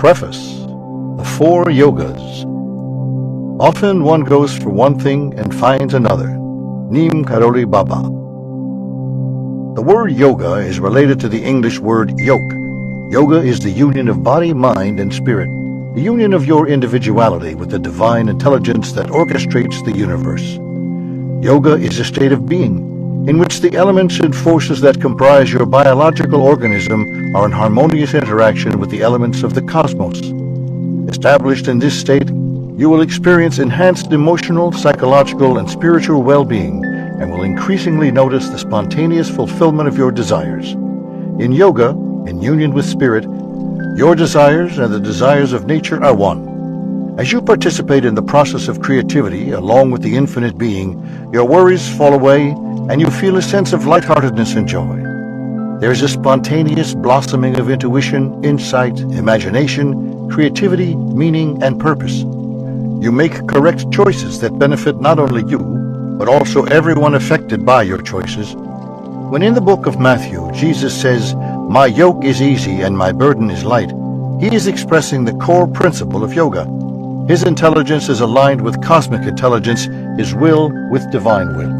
Preface: The Four Yogas. Often one goes for one thing and finds another. Neem Karoli Baba. The word yoga is related to the English word yoke. Yoga is the union of body, mind, and spirit, the union of your individuality with the divine intelligence that orchestrates the universe. Yoga is a state of being in which the elements and forces that comprise your biological organism are in harmonious interaction with the elements of the cosmos. Established in this state, you will experience enhanced emotional, psychological, and spiritual well-being, and will increasingly notice the spontaneous fulfillment of your desires. In yoga, in union with spirit, your desires and the desires of nature are one. As you participate in the process of creativity along with the infinite being, your worries fall away and you feel a sense of lightheartedness and joy. There is a spontaneous blossoming of intuition, insight, imagination, creativity, meaning, and purpose. You make correct choices that benefit not only you, but also everyone affected by your choices. When in the book of Matthew, Jesus says, "My yoke is easy and my burden is light," he is expressing the core principle of yoga. His intelligence is aligned with cosmic intelligence, his will with divine will.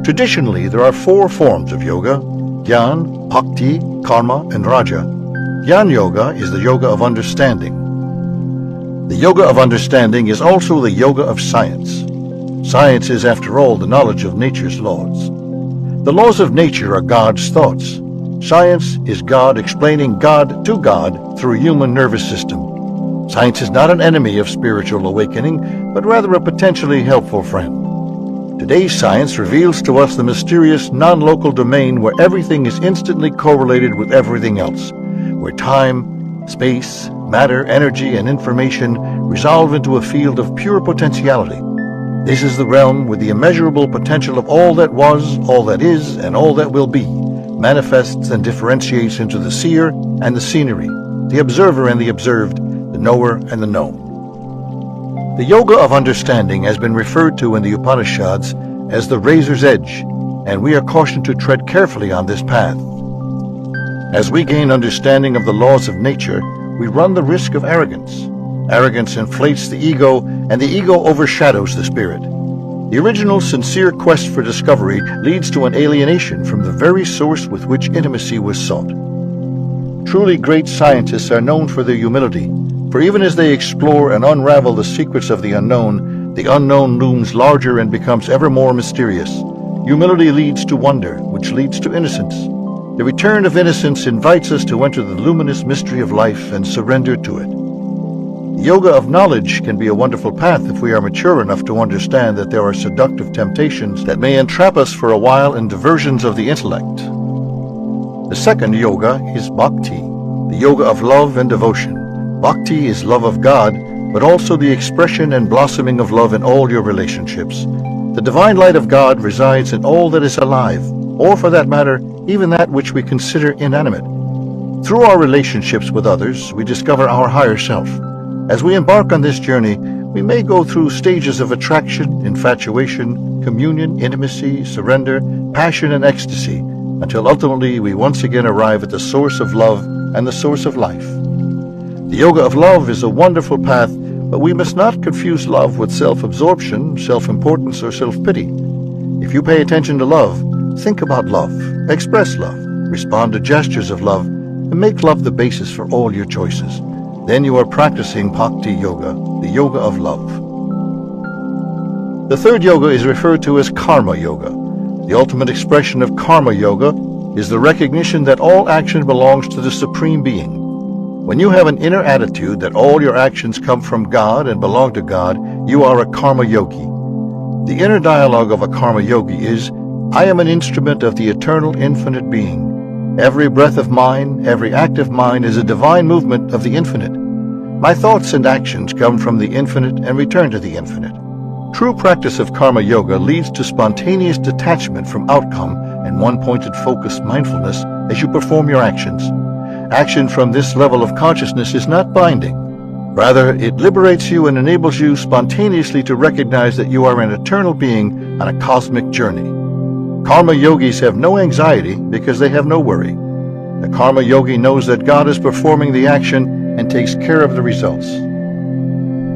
Traditionally, there are four forms of yoga: Jnana, Bhakti, Karma, and Raja. Jnana Yoga is the yoga of understanding. The yoga of understanding is also the yoga of science. Science is, after all, the knowledge of nature's laws. The laws of nature are God's thoughts. Science is God explaining God to God through a human nervous system. Science is not an enemy of spiritual awakening, but rather a potentially helpful friend. Today's science reveals to us the mysterious non-local domain where everything is instantly correlated with everything else, where time, space, matter, energy, and information resolve into a field of pure potentiality. This is the realm where the immeasurable potential of all that was, all that is, and all that will be manifests and differentiates into the seer and the scenery, the observer and the observed, the knower and the known. The yoga of understanding has been referred to in the Upanishads as the razor's edge, and we are cautioned to tread carefully on this path. As we gain understanding of the laws of nature, we run the risk of arrogance. Arrogance inflates the ego, and the ego overshadows the spirit. The original sincere quest for discovery leads to an alienation from the very source with which intimacy was sought. Truly great scientists are known for their humility, for even as they explore and unravel the secrets of the unknown looms larger and becomes ever more mysterious. Humility leads to wonder, which leads to innocence. The return of innocence invites us to enter the luminous mystery of life and surrender to it. The yoga of knowledge can be a wonderful path if we are mature enough to understand that there are seductive temptations that may entrap us for a while in diversions of the intellect. The second yoga is Bhakti, the yoga of love and devotion. Bhakti is love of God, but also the expression and blossoming of love in all your relationships. The divine light of God resides in all that is alive, or for that matter, even that which we consider inanimate. Through our relationships with others, we discover our higher self. As we embark on this journey, we may go through stages of attraction, infatuation, communion, intimacy, surrender, passion, and ecstasy, until ultimately we once again arrive at the source of love and the source of life. The yoga of love is a wonderful path, but we must not confuse love with self-absorption, self-importance, or self-pity. If you pay attention to love, think about love, express love, respond to gestures of love, and make love the basis for all your choices. Then you are practicing Bhakti Yoga, the yoga of love. The third yoga is referred to as Karma Yoga. The ultimate expression of Karma Yoga is the recognition that all action belongs to the Supreme Being. When you have an inner attitude that all your actions come from God and belong to God, you are a Karma Yogi. The inner dialogue of a Karma Yogi is, "I am an instrument of the eternal infinite being. Every breath of mine, every act of mine is a divine movement of the infinite. My thoughts and actions come from the infinite and return to the infinite." True practice of Karma Yoga leads to spontaneous detachment from outcome and one-pointed focused mindfulness as you perform your actions. Action from this level of consciousness is not binding. Rather, it liberates you and enables you spontaneously to recognize that you are an eternal being on a cosmic journey. Karma yogis have no anxiety because they have no worry. The karma yogi knows that God is performing the action and takes care of the results.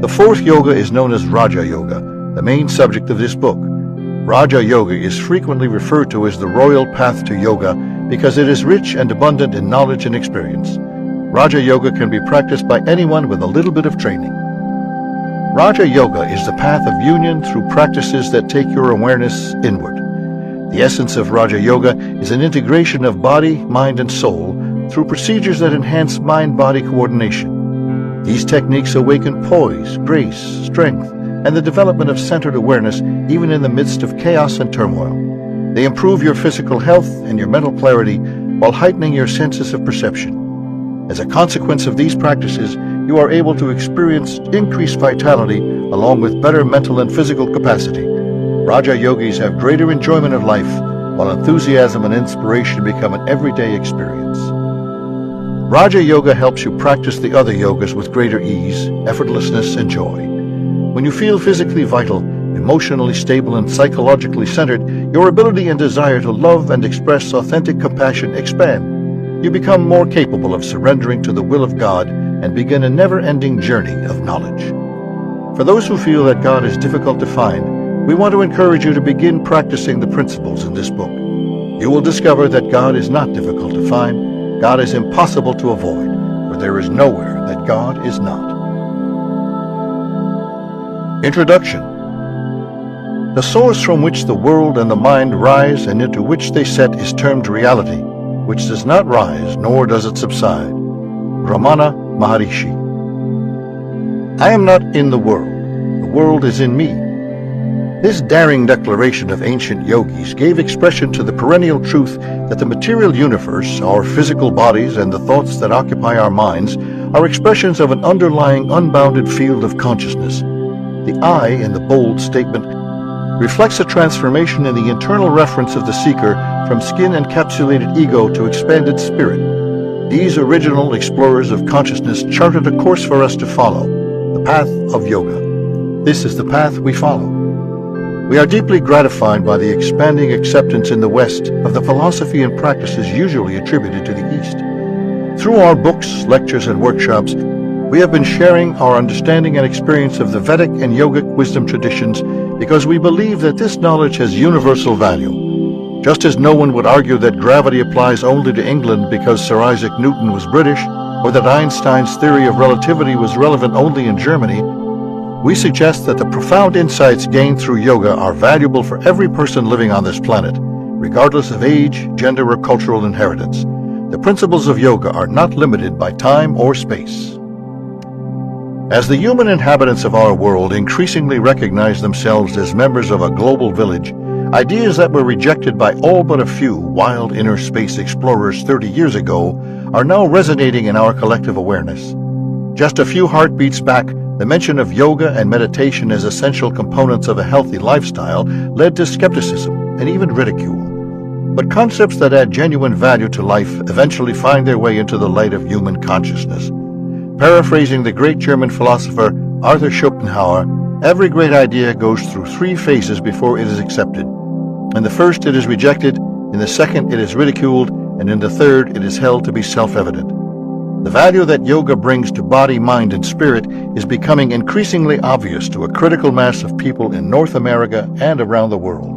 The fourth yoga is known as Raja Yoga, the main subject of this book. Raja Yoga is frequently referred to as the royal path to yoga because it is rich and abundant in knowledge and experience. Raja Yoga can be practiced by anyone with a little bit of training. Raja Yoga is the path of union through practices that take your awareness inward. The essence of Raja Yoga is an integration of body, mind, and soul through procedures that enhance mind-body coordination. These techniques awaken poise, grace, strength, and the development of centered awareness even in the midst of chaos and turmoil. They improve your physical health and your mental clarity while heightening your senses of perception. As a consequence of these practices, you are able to experience increased vitality along with better mental and physical capacity. Raja Yogis have greater enjoyment of life, while enthusiasm and inspiration become an everyday experience. Raja Yoga helps you practice the other yogas with greater ease, effortlessness, and joy. When you feel physically vital, emotionally stable, and psychologically centered, your ability and desire to love and express authentic compassion expand. You become more capable of surrendering to the will of God and begin a never-ending journey of knowledge. For those who feel that God is difficult to find, we want to encourage you to begin practicing the principles in this book. You will discover that God is not difficult to find. God is impossible to avoid, for there is nowhere that God is not. Introduction. The source from which the world and the mind rise and into which they set is termed reality, which does not rise nor does it subside. Ramana Maharishi. I am not in the world is in me. This daring declaration of ancient yogis gave expression to the perennial truth that the material universe, our physical bodies, and the thoughts that occupy our minds are expressions of an underlying unbounded field of consciousness. The I in the bold statement reflects a transformation in the internal reference of the seeker from skin-encapsulated ego to expanded spirit. These original explorers of consciousness charted a course for us to follow, the path of yoga. This is the path we follow. We are deeply gratified by the expanding acceptance in the West of the philosophy and practices usually attributed to the East. Through our books, lectures, and workshops, we have been sharing our understanding and experience of the Vedic and yogic wisdom traditions because we believe that this knowledge has universal value. Just as no one would argue that gravity applies only to England because Sir Isaac Newton was British, or that Einstein's theory of relativity was relevant only in Germany, we suggest that the profound insights gained through yoga are valuable for every person living on this planet, regardless of age, gender, or cultural inheritance. The principles of yoga are not limited by time or space. As the human inhabitants of our world increasingly recognize themselves as members of a global village, ideas that were rejected by all but a few wild inner space explorers 30 years ago are now resonating in our collective awareness. Just a few heartbeats back, the mention of yoga and meditation as essential components of a healthy lifestyle led to skepticism and even ridicule. But concepts that add genuine value to life eventually find their way into the light of human consciousness. Paraphrasing the great German philosopher Arthur Schopenhauer, every great idea goes through 3 phases before it is accepted. In the first, it is rejected, in the second, it is ridiculed, and in the third, it is held to be self-evident. The value that yoga brings to body, mind, and spirit is becoming increasingly obvious to a critical mass of people in North America and around the world.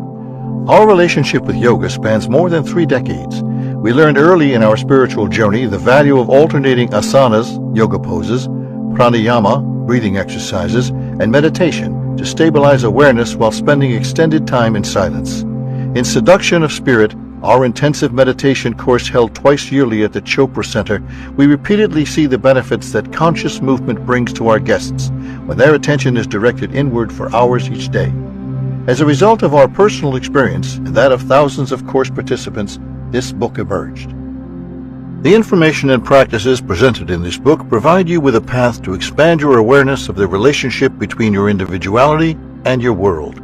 Our relationship with yoga spans more than 3 decades. We learned early in our spiritual journey the value of alternating asanas, yoga poses, pranayama, breathing exercises, and meditation to stabilize awareness while spending extended time in silence. In Seduction of Spirit, our intensive meditation course held twice yearly at the Chopra Center, we repeatedly see the benefits that conscious movement brings to our guests when their attention is directed inward for hours each day. As a result of our personal experience and that of thousands of course participants, this book emerged. The information and practices presented in this book provide you with a path to expand your awareness of the relationship between your individuality and your world.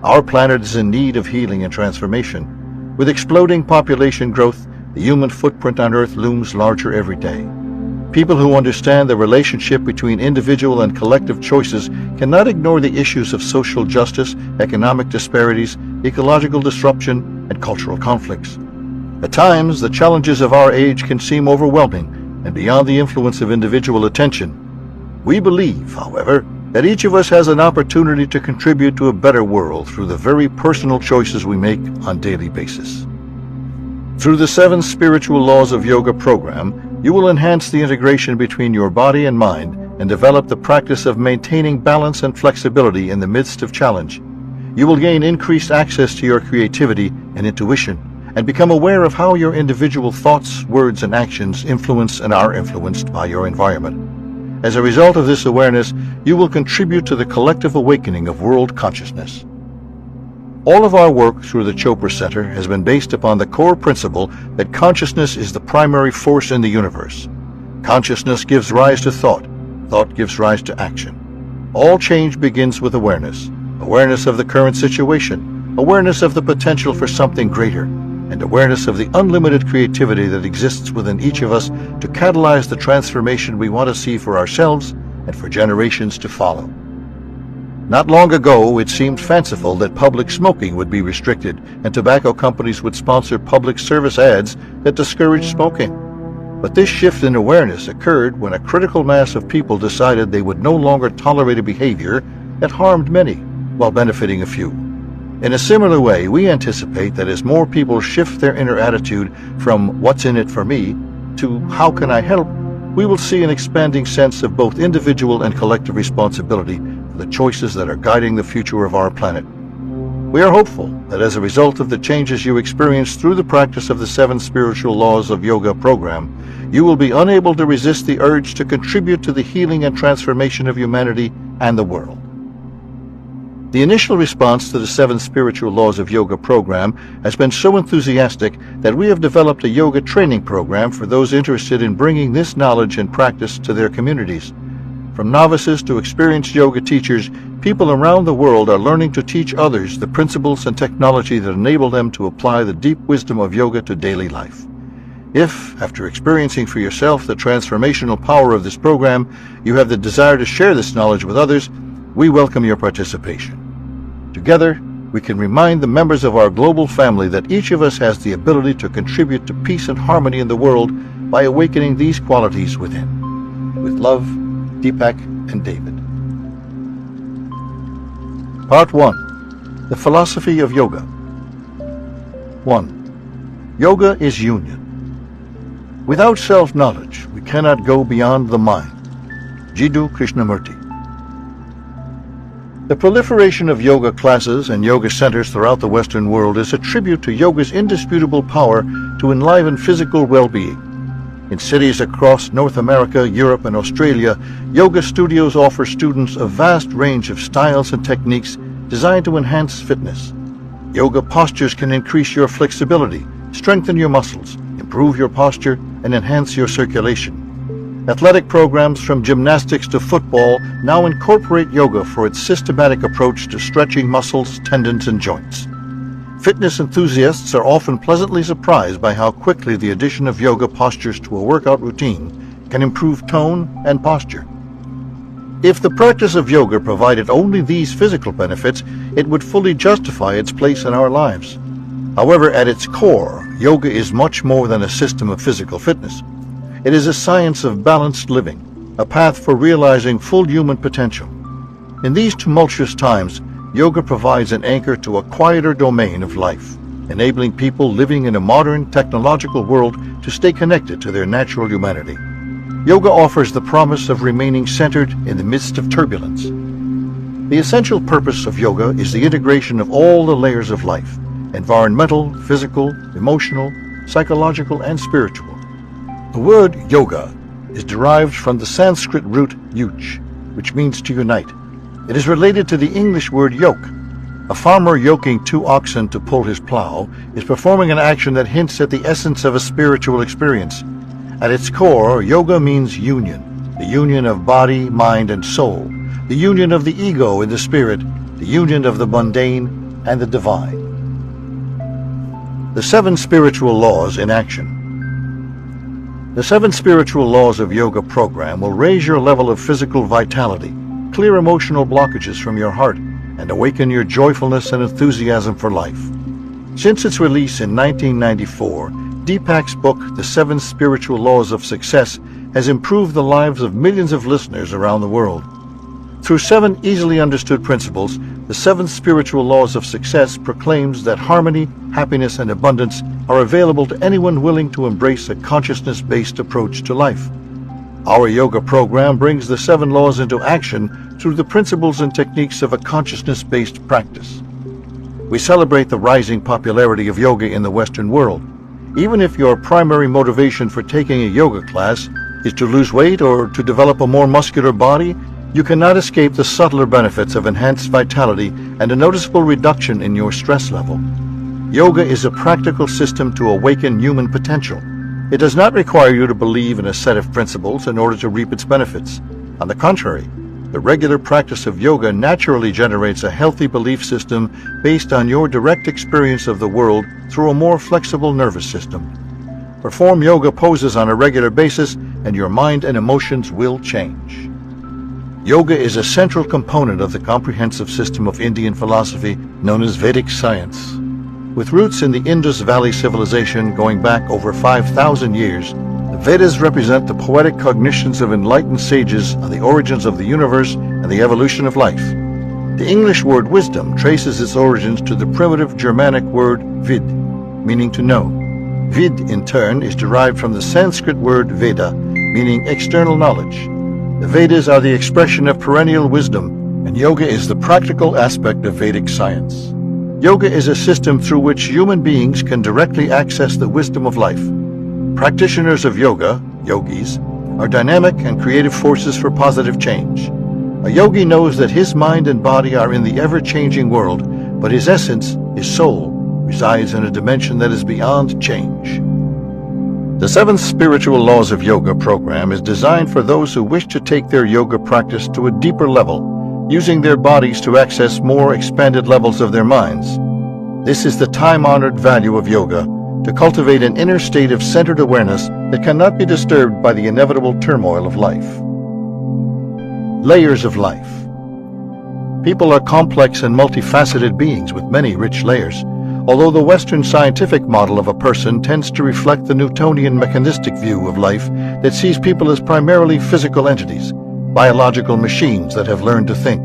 Our planet is in need of healing and transformation. With exploding population growth, the human footprint on Earth looms larger every day. People who understand the relationship between individual and collective choices cannot ignore the issues of social justice, economic disparities, ecological disruption, and cultural conflicts. At times, the challenges of our age can seem overwhelming, and beyond the influence of individual attention. We believe, however, that each of us has an opportunity to contribute to a better world through the very personal choices we make on a daily basis. Through the 7 Spiritual Laws of Yoga program, you will enhance the integration between your body and mind and develop the practice of maintaining balance and flexibility in the midst of challenge. You will gain increased access to your creativity and intuition and become aware of how your individual thoughts, words, and actions influence and are influenced by your environment. As a result of this awareness, you will contribute to the collective awakening of world consciousness. All of our work through the Chopra Center has been based upon the core principle that consciousness is the primary force in the universe. Consciousness gives rise to thought. Thought gives rise to action. All change begins with awareness. Awareness of the current situation, awareness of the potential for something greater, and awareness of the unlimited creativity that exists within each of us to catalyze the transformation we want to see for ourselves and for generations to follow. Not long ago, it seemed fanciful that public smoking would be restricted and tobacco companies would sponsor public service ads that discouraged smoking. But this shift in awareness occurred when a critical mass of people decided they would no longer tolerate a behavior that harmed many while benefiting a few. In a similar way, we anticipate that as more people shift their inner attitude from "what's in it for me" to "how can I help," we will see an expanding sense of both individual and collective responsibility for the choices that are guiding the future of our planet. We are hopeful that as a result of the changes you experience through the practice of the 7 Spiritual Laws of Yoga program, you will be unable to resist the urge to contribute to the healing and transformation of humanity and the world. The initial response to the 7 Spiritual Laws of Yoga program has been so enthusiastic that we have developed a yoga training program for those interested in bringing this knowledge and practice to their communities. From novices to experienced yoga teachers, people around the world are learning to teach others the principles and technology that enable them to apply the deep wisdom of yoga to daily life. If, after experiencing for yourself the transformational power of this program, you have the desire to share this knowledge with others, we welcome your participation. Together, we can remind the members of our global family that each of us has the ability to contribute to peace and harmony in the world by awakening these qualities within. With love, Deepak and David. Part 1. The Philosophy of Yoga. 1. Yoga is union. Without self-knowledge, we cannot go beyond the mind. Jiddu Krishnamurti. The proliferation of yoga classes and yoga centers throughout the Western world is a tribute to yoga's indisputable power to enliven physical well-being. In cities across North America, Europe, and Australia, yoga studios offer students a vast range of styles and techniques designed to enhance fitness. Yoga postures can increase your flexibility, strengthen your muscles, improve your posture, and enhance your circulation. Athletic programs from gymnastics to football now incorporate yoga for its systematic approach to stretching muscles, tendons, and joints. Fitness enthusiasts are often pleasantly surprised by how quickly the addition of yoga postures to a workout routine can improve tone and posture. If the practice of yoga provided only these physical benefits, it would fully justify its place in our lives. However, at its core, yoga is much more than a system of physical fitness. It is a science of balanced living, a path for realizing full human potential. In these tumultuous times, yoga provides an anchor to a quieter domain of life, enabling people living in a modern technological world to stay connected to their natural humanity. Yoga offers the promise of remaining centered in the midst of turbulence. The essential purpose of yoga is the integration of all the layers of life: environmental, physical, emotional, psychological, and spiritual. The word yoga is derived from the Sanskrit root yuj, which means to unite. It is related to the English word yoke. A farmer yoking 2 oxen to pull his plow is performing an action that hints at the essence of a spiritual experience. At its core, yoga means union, the union of body, mind, and soul, the union of the ego and the spirit, the union of the mundane and the divine. The 7 Spiritual Laws in Action. The 7 Spiritual Laws of Yoga program will raise your level of physical vitality, clear emotional blockages from your heart, and awaken your joyfulness and enthusiasm for life. Since its release in 1994, Deepak's book, The 7 Spiritual Laws of Success, has improved the lives of millions of listeners around the world. Through 7 easily understood principles, the 7 spiritual laws of success proclaims that harmony, happiness, and abundance are available to anyone willing to embrace a consciousness-based approach to life. Our yoga program brings the 7 laws into action through the principles and techniques of a consciousness-based practice. We celebrate the rising popularity of yoga in the Western world. Even if your primary motivation for taking a yoga class is to lose weight or to develop a more muscular body, you cannot escape the subtler benefits of enhanced vitality and a noticeable reduction in your stress level. Yoga is a practical system to awaken human potential. It does not require you to believe in a set of principles in order to reap its benefits. On the contrary, the regular practice of yoga naturally generates a healthy belief system based on your direct experience of the world through a more flexible nervous system. Perform yoga poses on a regular basis and your mind and emotions will change. Yoga is a central component of the comprehensive system of Indian philosophy known as Vedic science. With roots in the Indus Valley civilization going back over 5,000 years, the Vedas represent the poetic cognitions of enlightened sages on the origins of the universe and the evolution of life. The English word wisdom traces its origins to the primitive Germanic word vid, meaning to know. Vid, in turn, is derived from the Sanskrit word Veda, meaning external knowledge. The Vedas are the expression of perennial wisdom, and yoga is the practical aspect of Vedic science. Yoga is a system through which human beings can directly access the wisdom of life. Practitioners of yoga, yogis, are dynamic and creative forces for positive change. A yogi knows that his mind and body are in the ever-changing world, but his essence, his soul, resides in a dimension that is beyond change. The 7 Spiritual Laws of Yoga program is designed for those who wish to take their yoga practice to a deeper level, using their bodies to access more expanded levels of their minds. This is the time-honored value of yoga, to cultivate an inner state of centered awareness that cannot be disturbed by the inevitable turmoil of life. Layers of life. People are complex and multifaceted beings with many rich layers. Although the Western scientific model of a person tends to reflect the Newtonian mechanistic view of life that sees people as primarily physical entities, biological machines that have learned to think.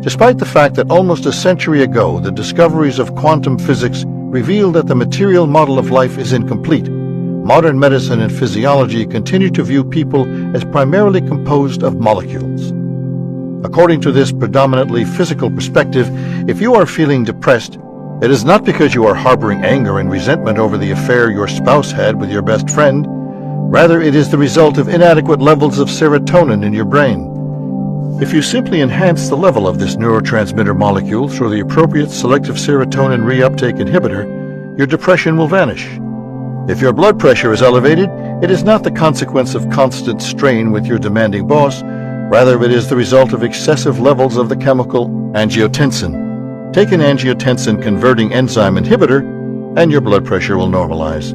Despite the fact that almost a century ago the discoveries of quantum physics revealed that the material model of life is incomplete, modern medicine and physiology continue to view people as primarily composed of molecules. According to this predominantly physical perspective, if you are feeling depressed, it is not because you are harboring anger and resentment over the affair your spouse had with your best friend. Rather, it is the result of inadequate levels of serotonin in your brain. If you simply enhance the level of this neurotransmitter molecule through the appropriate selective serotonin reuptake inhibitor, your depression will vanish. If your blood pressure is elevated, it is not the consequence of constant strain with your demanding boss. Rather, it is the result of excessive levels of the chemical angiotensin. Take an angiotensin-converting enzyme inhibitor, and your blood pressure will normalize.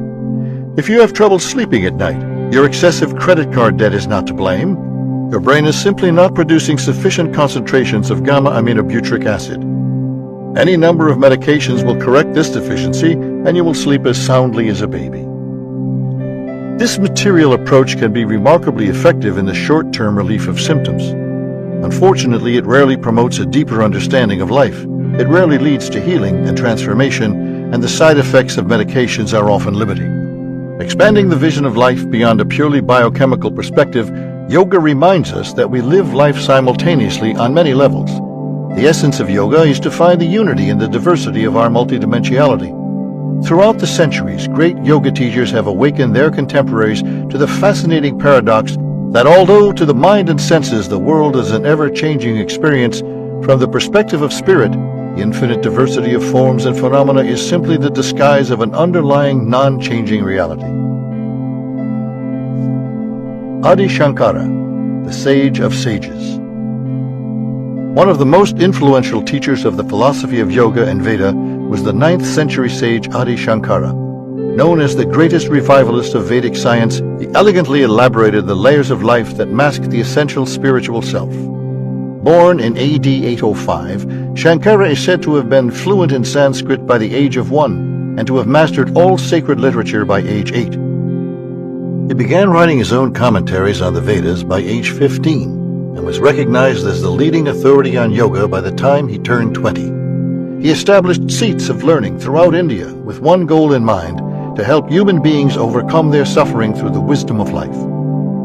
If you have trouble sleeping at night, your excessive credit card debt is not to blame. Your brain is simply not producing sufficient concentrations of gamma-aminobutyric acid. Any number of medications will correct this deficiency, and you will sleep as soundly as a baby. This material approach can be remarkably effective in the short-term relief of symptoms. Unfortunately, it rarely promotes a deeper understanding of life. It rarely leads to healing and transformation, and the side effects of medications are often limiting. Expanding the vision of life beyond a purely biochemical perspective, yoga reminds us that we live life simultaneously on many levels. The essence of yoga is to find the unity in the diversity of our multidimensionality. Throughout the centuries, great yoga teachers have awakened their contemporaries to the fascinating paradox that although to the mind and senses the world is an ever-changing experience, from the perspective of spirit, the infinite diversity of forms and phenomena is simply the disguise of an underlying non-changing reality. Adi Shankara, the sage of sages. One of the most influential teachers of the philosophy of yoga and Veda was the 9th century sage Adi Shankara. Known as the greatest revivalist of Vedic science, he elegantly elaborated the layers of life that mask the essential spiritual self. Born in AD 805, Shankara is said to have been fluent in Sanskrit by the age of 1 and to have mastered all sacred literature by age 8. He began writing his own commentaries on the Vedas by age 15 and was recognized as the leading authority on yoga by the time he turned 20. He established seats of learning throughout India with one goal in mind: to help human beings overcome their suffering through the wisdom of life.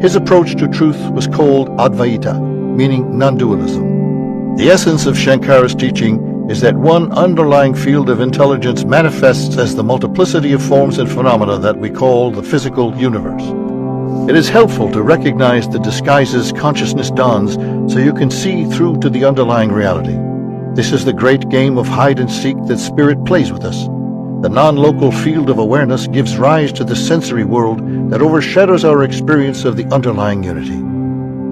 His approach to truth was called Advaita, meaning non-dualism. The essence of Shankara's teaching is that one underlying field of intelligence manifests as the multiplicity of forms and phenomena that we call the physical universe. It is helpful to recognize the disguises consciousness dons so you can see through to the underlying reality. This is the great game of hide and seek that spirit plays with us. The non-local field of awareness gives rise to the sensory world that overshadows our experience of the underlying unity.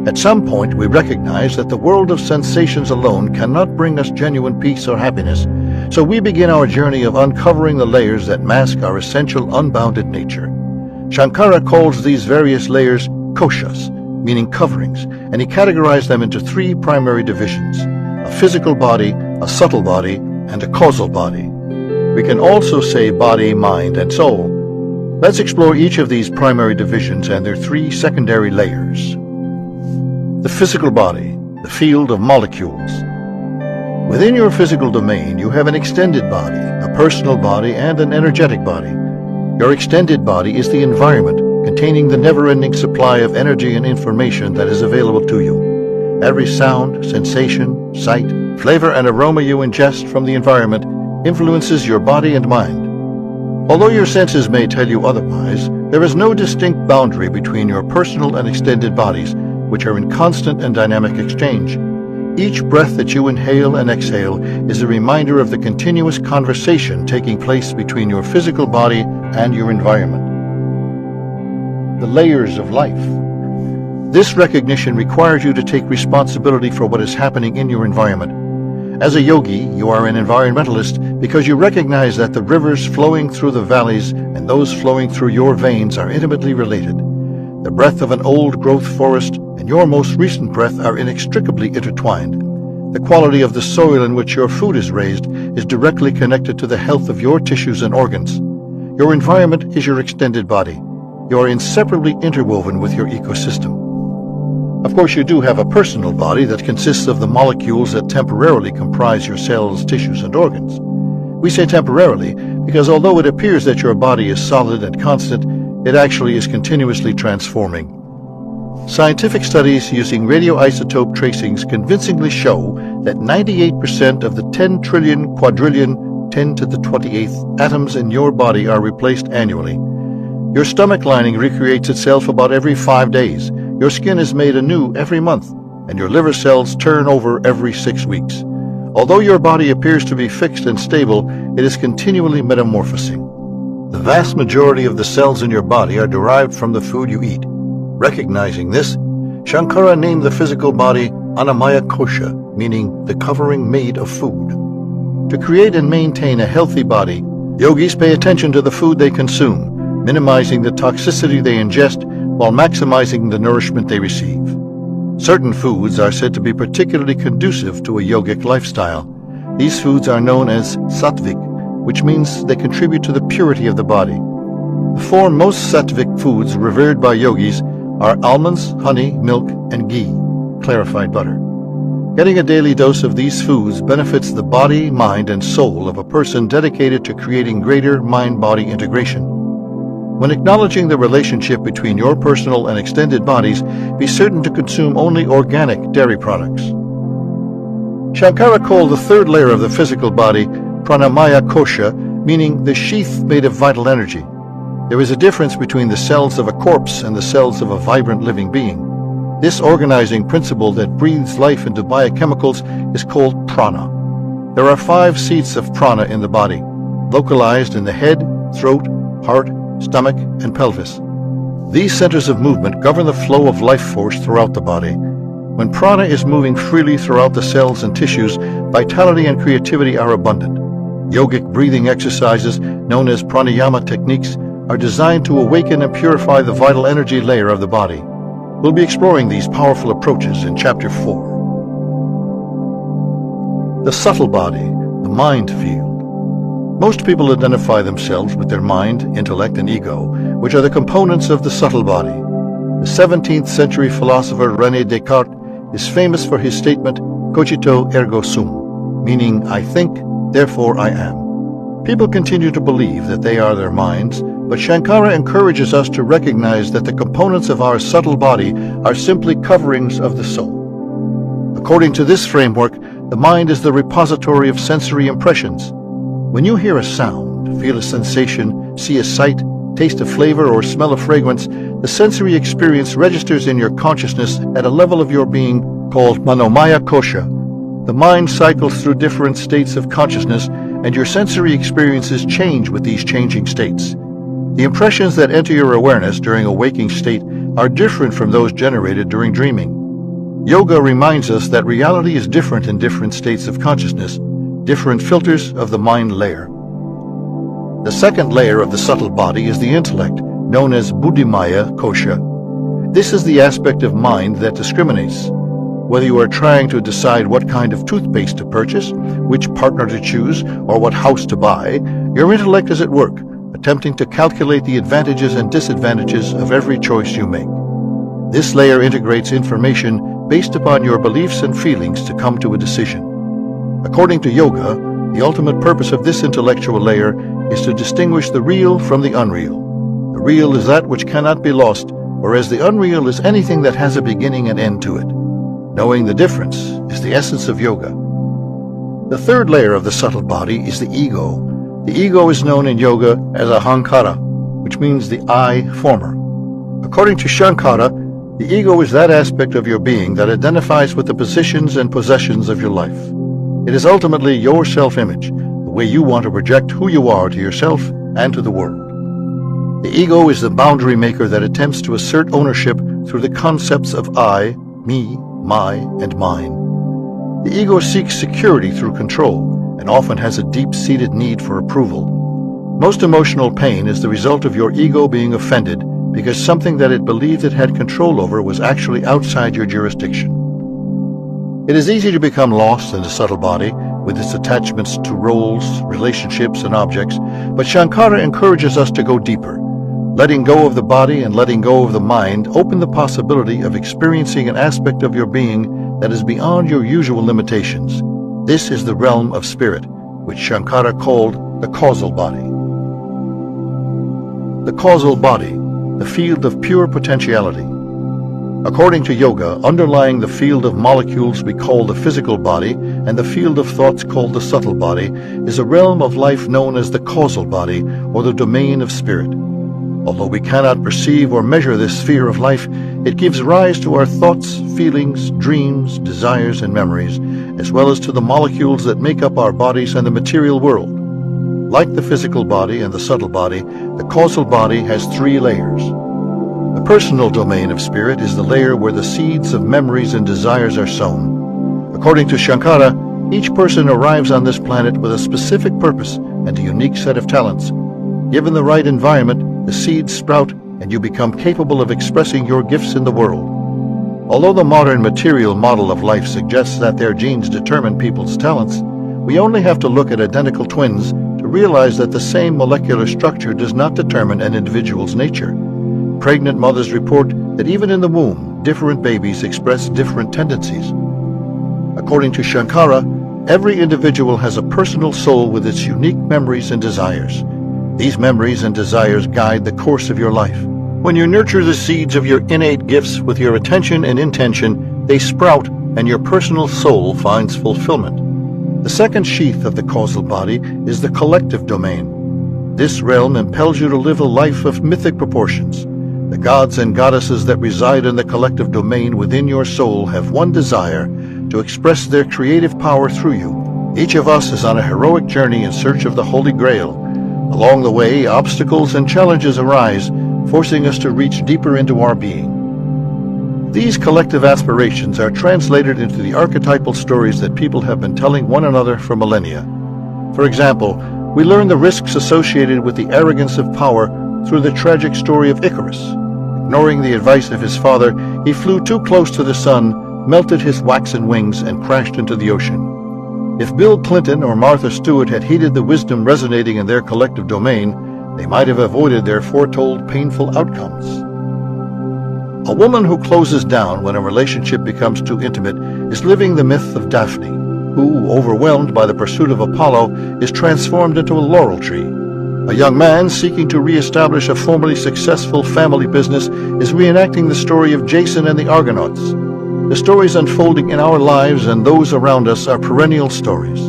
At some point, we recognize that the world of sensations alone cannot bring us genuine peace or happiness, so we begin our journey of uncovering the layers that mask our essential unbounded nature. Shankara calls these various layers koshas, meaning coverings, and he categorized them into three primary divisions: a physical body, a subtle body, and a causal body. We can also say body, mind, and soul. Let's explore each of these primary divisions and their three secondary layers. The physical body, the field of molecules. Within your physical domain, you have an extended body, a personal body, and an energetic body. Your extended body is the environment containing the never-ending supply of energy and information that is available to you. Every sound, sensation, sight, flavor, and aroma you ingest from the environment influences your body and mind. Although your senses may tell you otherwise, there is no distinct boundary between your personal and extended bodies, which are in constant and dynamic exchange. Each breath that you inhale and exhale is a reminder of the continuous conversation taking place between your physical body and your environment. The layers of life. This recognition requires you to take responsibility for what is happening in your environment. As a yogi, you are an environmentalist because you recognize that the rivers flowing through the valleys and those flowing through your veins are intimately related. The breath of an old-growth forest and your most recent breath are inextricably intertwined. The quality of the soil in which your food is raised is directly connected to the health of your tissues and organs. Your environment is your extended body. You are inseparably interwoven with your ecosystem. Of course, you do have a personal body that consists of the molecules that temporarily comprise your cells, tissues, and organs. We say temporarily because although it appears that your body is solid and constant, it actually is continuously transforming. Scientific studies using radioisotope tracings convincingly show that 98% of the 10 trillion quadrillion 10 to the 28th atoms in your body are replaced annually. Your stomach lining recreates itself about every 5 days. Your skin is made anew every month, and your liver cells turn over every 6 weeks. Although your body appears to be fixed and stable, it is continually metamorphosing. The vast majority of the cells in your body are derived from the food you eat. Recognizing this, Shankara named the physical body Annamaya Kosha, meaning the covering made of food. To create and maintain a healthy body, yogis pay attention to the food they consume, minimizing the toxicity they ingest while maximizing the nourishment they receive. Certain foods are said to be particularly conducive to a yogic lifestyle. These foods are known as sattvic, which means they contribute to the purity of the body. The four most sattvic foods revered by yogis are almonds, honey, milk, and ghee, clarified butter. Getting a daily dose of these foods benefits the body, mind, and soul of a person dedicated to creating greater mind-body integration. When acknowledging the relationship between your personal and extended bodies, be certain to consume only organic dairy products. Shankara called the third layer of the physical body Pranamaya Kosha, meaning the sheath made of vital energy. There is a difference between the cells of a corpse and the cells of a vibrant living being. This organizing principle that breathes life into biochemicals is called prana. There are 5 seats of prana in the body, localized in the head, throat, heart, stomach, and pelvis. These centers of movement govern the flow of life force throughout the body. When prana is moving freely throughout the cells and tissues, vitality and creativity are abundant. Yogic breathing exercises, known as pranayama techniques, are designed to awaken and purify the vital energy layer of the body. We'll be exploring these powerful approaches in Chapter 4. The subtle body, the mind field. Most people identify themselves with their mind, intellect, and ego, which are the components of the subtle body. The 17th century philosopher René Descartes is famous for his statement, cogito ergo sum, meaning I think, therefore I am. People continue to believe that they are their minds, but Shankara encourages us to recognize that the components of our subtle body are simply coverings of the soul. According to this framework, the mind is the repository of sensory impressions. When you hear a sound, feel a sensation, see a sight, taste a flavor, or smell a fragrance, the sensory experience registers in your consciousness at a level of your being called manomaya kosha. The mind cycles through different states of consciousness, and your sensory experiences change with these changing states. The impressions that enter your awareness during a waking state are different from those generated during dreaming. Yoga reminds us that reality is different in different states of consciousness, different filters of the mind layer. The second layer of the subtle body is the intellect, known as buddhimaya kosha. This is the aspect of mind that discriminates. Whether you are trying to decide what kind of toothpaste to purchase, which partner to choose, or what house to buy, your intellect is at work, attempting to calculate the advantages and disadvantages of every choice you make. This layer integrates information based upon your beliefs and feelings to come to a decision. According to yoga, the ultimate purpose of this intellectual layer is to distinguish the real from the unreal. The real is that which cannot be lost, whereas the unreal is anything that has a beginning and end to it. Knowing the difference is the essence of yoga. The third layer of the subtle body is the ego. The ego is known in yoga as ahankara, which means the I former. According to Shankara, the ego is that aspect of your being that identifies with the positions and possessions of your life. It is ultimately your self-image, the way you want to project who you are to yourself and to the world. The ego is the boundary maker that attempts to assert ownership through the concepts of I, me, my, and mine. The ego seeks security through control and often has a deep-seated need for approval. Most emotional pain is the result of your ego being offended because something that it believed it had control over was actually outside your jurisdiction. It is easy to become lost in the subtle body with its attachments to roles, relationships, and objects, but Shankara encourages us to go deeper. Letting go of the body and letting go of the mind open the possibility of experiencing an aspect of your being that is beyond your usual limitations. This is the realm of spirit, which Shankara called the causal body. The causal body, the field of pure potentiality. According to yoga, underlying the field of molecules we call the physical body and the field of thoughts called the subtle body is a realm of life known as the causal body or the domain of spirit. Although we cannot perceive or measure this sphere of life, it gives rise to our thoughts, feelings, dreams, desires, and memories, as well as to the molecules that make up our bodies and the material world. Like the physical body and the subtle body, the causal body has three layers. The personal domain of spirit is the layer where the seeds of memories and desires are sown. According to Shankara, each person arrives on this planet with a specific purpose and a unique set of talents. Given the right environment, the seeds sprout and you become capable of expressing your gifts in the world. Although the modern material model of life suggests that their genes determine people's talents, we only have to look at identical twins to realize that the same molecular structure does not determine an individual's nature. Pregnant mothers report that even in the womb, different babies express different tendencies. According to Shankara, every individual has a personal soul with its unique memories and desires. These memories and desires guide the course of your life. When you nurture the seeds of your innate gifts with your attention and intention, they sprout and your personal soul finds fulfillment. The second sheath of the causal body is the collective domain. This realm impels you to live a life of mythic proportions. The gods and goddesses that reside in the collective domain within your soul have one desire: to express their creative power through you. Each of us is on a heroic journey in search of the Holy Grail. Along the way, obstacles and challenges arise, forcing us to reach deeper into our being. These collective aspirations are translated into the archetypal stories that people have been telling one another for millennia. For example, we learn the risks associated with the arrogance of power through the tragic story of Icarus. Ignoring the advice of his father, he flew too close to the sun, melted his waxen wings, and crashed into the ocean. If Bill Clinton or Martha Stewart had heeded the wisdom resonating in their collective domain, they might have avoided their foretold painful outcomes. A woman who closes down when a relationship becomes too intimate is living the myth of Daphne, who, overwhelmed by the pursuit of Apollo, is transformed into a laurel tree. A young man seeking to re-establish a formerly successful family business is reenacting the story of Jason and the Argonauts. The stories unfolding in our lives and those around us are perennial stories.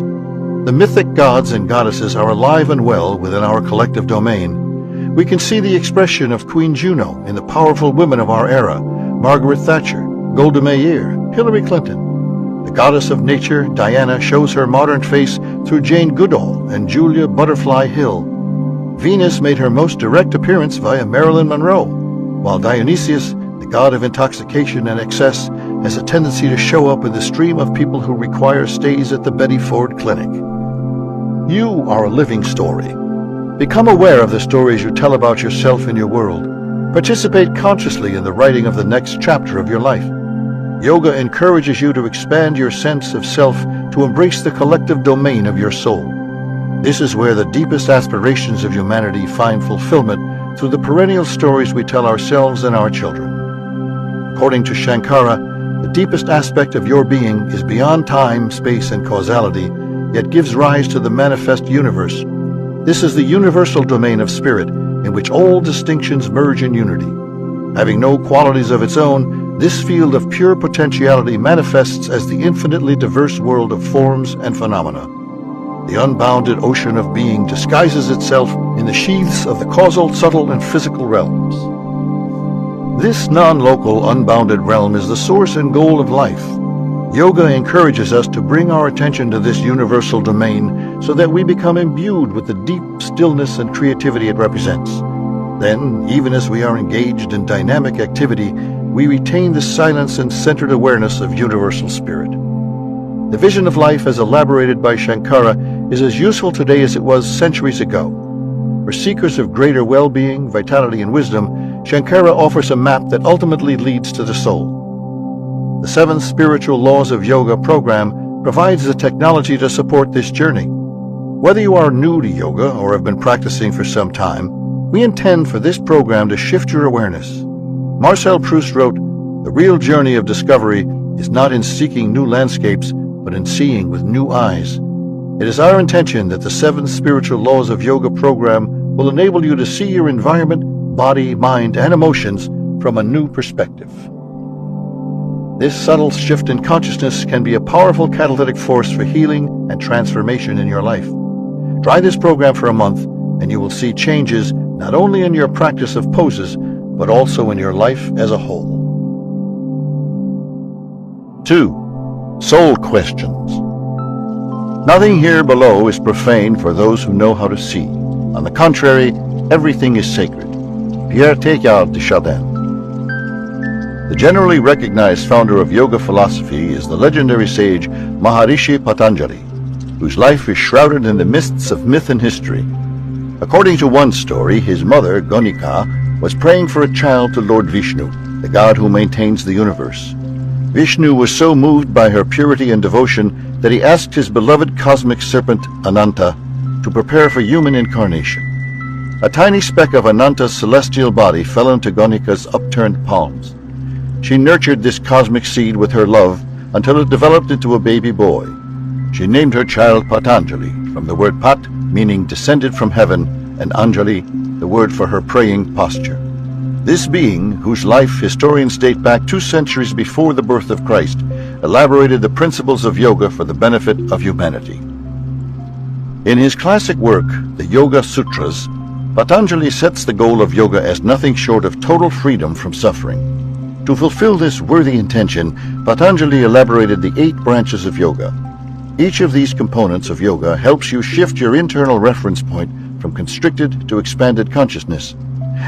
The mythic gods and goddesses are alive and well within our collective domain. We can see the expression of Queen Juno in the powerful women of our era: Margaret Thatcher, Golda Meir, Hillary Clinton. The goddess of nature, Diana, shows her modern face through Jane Goodall and Julia Butterfly Hill. Venus made her most direct appearance via Marilyn Monroe, while Dionysius, the god of intoxication and excess, has a tendency to show up in the stream of people who require stays at the Betty Ford Clinic. You are a living story. Become aware of the stories you tell about yourself and your world. Participate consciously in the writing of the next chapter of your life. Yoga encourages you to expand your sense of self to embrace the collective domain of your soul. This is where the deepest aspirations of humanity find fulfillment through the perennial stories we tell ourselves and our children. According to Shankara, the deepest aspect of your being is beyond time, space, and causality, yet gives rise to the manifest universe. This is the universal domain of spirit, in which all distinctions merge in unity. Having no qualities of its own, this field of pure potentiality manifests as the infinitely diverse world of forms and phenomena. The unbounded ocean of being disguises itself in the sheaths of the causal, subtle, and physical realms. This non-local, unbounded realm is the source and goal of life. Yoga encourages us to bring our attention to this universal domain so that we become imbued with the deep stillness and creativity it represents. Then, even as we are engaged in dynamic activity, we retain the silence and centered awareness of universal spirit. The vision of life as elaborated by Shankara is as useful today as it was centuries ago. For seekers of greater well-being, vitality, and wisdom, Shankara offers a map that ultimately leads to the soul. The 7 Spiritual Laws of Yoga program provides the technology to support this journey. Whether you are new to yoga or have been practicing for some time, we intend for this program to shift your awareness. Marcel Proust wrote, "The real journey of discovery is not in seeking new landscapes, but in seeing with new eyes." It is our intention that the 7 Spiritual Laws of Yoga program will enable you to see your environment, body, mind, and emotions from a new perspective. This subtle shift in consciousness can be a powerful catalytic force for healing and transformation in your life. Try this program for a month, and you will see changes not only in your practice of poses, but also in your life as a whole. 2. Soul questions. Nothing here below is profane for those who know how to see. On the contrary, everything is sacred. Pierre Teilhard de Chardin. The generally recognized founder of yoga philosophy is the legendary sage Maharishi Patanjali, whose life is shrouded in the mists of myth and history. According to one story, his mother, Gonika, was praying for a child to Lord Vishnu, the god who maintains the universe. Vishnu was so moved by her purity and devotion that he asked his beloved cosmic serpent, Ananta, to prepare for human incarnation. A tiny speck of Ananta's celestial body fell into Gonika's upturned palms. She nurtured this cosmic seed with her love until it developed into a baby boy. She named her child Patanjali, from the word Pat, meaning descended from heaven, and Anjali, the word for her praying posture. This being, whose life historians date back 2 centuries before the birth of Christ, elaborated the principles of yoga for the benefit of humanity. In his classic work, the Yoga Sutras, Patanjali sets the goal of yoga as nothing short of total freedom from suffering. To fulfill this worthy intention, Patanjali elaborated the 8 branches of yoga. Each of these components of yoga helps you shift your internal reference point from constricted to expanded consciousness.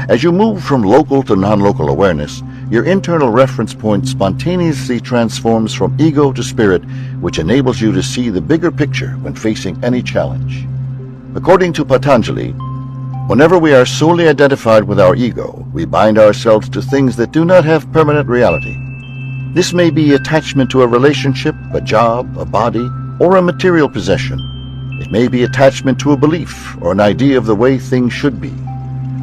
As you move from local to non-local awareness, your internal reference point spontaneously transforms from ego to spirit, which enables you to see the bigger picture when facing any challenge. According to Patanjali, whenever we are solely identified with our ego, we bind ourselves to things that do not have permanent reality. This may be attachment to a relationship, a job, a body, or a material possession. It may be attachment to a belief or an idea of the way things should be.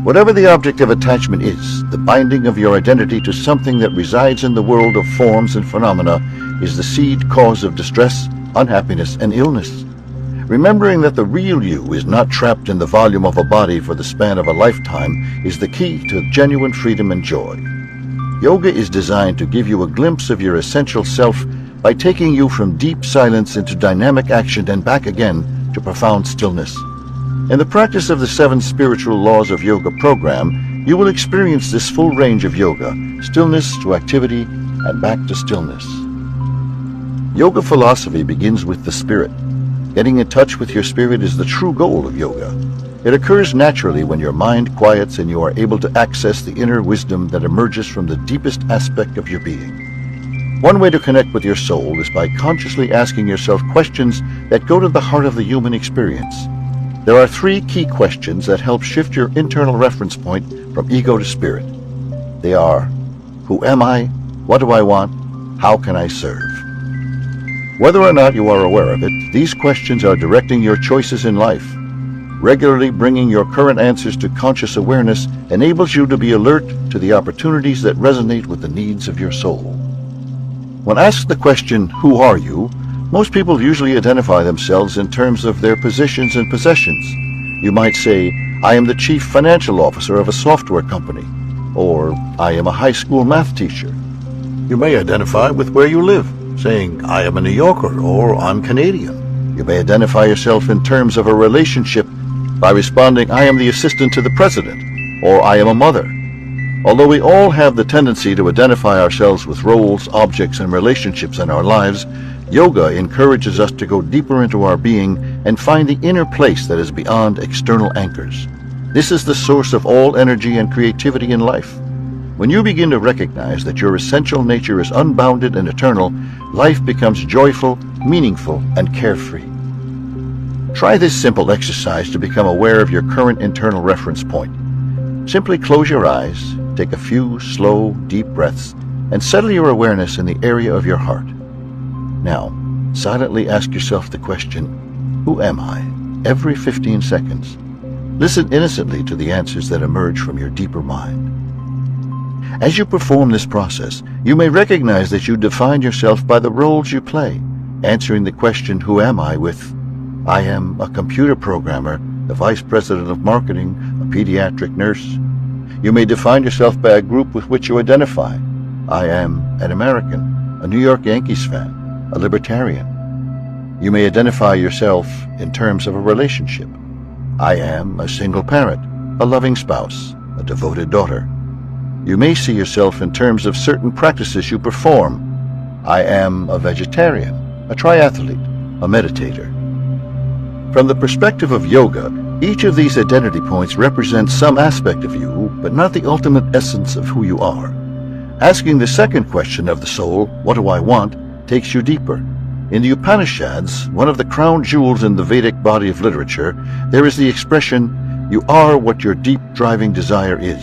Whatever the object of attachment is, the binding of your identity to something that resides in the world of forms and phenomena is the seed cause of distress, unhappiness, and illness. Remembering that the real you is not trapped in the volume of a body for the span of a lifetime is the key to genuine freedom and joy. Yoga is designed to give you a glimpse of your essential self by taking you from deep silence into dynamic action and back again to profound stillness. In the practice of the 7 spiritual laws of yoga program, you will experience this full range of yoga, stillness to activity and back to stillness. Yoga philosophy begins with the spirit. Getting in touch with your spirit is the true goal of yoga. It occurs naturally when your mind quiets and you are able to access the inner wisdom that emerges from the deepest aspect of your being. One way to connect with your soul is by consciously asking yourself questions that go to the heart of the human experience. There are 3 key questions that help shift your internal reference point from ego to spirit. They are, who am I? What do I want? How can I serve? Whether or not you are aware of it, these questions are directing your choices in life. Regularly bringing your current answers to conscious awareness enables you to be alert to the opportunities that resonate with the needs of your soul. When asked the question, who are you? Most people usually identify themselves in terms of their positions and possessions. You might say, I am the chief financial officer of a software company, or I am a high school math teacher. You may identify with where you live, saying, I am a New Yorker, or I'm Canadian. You may identify yourself in terms of a relationship by responding, I am the assistant to the president, or I am a mother. Although we all have the tendency to identify ourselves with roles, objects, and relationships in our lives, yoga encourages us to go deeper into our being and find the inner place that is beyond external anchors. This is the source of all energy and creativity in life. When you begin to recognize that your essential nature is unbounded and eternal, life becomes joyful, meaningful, and carefree. Try this simple exercise to become aware of your current internal reference point. Simply close your eyes, take a few slow, deep breaths, and settle your awareness in the area of your heart. Now, silently ask yourself the question, who am I? Every 15 seconds. Listen innocently to the answers that emerge from your deeper mind. As you perform this process, you may recognize that you define yourself by the roles you play, answering the question, who am I, with, I am a computer programmer, the vice president of marketing, a pediatric nurse. You may define yourself by a group with which you identify. I am an American, a New York Yankees fan, a libertarian. You may identify yourself in terms of a relationship. I am a single parent, a loving spouse, a devoted daughter. You may see yourself in terms of certain practices you perform. I am a vegetarian, a triathlete, a meditator. From the perspective of yoga, each of these identity points represents some aspect of you, but not the ultimate essence of who you are. Asking the second question of the soul, what do I want, takes you deeper. In the Upanishads, one of the crown jewels in the Vedic body of literature, there is the expression, you are what your deep driving desire is.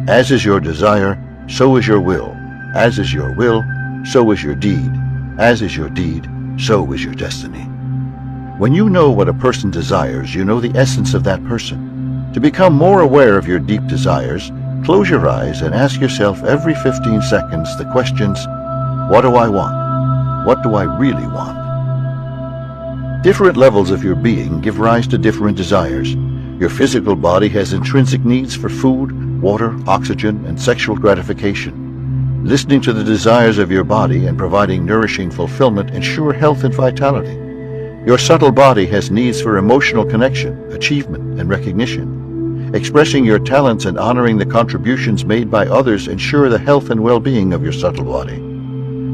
As is your desire, so is your will. As is your will, so is your deed. As is your deed, so is your destiny. When you know what a person desires, you know the essence of that person. To become more aware of your deep desires, close your eyes and ask yourself every 15 seconds the questions, what do I want? What do I really want? Different levels of your being give rise to different desires. Your physical body has intrinsic needs for food, water, oxygen, and sexual gratification. Listening to the desires of your body and providing nourishing fulfillment ensure health and vitality. Your subtle body has needs for emotional connection, achievement, and recognition. Expressing your talents and honoring the contributions made by others ensure the health and well-being of your subtle body.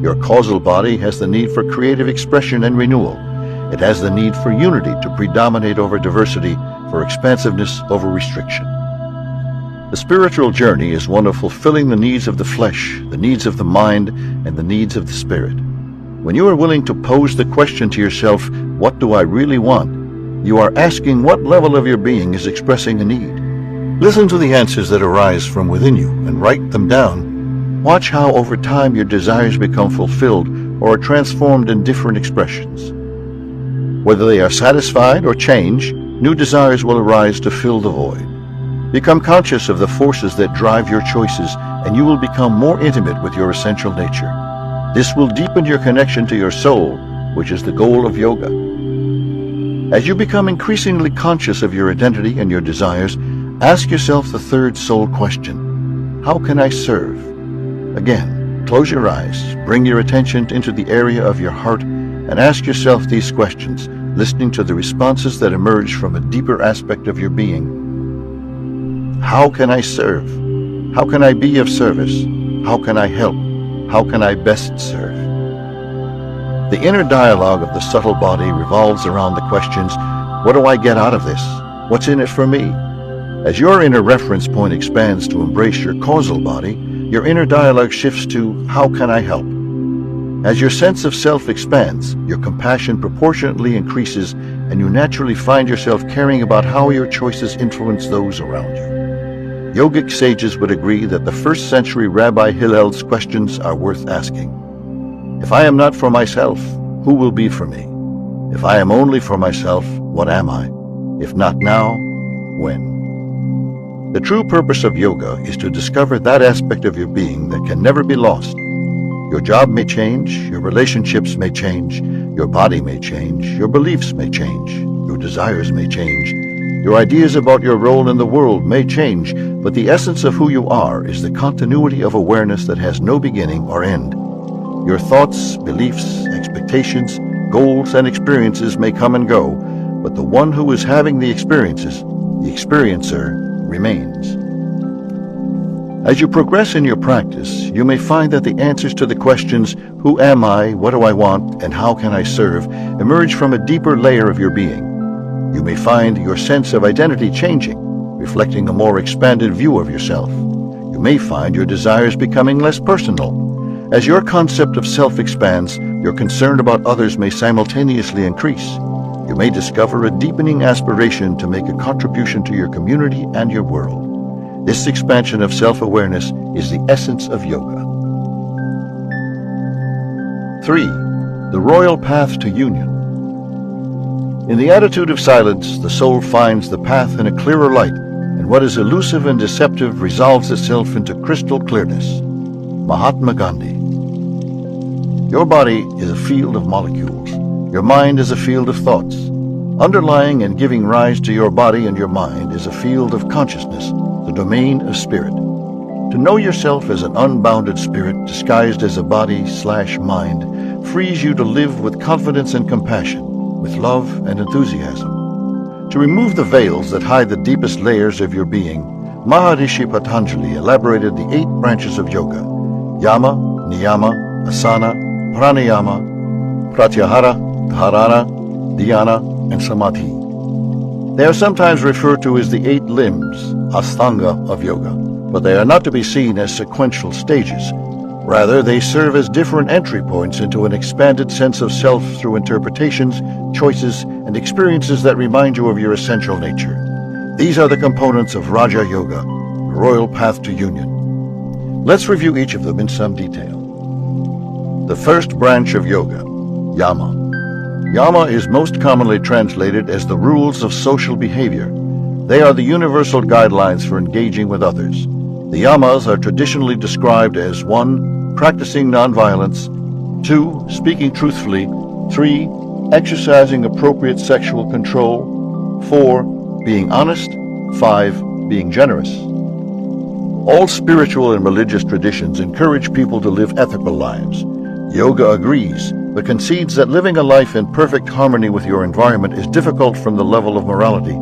Your causal body has the need for creative expression and renewal. It has the need for unity to predominate over diversity, for expansiveness over restriction. The spiritual journey is one of fulfilling the needs of the flesh, the needs of the mind, and the needs of the spirit. When you are willing to pose the question to yourself, what do I really want? You are asking what level of your being is expressing a need. Listen to the answers that arise from within you and write them down. Watch how over time your desires become fulfilled or are transformed in different expressions. Whether they are satisfied or change, new desires will arise to fill the void. Become conscious of the forces that drive your choices, and you will become more intimate with your essential nature. This will deepen your connection to your soul, which is the goal of yoga. As you become increasingly conscious of your identity and your desires, ask yourself the third soul question: how can I serve? Again, close your eyes, bring your attention into the area of your heart, and ask yourself these questions, listening to the responses that emerge from a deeper aspect of your being. How can I serve? How can I be of service? How can I help? How can I best serve? The inner dialogue of the subtle body revolves around the questions: what do I get out of this? What's in it for me? As your inner reference point expands to embrace your causal body, your inner dialogue shifts to how can I help? As your sense of self expands, your compassion proportionately increases, and you naturally find yourself caring about how your choices influence those around you. Yogic sages would agree that the first century Rabbi Hillel's questions are worth asking. If I am not for myself, who will be for me? If I am only for myself, what am I? If not now, when? The true purpose of yoga is to discover that aspect of your being that can never be lost. Your job may change, your relationships may change, your body may change, your beliefs may change, your desires may change, your ideas about your role in the world may change, but the essence of who you are is the continuity of awareness that has no beginning or end. Your thoughts, beliefs, expectations, goals, and experiences may come and go, but the one who is having the experiences, the experiencer, remains. As you progress in your practice, you may find that the answers to the questions, who am I, what do I want, and how can I serve, emerge from a deeper layer of your being. You may find your sense of identity changing, reflecting a more expanded view of yourself. You may find your desires becoming less personal. As your concept of self expands, your concern about others may simultaneously increase. You may discover a deepening aspiration to make a contribution to your community and your world. This expansion of self-awareness is the essence of yoga. 3. The Royal Path to Union. In the attitude of silence, the soul finds the path in a clearer light, and what is elusive and deceptive resolves itself into crystal clearness. Mahatma Gandhi. Your body is a field of molecules. Your mind is a field of thoughts. Underlying and giving rise to your body and your mind is a field of consciousness, the domain of spirit. To know yourself as an unbounded spirit disguised as a body/mind frees you to live with confidence and compassion, with love and enthusiasm. To remove the veils that hide the deepest layers of your being, Maharishi Patanjali elaborated the 8 branches of yoga: yama, niyama, asana, pranayama, pratyahara, dharana, dhyana, and samadhi. They are sometimes referred to as the 8 limbs, ashtanga, of yoga, but they are not to be seen as sequential stages. Rather, they serve as different entry points into an expanded sense of self through interpretations, choices, and experiences that remind you of your essential nature. These are the components of Raja Yoga, the royal path to union. Let's review each of them in some detail. The first branch of yoga, yama. Yama is most commonly translated as the rules of social behavior. They are the universal guidelines for engaging with others. The yamas are traditionally described as 1. Practicing nonviolence, 2. Speaking truthfully, 3. Exercising appropriate sexual control, 4. Being honest, 5. Being generous. All spiritual and religious traditions encourage people to live ethical lives. Yoga agrees, but concedes that living a life in perfect harmony with your environment is difficult from the level of morality.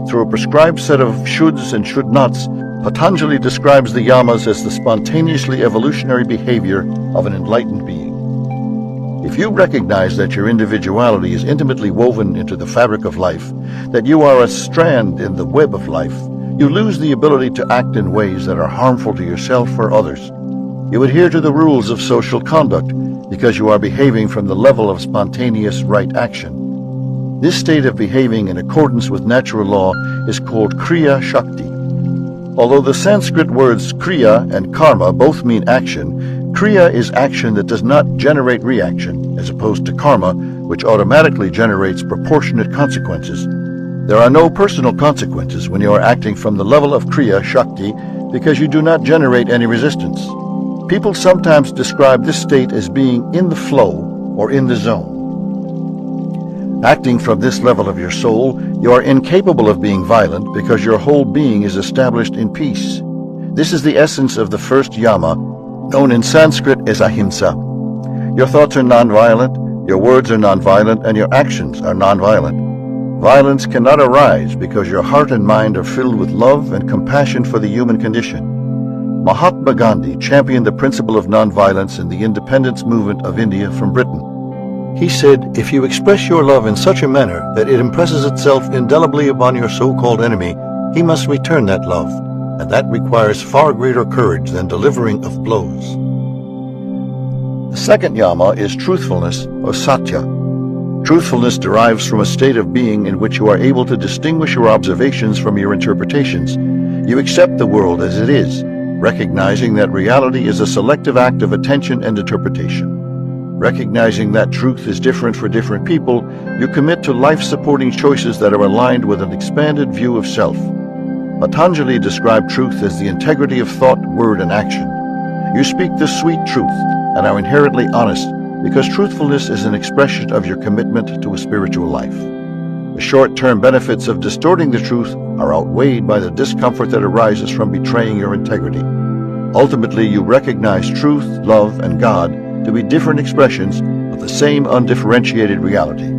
Through a prescribed set of shoulds and should nots, Patanjali describes the yamas as the spontaneously evolutionary behavior of an enlightened being. If you recognize that your individuality is intimately woven into the fabric of life, that you are a strand in the web of life, you lose the ability to act in ways that are harmful to yourself or others. You adhere to the rules of social conduct because you are behaving from the level of spontaneous right action. This state of behaving in accordance with natural law is called Kriya Shakti. Although the Sanskrit words Kriya and Karma both mean action, Kriya is action that does not generate reaction, as opposed to karma, which automatically generates proportionate consequences. There are no personal consequences when you are acting from the level of Kriya Shakti because you do not generate any resistance. People sometimes describe this state as being in the flow or in the zone. Acting from this level of your soul, you are incapable of being violent because your whole being is established in peace. This is the essence of the first yama, known in Sanskrit as ahimsa. Your thoughts are nonviolent, your words are nonviolent, and your actions are nonviolent. Violence cannot arise because your heart and mind are filled with love and compassion for the human condition. Mahatma Gandhi championed the principle of nonviolence in the independence movement of India from Britain. He said, if you express your love in such a manner that it impresses itself indelibly upon your so-called enemy, he must return that love, and that requires far greater courage than delivering of blows. The second yama is truthfulness or satya. Truthfulness derives from a state of being in which you are able to distinguish your observations from your interpretations. You accept the world as it is, recognizing that reality is a selective act of attention and interpretation. Recognizing that truth is different for different people, you commit to life-supporting choices that are aligned with an expanded view of self. Patanjali described truth as the integrity of thought, word, and action. You speak the sweet truth and are inherently honest because truthfulness is an expression of your commitment to a spiritual life. The short-term benefits of distorting the truth are outweighed by the discomfort that arises from betraying your integrity. Ultimately, you recognize truth, love, and God to be different expressions of the same undifferentiated reality.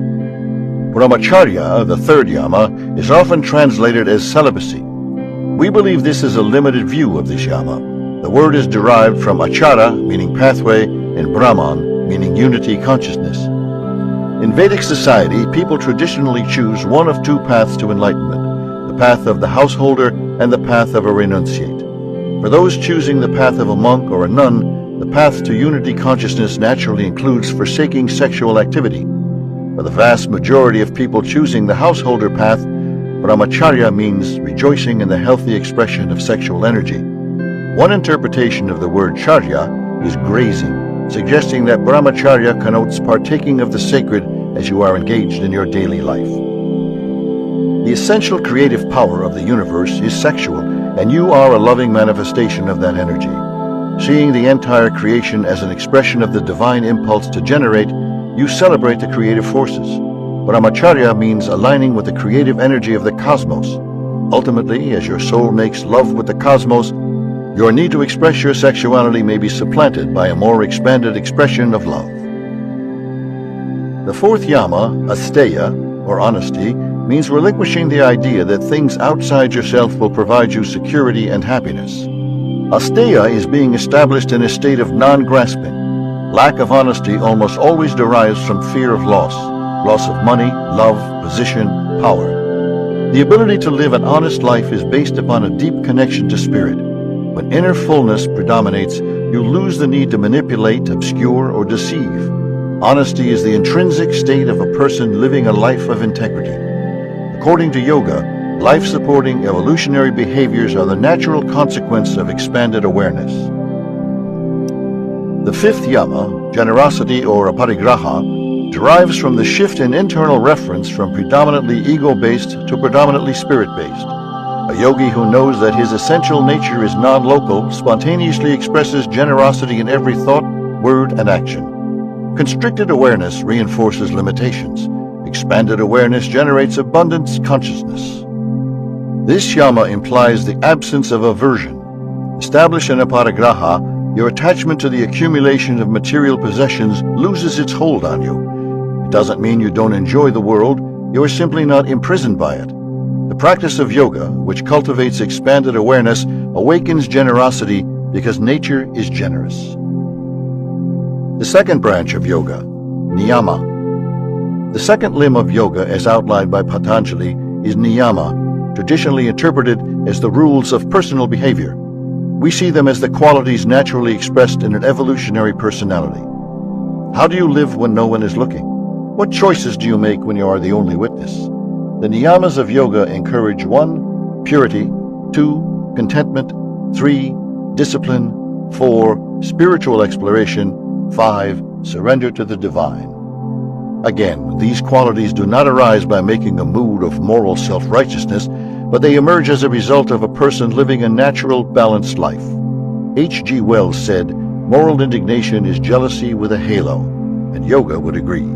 Brahmacharya, the third yama, is often translated as celibacy. We believe this is a limited view of this yama. The word is derived from achara, meaning pathway, and Brahman, meaning unity consciousness. In Vedic society, people traditionally choose one of two paths to enlightenment, the path of the householder and the path of a renunciate. For those choosing the path of a monk or a nun, the path to unity consciousness naturally includes forsaking sexual activity. For the vast majority of people choosing the householder path, Brahmacharya means rejoicing in the healthy expression of sexual energy. One interpretation of the word charya is grazing, suggesting that Brahmacharya connotes partaking of the sacred as you are engaged in your daily life. The essential creative power of the universe is sexual, and you are a loving manifestation of that energy. Seeing the entire creation as an expression of the divine impulse to generate, you celebrate the creative forces. Brahmacharya means aligning with the creative energy of the cosmos. Ultimately, as your soul makes love with the cosmos, your need to express your sexuality may be supplanted by a more expanded expression of love. The fourth yama, asteya, or honesty, means relinquishing the idea that things outside yourself will provide you security and happiness. Asteya is being established in a state of non-grasping. Lack of honesty almost always derives from fear of loss of money, love, position, power. The ability to live an honest life is based upon a deep connection to spirit. When inner fullness predominates, you lose the need to manipulate, obscure, or deceive. Honesty is the intrinsic state of a person living a life of integrity. According to yoga, life-supporting evolutionary behaviors are the natural consequence of expanded awareness. The fifth yama, generosity or aparigraha, derives from the shift in internal reference from predominantly ego-based to predominantly spirit-based. A yogi who knows that his essential nature is non-local spontaneously expresses generosity in every thought, word, and action. Constricted awareness reinforces limitations. Expanded awareness generates abundance consciousness. This yama implies the absence of aversion. Established in aparigraha, your attachment to the accumulation of material possessions loses its hold on you. It doesn't mean you don't enjoy the world, you are simply not imprisoned by it. The practice of yoga, which cultivates expanded awareness, awakens generosity because nature is generous. The second branch of yoga, niyama. The second limb of yoga, as outlined by Patanjali, is niyama, traditionally interpreted as the rules of personal behavior. We see them as the qualities naturally expressed in an evolutionary personality. How do you live when no one is looking? What choices do you make when you are the only witness? The niyamas of yoga encourage 1. Purity, 2. Contentment, 3. Discipline, 4. Spiritual exploration. 5. Surrender to the divine. Again, these qualities do not arise by making a mood of moral self-righteousness, but they emerge as a result of a person living a natural, balanced life. H.G. Wells said, "Moral indignation is jealousy with a halo," and yoga would agree.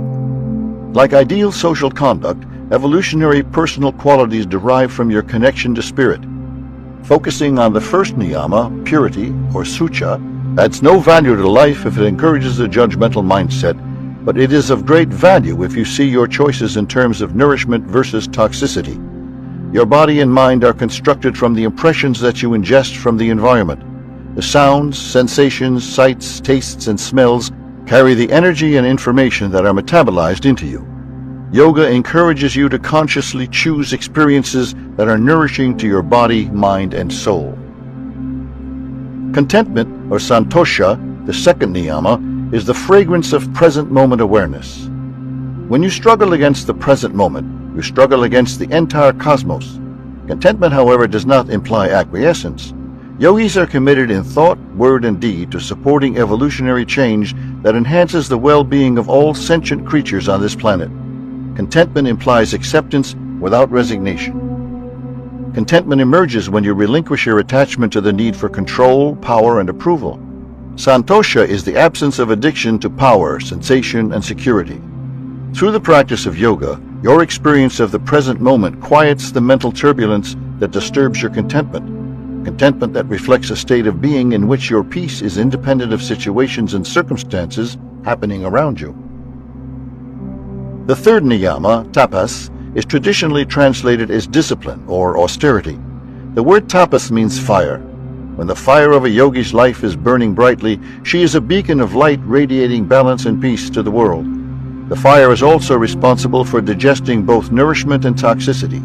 Like ideal social conduct, evolutionary personal qualities derive from your connection to spirit. Focusing on the first niyama, purity, or sucha, adds no value to life if it encourages a judgmental mindset, but it is of great value if you see your choices in terms of nourishment versus toxicity. Your body and mind are constructed from the impressions that you ingest from the environment. The sounds, sensations, sights, tastes, and smells carry the energy and information that are metabolized into you. Yoga encourages you to consciously choose experiences that are nourishing to your body, mind, and soul. Contentment, or santosha, the second niyama, is the fragrance of present moment awareness. When you struggle against the present moment, you struggle against the entire cosmos. Contentment, however, does not imply acquiescence. Yogis are committed in thought, word, and deed to supporting evolutionary change that enhances the well-being of all sentient creatures on this planet. Contentment implies acceptance without resignation. Contentment emerges when you relinquish your attachment to the need for control, power, and approval. Santosha is the absence of addiction to power, sensation, and security. Through the practice of yoga, your experience of the present moment quiets the mental turbulence that disturbs your contentment. Contentment that reflects a state of being in which your peace is independent of situations and circumstances happening around you. The third niyama, tapas, is traditionally translated as discipline or austerity. The word tapas means fire. When the fire of a yogi's life is burning brightly, she is a beacon of light radiating balance and peace to the world. The fire is also responsible for digesting both nourishment and toxicity.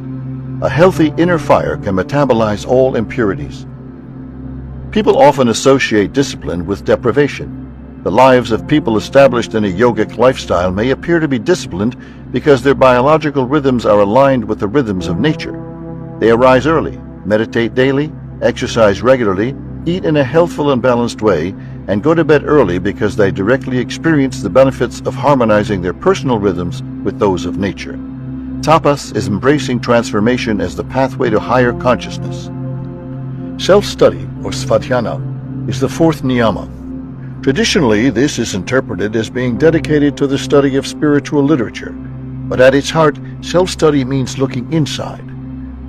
A healthy inner fire can metabolize all impurities. People often associate discipline with deprivation. The lives of people established in a yogic lifestyle may appear to be disciplined because their biological rhythms are aligned with the rhythms of nature. They arise early, meditate daily, exercise regularly, eat in a healthful and balanced way, and go to bed early because they directly experience the benefits of harmonizing their personal rhythms with those of nature. Tapas is embracing transformation as the pathway to higher consciousness. Self-study, or svadhyana, is the fourth niyama. Traditionally, this is interpreted as being dedicated to the study of spiritual literature, but at its heart, self-study means looking inside.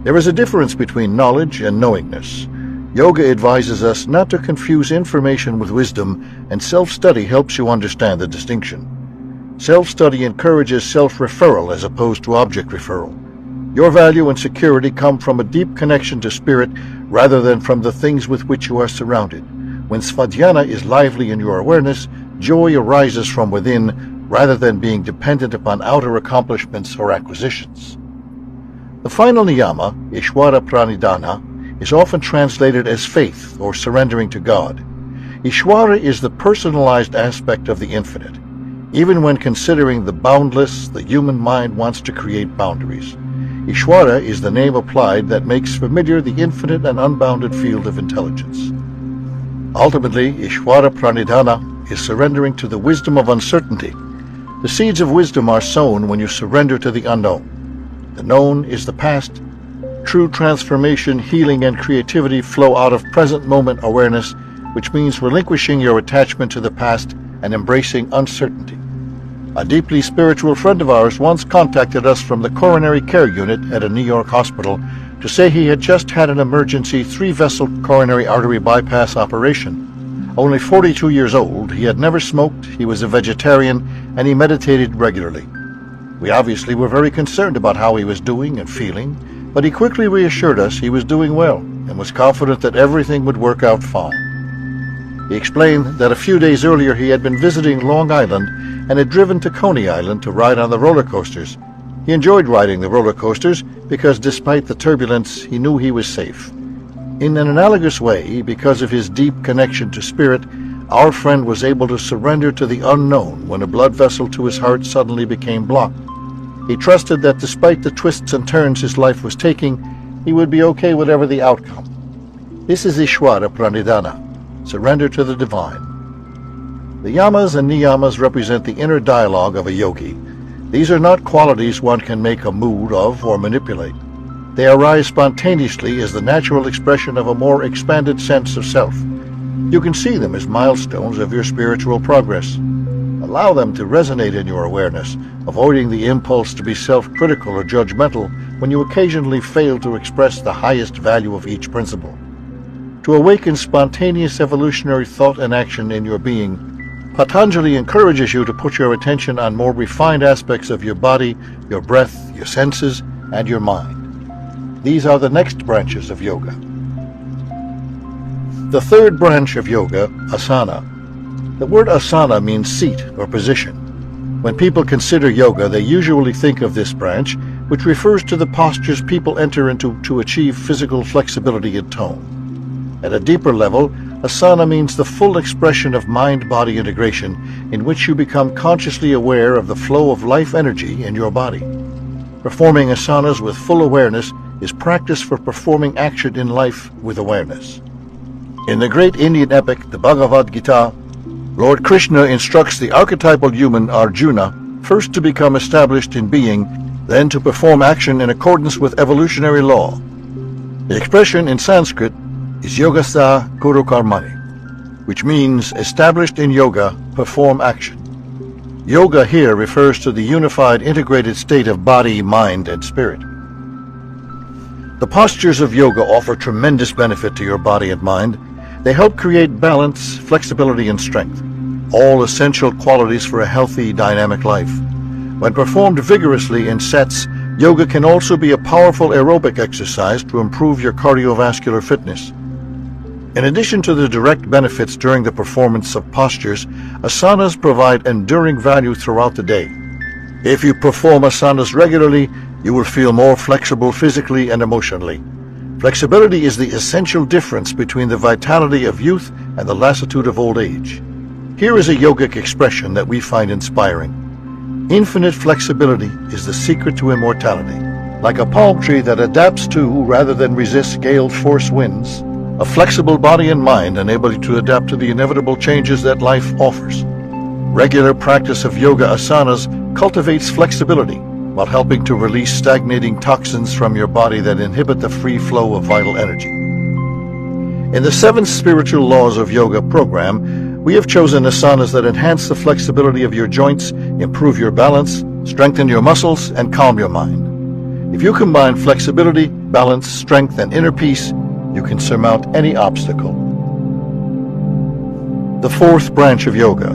There is a difference between knowledge and knowingness. Yoga advises us not to confuse information with wisdom, and self-study helps you understand the distinction. Self-study encourages self-referral as opposed to object referral. Your value and security come from a deep connection to spirit rather than from the things with which you are surrounded. When svadhyana is lively in your awareness, joy arises from within rather than being dependent upon outer accomplishments or acquisitions. The final niyama, Ishwara Pranidhana, is often translated as faith or surrendering to God. Ishwara is the personalized aspect of the infinite. Even when considering the boundless, the human mind wants to create boundaries. Ishwara is the name applied that makes familiar the infinite and unbounded field of intelligence. Ultimately, Ishwara Pranidhana is surrendering to the wisdom of uncertainty. The seeds of wisdom are sown when you surrender to the unknown. The known is the past. True transformation, healing, and creativity flow out of present moment awareness, which means relinquishing your attachment to the past and embracing uncertainty. A deeply spiritual friend of ours once contacted us from the coronary care unit at a New York hospital to say he had just had an emergency 3-vessel coronary artery bypass operation. Only 42 years old, he had never smoked, he was a vegetarian, and he meditated regularly. We obviously were very concerned about how he was doing and feeling, but he quickly reassured us he was doing well and was confident that everything would work out fine. He explained that a few days earlier he had been visiting Long Island and had driven to Coney Island to ride on the roller coasters. He enjoyed riding the roller coasters because despite the turbulence, he knew he was safe. In an analogous way, because of his deep connection to spirit, our friend was able to surrender to the unknown when a blood vessel to his heart suddenly became blocked. He trusted that despite the twists and turns his life was taking, he would be okay whatever the outcome. This is Ishwara Pranidhana, surrender to the divine. The yamas and niyamas represent the inner dialogue of a yogi. These are not qualities one can make a mood of or manipulate. They arise spontaneously as the natural expression of a more expanded sense of self. You can see them as milestones of your spiritual progress. Allow them to resonate in your awareness, avoiding the impulse to be self-critical or judgmental when you occasionally fail to express the highest value of each principle. To awaken spontaneous evolutionary thought and action in your being, Patanjali encourages you to put your attention on more refined aspects of your body, your breath, your senses, and your mind. These are the next branches of yoga. The third branch of yoga, asana. The word asana means seat or position. When people consider yoga, they usually think of this branch, which refers to the postures people enter into to achieve physical flexibility and tone. At a deeper level, asana means the full expression of mind-body integration, in which you become consciously aware of the flow of life energy in your body. Performing asanas with full awareness is practice for performing action in life with awareness. In the great Indian epic, the Bhagavad Gita, Lord Krishna instructs the archetypal human Arjuna first to become established in being, then to perform action in accordance with evolutionary law. The expression in Sanskrit is yogastha kuru karmani, which means established in yoga, perform action. Yoga here refers to the unified, integrated state of body, mind, and spirit. The postures of yoga offer tremendous benefit to your body and mind. They help create balance, flexibility, and strength, all essential qualities for a healthy, dynamic life. When performed vigorously in sets, yoga can also be a powerful aerobic exercise to improve your cardiovascular fitness. In addition to the direct benefits during the performance of postures, asanas provide enduring value throughout the day. If you perform asanas regularly, you will feel more flexible physically and emotionally. Flexibility is the essential difference between the vitality of youth and the lassitude of old age. Here is a yogic expression that we find inspiring. Infinite flexibility is the secret to immortality. Like a palm tree that adapts to rather than resists gale force winds, a flexible body and mind enable you to adapt to the inevitable changes that life offers. Regular practice of yoga asanas cultivates flexibility while helping to release stagnating toxins from your body that inhibit the free flow of vital energy. In the 7 spiritual laws of yoga program, we have chosen asanas that enhance the flexibility of your joints, improve your balance, strengthen your muscles, and calm your mind. If you combine flexibility, balance, strength, and inner peace, you can surmount any obstacle. The fourth branch of yoga,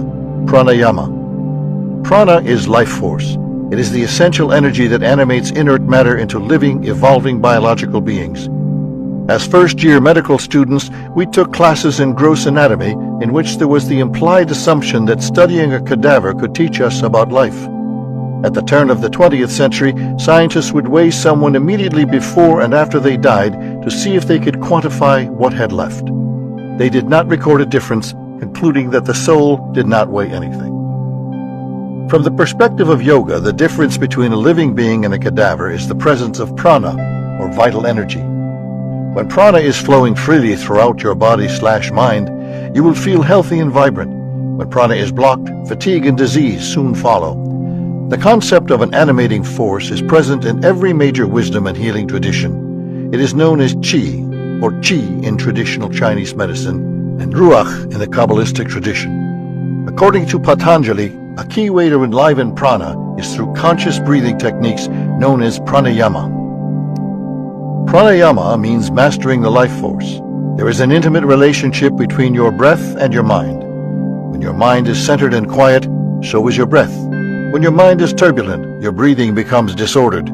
pranayama. Prana is life force. It is the essential energy that animates inert matter into living, evolving biological beings. As first-year medical students, we took classes in gross anatomy in which there was the implied assumption that studying a cadaver could teach us about life. At the turn of the 20th century, scientists would weigh someone immediately before and after they died to see if they could quantify what had left. They did not record a difference, concluding that the soul did not weigh anything. From the perspective of yoga, the difference between a living being and a cadaver is the presence of prana, or vital energy. When prana is flowing freely throughout your body/mind, you will feel healthy and vibrant. When prana is blocked, fatigue and disease soon follow. The concept of an animating force is present in every major wisdom and healing tradition. It is known as qi, or qi in traditional Chinese medicine, and ruach in the Kabbalistic tradition. According to Patanjali, a key way to enliven prana is through conscious breathing techniques known as pranayama. Pranayama means mastering the life force. There is an intimate relationship between your breath and your mind. When your mind is centered and quiet, so is your breath. When your mind is turbulent, your breathing becomes disordered.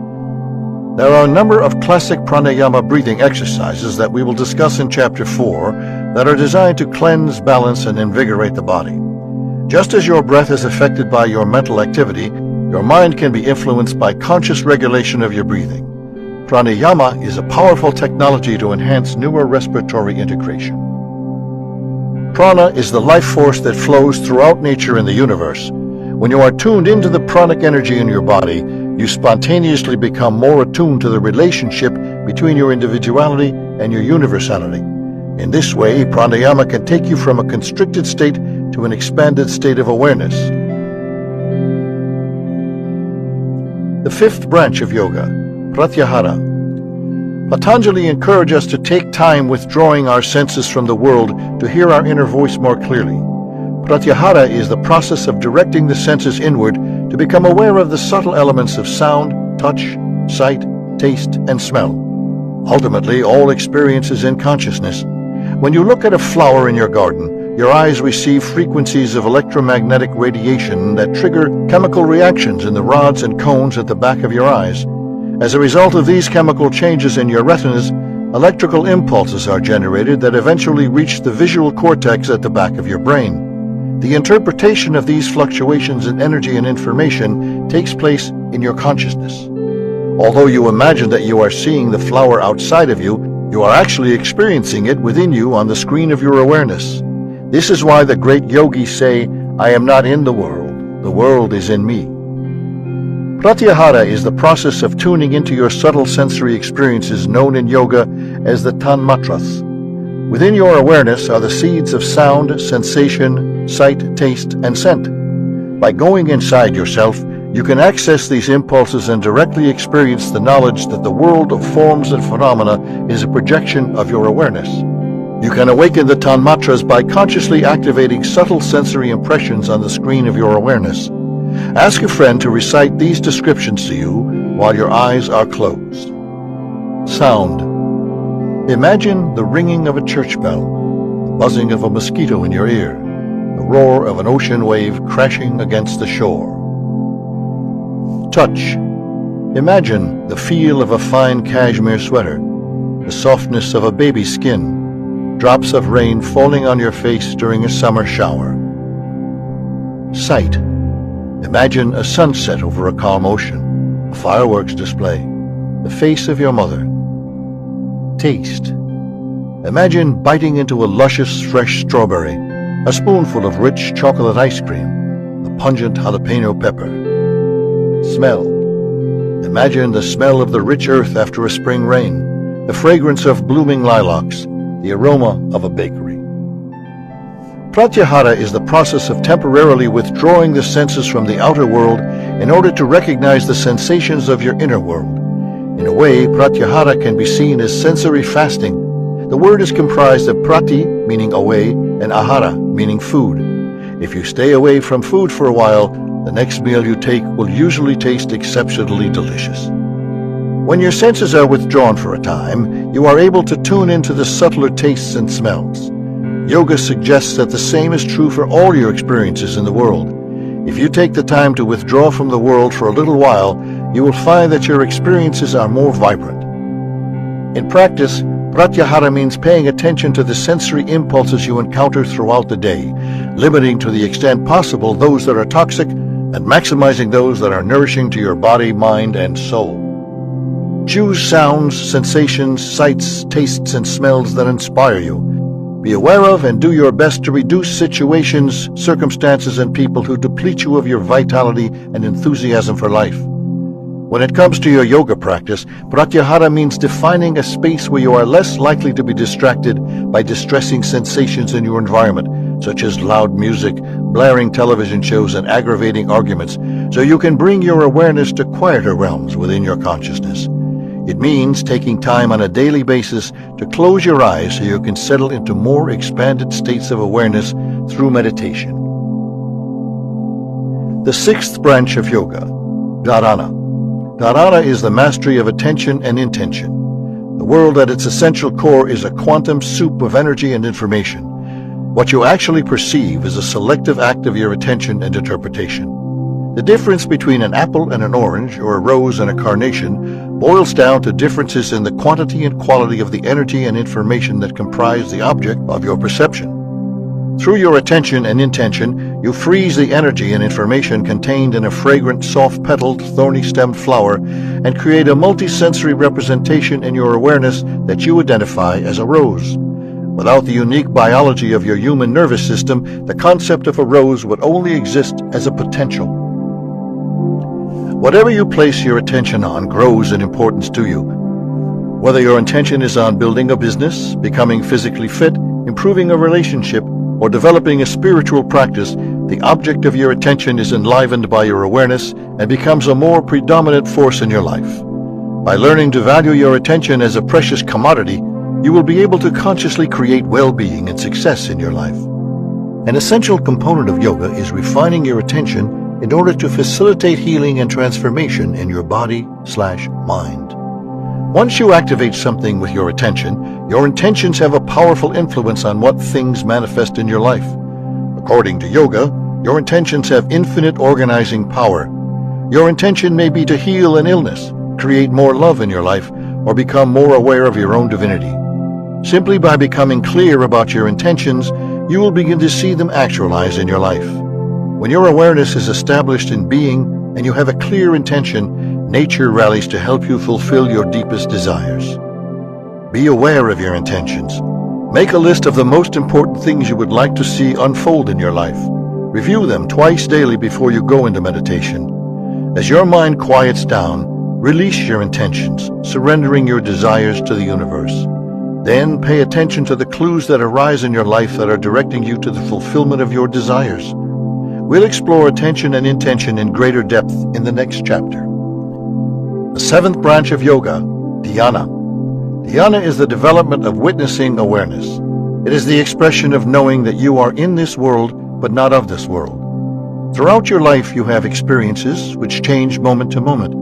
There are a number of classic pranayama breathing exercises that we will discuss in Chapter 4 that are designed to cleanse, balance, and invigorate the body. Just as your breath is affected by your mental activity, your mind can be influenced by conscious regulation of your breathing. Pranayama is a powerful technology to enhance newer respiratory integration. Prana is the life force that flows throughout nature and the universe. When you are tuned into the pranic energy in your body, you spontaneously become more attuned to the relationship between your individuality and your universality. In this way, pranayama can take you from a constricted state to an expanded state of awareness. The fifth branch of yoga, pratyahara. Patanjali encourages us to take time withdrawing our senses from the world to hear our inner voice more clearly. Pratyahara is the process of directing the senses inward to become aware of the subtle elements of sound, touch, sight, taste, and smell. Ultimately, all experience is in consciousness. When you look at a flower in your garden, your eyes receive frequencies of electromagnetic radiation that trigger chemical reactions in the rods and cones at the back of your eyes. As a result of these chemical changes in your retinas, electrical impulses are generated that eventually reach the visual cortex at the back of your brain. The interpretation of these fluctuations in energy and information takes place in your consciousness. Although you imagine that you are seeing the flower outside of you, you are actually experiencing it within you on the screen of your awareness. This is why the great yogis say, "I am not in the world is in me." Pratyahara is the process of tuning into your subtle sensory experiences known in yoga as the tanmatras. Within your awareness are the seeds of sound, sensation, sight, taste, and scent. By going inside yourself, you can access these impulses and directly experience the knowledge that the world of forms and phenomena is a projection of your awareness. You can awaken the tanmatras by consciously activating subtle sensory impressions on the screen of your awareness. Ask a friend to recite these descriptions to you while your eyes are closed. Sound. Imagine the ringing of a church bell, the buzzing of a mosquito in your ear, the roar of an ocean wave crashing against the shore. Touch. Imagine the feel of a fine cashmere sweater, the softness of a baby's skin, drops of rain falling on your face during a summer shower. Sight. Imagine a sunset over a calm ocean, a fireworks display, the face of your mother. Taste. Imagine biting into a luscious fresh strawberry, a spoonful of rich chocolate ice cream, a pungent jalapeno pepper. Smell. Imagine the smell of the rich earth after a spring rain, the fragrance of blooming lilacs, the aroma of a bakery. Pratyahara is the process of temporarily withdrawing the senses from the outer world in order to recognize the sensations of your inner world. In a way, pratyahara can be seen as sensory fasting. The word is comprised of prati, meaning away, and ahara, meaning food. If you stay away from food for a while, the next meal you take will usually taste exceptionally delicious. When your senses are withdrawn for a time, you are able to tune into the subtler tastes and smells. Yoga suggests that the same is true for all your experiences in the world. If you take the time to withdraw from the world for a little while, you will find that your experiences are more vibrant. In practice, pratyahara means paying attention to the sensory impulses you encounter throughout the day, limiting to the extent possible those that are toxic and maximizing those that are nourishing to your body, mind, and soul. Choose sounds, sensations, sights, tastes, and smells that inspire you. Be aware of and do your best to reduce situations, circumstances, and people who deplete you of your vitality and enthusiasm for life. When it comes to your yoga practice, pratyahara means defining a space where you are less likely to be distracted by distressing sensations in your environment, such as loud music, blaring television shows, and aggravating arguments, so you can bring your awareness to quieter realms within your consciousness. It means taking time on a daily basis to close your eyes so you can settle into more expanded states of awareness through meditation. The sixth branch of yoga, dharana. Dharana is the mastery of attention and intention. The world at its essential core is a quantum soup of energy and information. What you actually perceive is a selective act of your attention and interpretation. The difference between an apple and an orange, or a rose and a carnation, boils down to differences in the quantity and quality of the energy and information that comprise the object of your perception. Through your attention and intention, you freeze the energy and information contained in a fragrant, soft-petaled, thorny-stemmed flower and create a multisensory representation in your awareness that you identify as a rose. Without the unique biology of your human nervous system, the concept of a rose would only exist as a potential. Whatever you place your attention on grows in importance to you. Whether your intention is on building a business, becoming physically fit, improving a relationship, or developing a spiritual practice, the object of your attention is enlivened by your awareness and becomes a more predominant force in your life. By learning to value your attention as a precious commodity, you will be able to consciously create well-being and success in your life. An essential component of yoga is refining your attention in order to facilitate healing and transformation in your body/mind. Once you activate something with your attention, your intentions have a powerful influence on what things manifest in your life. According to yoga, your intentions have infinite organizing power. Your intention may be to heal an illness, create more love in your life, or become more aware of your own divinity. Simply by becoming clear about your intentions, you will begin to see them actualize in your life. When your awareness is established in being and you have a clear intention, nature rallies to help you fulfill your deepest desires. Be aware of your intentions. Make a list of the most important things you would like to see unfold in your life. Review them twice daily before you go into meditation. As your mind quiets down, release your intentions, surrendering your desires to the universe. Then pay attention to the clues that arise in your life that are directing you to the fulfillment of your desires. We'll explore attention and intention in greater depth in the next chapter. The seventh branch of yoga, dhyana. Dhyana is the development of witnessing awareness. It is the expression of knowing that you are in this world, but not of this world. Throughout your life, you have experiences which change moment to moment.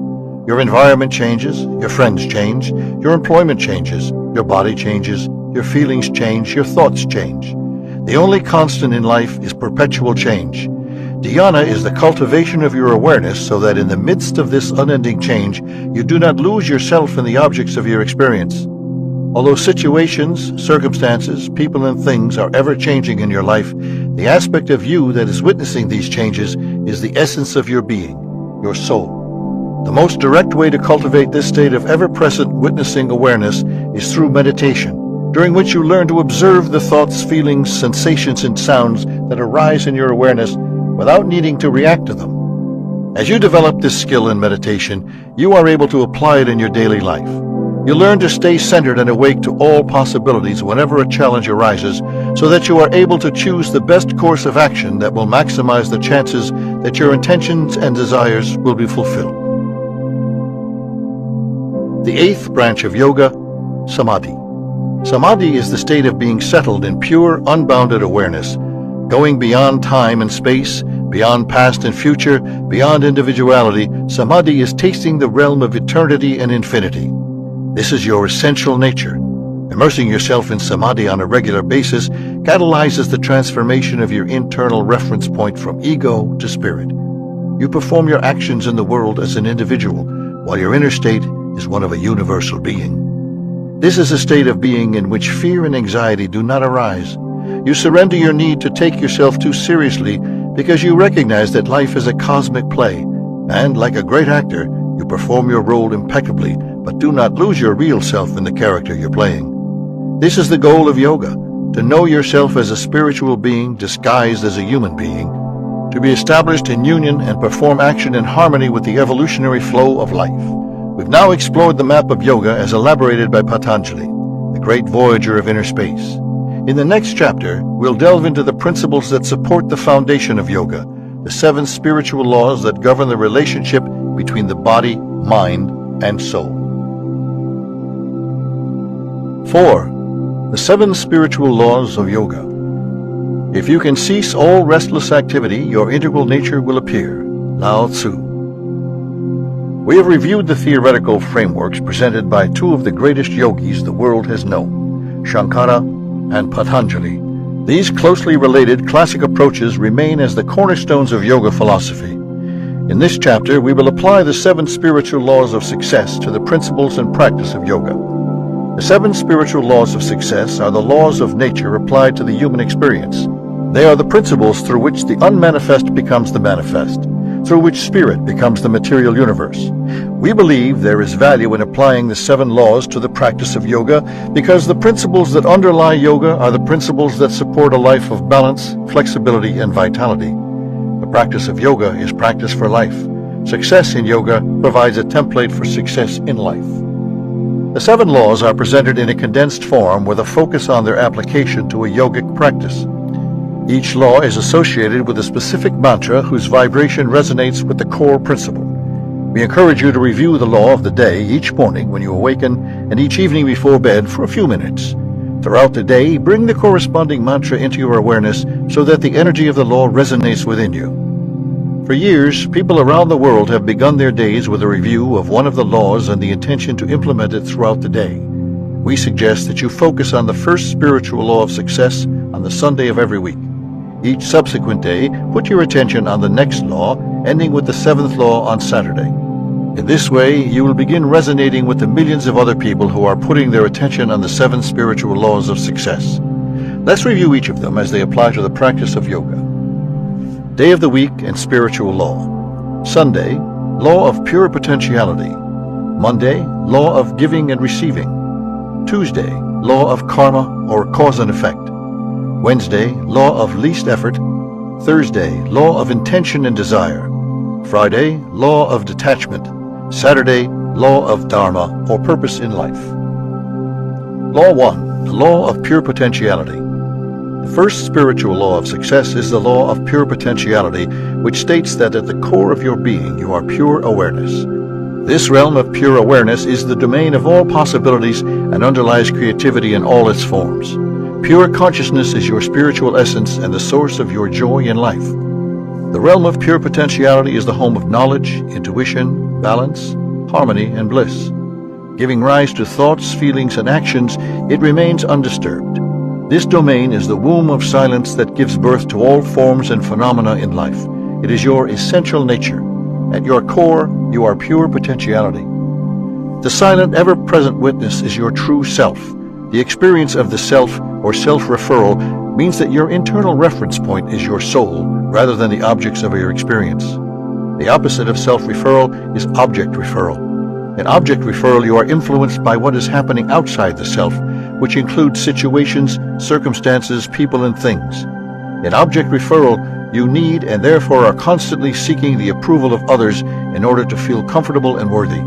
Your environment changes, your friends change, your employment changes, your body changes, your feelings change, your thoughts change. The only constant in life is perpetual change. Dhyana is the cultivation of your awareness so that in the midst of this unending change, you do not lose yourself in the objects of your experience. Although situations, circumstances, people and things are ever changing in your life, the aspect of you that is witnessing these changes is the essence of your being, your soul. The most direct way to cultivate this state of ever-present witnessing awareness is through meditation, during which you learn to observe the thoughts, feelings, sensations, and sounds that arise in your awareness without needing to react to them. As you develop this skill in meditation, you are able to apply it in your daily life. You learn to stay centered and awake to all possibilities whenever a challenge arises, so that you are able to choose the best course of action that will maximize the chances that your intentions and desires will be fulfilled. The eighth branch of yoga, samadhi. Samadhi is the state of being settled in pure, unbounded awareness, going beyond time and space, beyond past and future, beyond individuality. Samadhi is tasting the realm of eternity and infinity. This is your essential nature. Immersing yourself in samadhi on a regular basis catalyzes the transformation of your internal reference point from ego to spirit. You perform your actions in the world as an individual, while your inner state is one of a universal being. This is a state of being in which fear and anxiety do not arise. You surrender your need to take yourself too seriously because you recognize that life is a cosmic play, and like a great actor, you perform your role impeccably, but do not lose your real self in the character you're playing. This is the goal of yoga, to know yourself as a spiritual being disguised as a human being, to be established in union and perform action in harmony with the evolutionary flow of life. We've now explored the map of yoga as elaborated by Patanjali, the great voyager of inner space. In the next chapter, we'll delve into the principles that support the foundation of yoga, the 7 spiritual laws that govern the relationship between the body, mind, and soul. 4. The 7 spiritual laws of yoga. If you can cease all restless activity, your integral nature will appear. Lao Tzu. We have reviewed the theoretical frameworks presented by 2 of the greatest yogis the world has known, Shankara and Patanjali. These closely related classic approaches remain as the cornerstones of yoga philosophy. In this chapter, we will apply the 7 spiritual laws of success to the principles and practice of yoga. The 7 spiritual laws of success are the laws of nature applied to the human experience. They are the principles through which the unmanifest becomes the manifest, through which spirit becomes the material universe. We believe there is value in applying the 7 laws to the practice of yoga because the principles that underlie yoga are the principles that support a life of balance, flexibility, and vitality. The practice of yoga is practice for life. Success in yoga provides a template for success in life. The 7 laws are presented in a condensed form with a focus on their application to a yogic practice. Each law is associated with a specific mantra whose vibration resonates with the core principle. We encourage you to review the law of the day each morning when you awaken and each evening before bed for a few minutes. Throughout the day, bring the corresponding mantra into your awareness so that the energy of the law resonates within you. For years, people around the world have begun their days with a review of one of the laws and the intention to implement it throughout the day. We suggest that you focus on the first spiritual law of success on the Sunday of every week. Each subsequent day, put your attention on the next law, ending with the 7th law on Saturday. In this way, you will begin resonating with the millions of other people who are putting their attention on the 7 spiritual laws of success. Let's review each of them as they apply to the practice of yoga. Day of the week and spiritual law. Sunday, law of pure potentiality. Monday, law of giving and receiving. Tuesday, law of karma or cause and effect. Wednesday, law of least effort. Thursday, law of intention and desire. Friday, law of detachment. Saturday, law of dharma or purpose in life. Law 1, the law of pure potentiality. The first spiritual law of success is the law of pure potentiality, which states that at the core of your being you are pure awareness. This realm of pure awareness is the domain of all possibilities and underlies creativity in all its forms. Pure consciousness is your spiritual essence and the source of your joy in life. The realm of pure potentiality is the home of knowledge, intuition, balance, harmony, and bliss. Giving rise to thoughts, feelings, and actions, it remains undisturbed. This domain is the womb of silence that gives birth to all forms and phenomena in life. It is your essential nature. At your core, you are pure potentiality. The silent, ever-present witness is your true self. The experience of the self or self-referral means that your internal reference point is your soul rather than the objects of your experience. The opposite of self-referral is object referral. In object referral, you are influenced by what is happening outside the self, which includes situations, circumstances, people, and things. In object referral, you need and therefore are constantly seeking the approval of others in order to feel comfortable and worthy.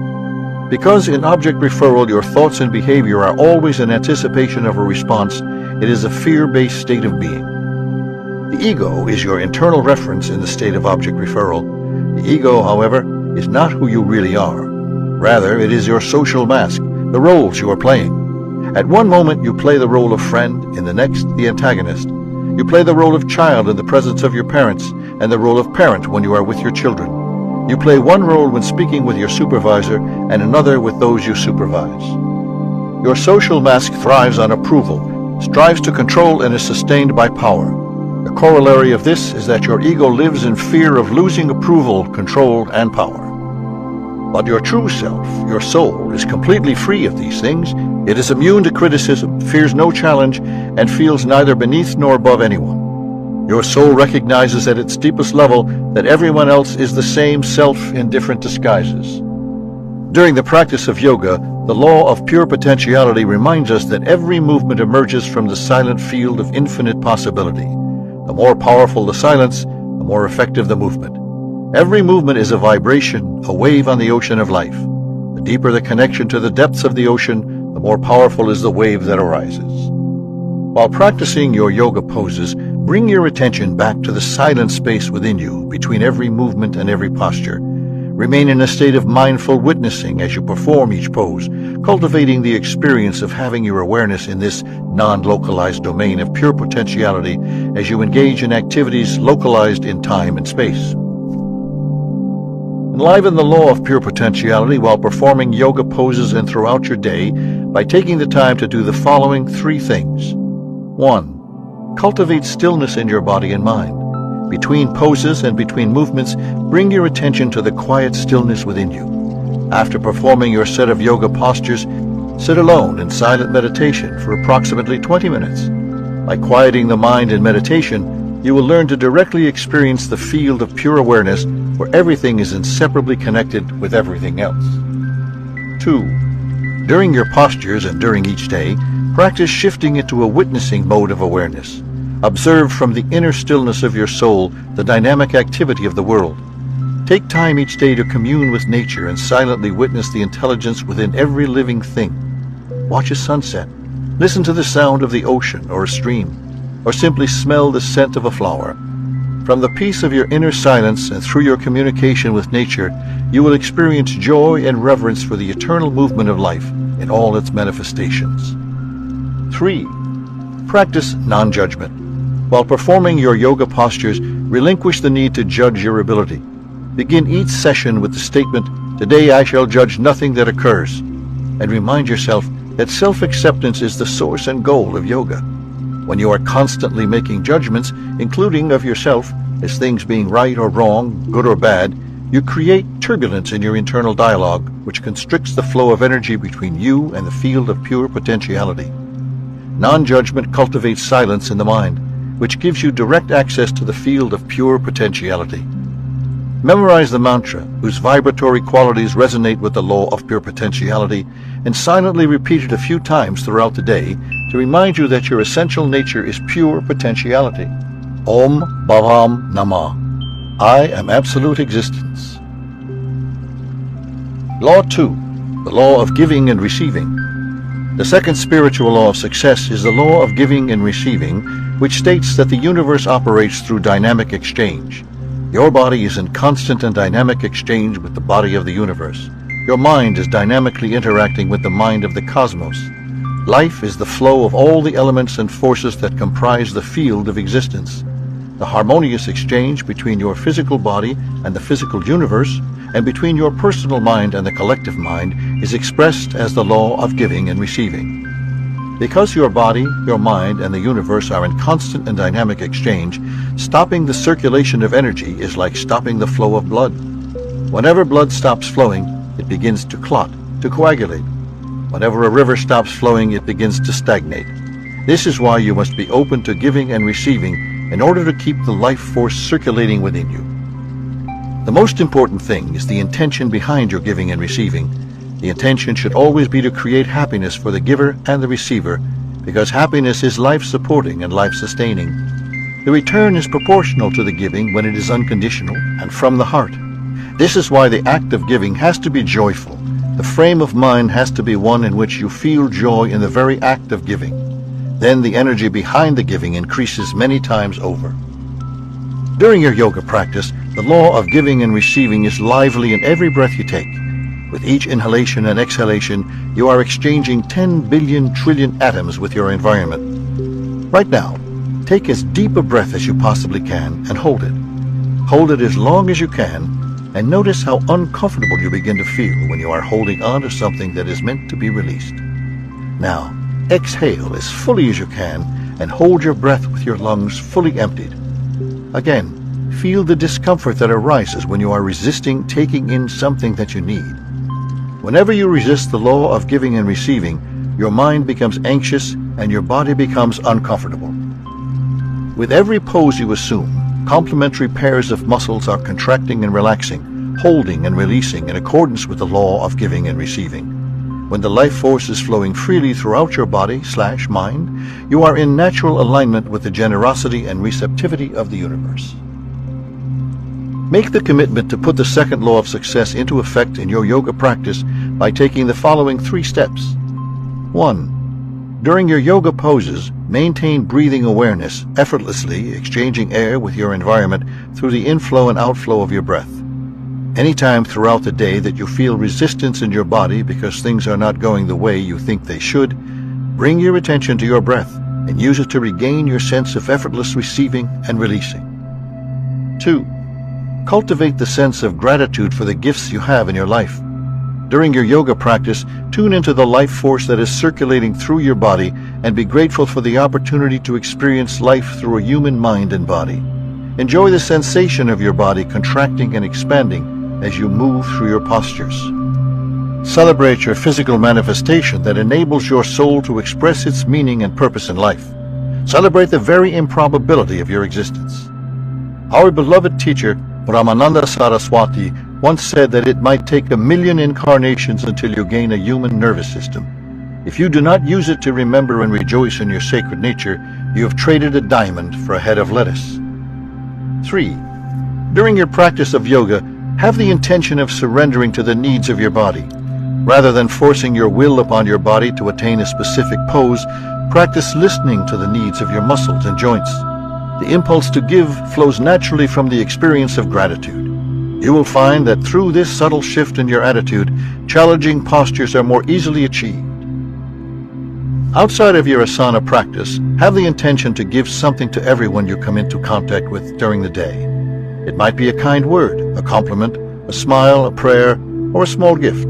Because in object referral your thoughts and behavior are always in anticipation of a response, it is a fear-based state of being. The ego is your internal reference in the state of object referral. The ego, however, is not who you really are. Rather, it is your social mask, the roles you are playing. At one moment you play the role of friend, in the next the antagonist. You play the role of child in the presence of your parents, and the role of parent when you are with your children. You play one role when speaking with your supervisor, and another with those you supervise. Your social mask thrives on approval, strives to control, and is sustained by power. The corollary of this is that your ego lives in fear of losing approval, control, and power. But your true self, your soul, is completely free of these things. It is immune to criticism, fears no challenge, and feels neither beneath nor above anyone. Your soul recognizes at its deepest level that everyone else is the same self in different disguises. During the practice of yoga, the law of pure potentiality reminds us that every movement emerges from the silent field of infinite possibility. The more powerful the silence, the more effective the movement. Every movement is a vibration, a wave on the ocean of life. The deeper the connection to the depths of the ocean, the more powerful is the wave that arises. While practicing your yoga poses, bring your attention back to the silent space within you between every movement and every posture. Remain in a state of mindful witnessing as you perform each pose, cultivating the experience of having your awareness in this non-localized domain of pure potentiality as you engage in activities localized in time and space. Enliven the law of pure potentiality while performing yoga poses and throughout your day by taking the time to do the following 3 things. 1. Cultivate stillness in your body and mind. Between poses and between movements, bring your attention to the quiet stillness within you. After performing your set of yoga postures, sit alone in silent meditation for approximately 20 minutes. By quieting the mind in meditation, you will learn to directly experience the field of pure awareness where everything is inseparably connected with everything else. 2. During your postures and during each day, practice shifting into a witnessing mode of awareness. Observe from the inner stillness of your soul the dynamic activity of the world. Take time each day to commune with nature and silently witness the intelligence within every living thing. watch a sunset, listen to the sound of the ocean or a stream, or simply smell the scent of a flower. From the peace of your inner silence and through your communication with nature, you will experience joy and reverence for the eternal movement of life in all its manifestations. 3. Practice non-judgment. While performing your yoga postures, relinquish the need to judge your ability. Begin each session with the statement, "Today I shall judge nothing that occurs," and remind yourself that self-acceptance is the source and goal of yoga. When you are constantly making judgments, including of yourself, as things being right or wrong, good or bad, you create turbulence in your internal dialogue, which constricts the flow of energy between you and the field of pure potentiality. Non-judgment cultivates silence in the mind, which gives you direct access to the field of pure potentiality. Memorize the mantra, whose vibratory qualities resonate with the law of pure potentiality, and silently repeat it a few times throughout the day to remind you that your essential nature is pure potentiality. Om Bhavam Namah. I am absolute existence. Law 2. The law of giving and receiving. The second spiritual law of success is the law of giving and receiving, which states that the universe operates through dynamic exchange. Your body is in constant and dynamic exchange with the body of the universe. Your mind is dynamically interacting with the mind of the cosmos. Life is the flow of all the elements and forces that comprise the field of existence. The harmonious exchange between your physical body and the physical universe, and between your personal mind and the collective mind, is expressed as the law of giving and receiving. Because your body, your mind, and the universe are in constant and dynamic exchange, stopping the circulation of energy is like stopping the flow of blood. Whenever blood stops flowing, it begins to clot, to coagulate. Whenever a river stops flowing, it begins to stagnate. This is why you must be open to giving and receiving in order to keep the life force circulating within you. The most important thing is the intention behind your giving and receiving. The intention should always be to create happiness for the giver and the receiver, because happiness is life-supporting and life-sustaining. The return is proportional to the giving when it is unconditional and from the heart. This is why the act of giving has to be joyful. The frame of mind has to be one in which you feel joy in the very act of giving. Then the energy behind the giving increases many times over. During your yoga practice, the law of giving and receiving is lively in every breath you take. With each inhalation and exhalation, you are exchanging 10 billion trillion atoms with your environment. Right now, take as deep a breath as you possibly can and hold it. Hold it as long as you can, and notice how uncomfortable you begin to feel when you are holding on to something that is meant to be released. Now, exhale as fully as you can and hold your breath with your lungs fully emptied. Again, feel the discomfort that arises when you are resisting taking in something that you need. Whenever you resist the law of giving and receiving, your mind becomes anxious and your body becomes uncomfortable. With every pose you assume, complementary pairs of muscles are contracting and relaxing, holding and releasing in accordance with the law of giving and receiving. When the life force is flowing freely throughout your body/mind, you are in natural alignment with the generosity and receptivity of the universe. Make the commitment to put the second law of success into effect in your yoga practice by taking the following 3 steps. 1. During your yoga poses, maintain breathing awareness, effortlessly exchanging air with your environment through the inflow and outflow of your breath. Anytime throughout the day that you feel resistance in your body because things are not going the way you think they should, bring your attention to your breath and use it to regain your sense of effortless receiving and releasing. 2. Cultivate the sense of gratitude for the gifts you have in your life. During your yoga practice, tune into the life force that is circulating through your body and be grateful for the opportunity to experience life through a human mind and body. Enjoy the sensation of your body contracting and expanding as you move through your postures. Celebrate your physical manifestation that enables your soul to express its meaning and purpose in life. Celebrate the very improbability of your existence. Our beloved teacher, Brahmananda Saraswati, once said that it might take 1,000,000 incarnations until you gain a human nervous system. If you do not use it to remember and rejoice in your sacred nature, you have traded a diamond for a head of lettuce. 3. During your practice of yoga, have the intention of surrendering to the needs of your body. Rather than forcing your will upon your body to attain a specific pose, practice listening to the needs of your muscles and joints. The impulse to give flows naturally from the experience of gratitude. You will find that through this subtle shift in your attitude, challenging postures are more easily achieved. Outside of your asana practice, have the intention to give something to everyone you come into contact with during the day. It might be a kind word, a compliment, a smile, a prayer, or a small gift.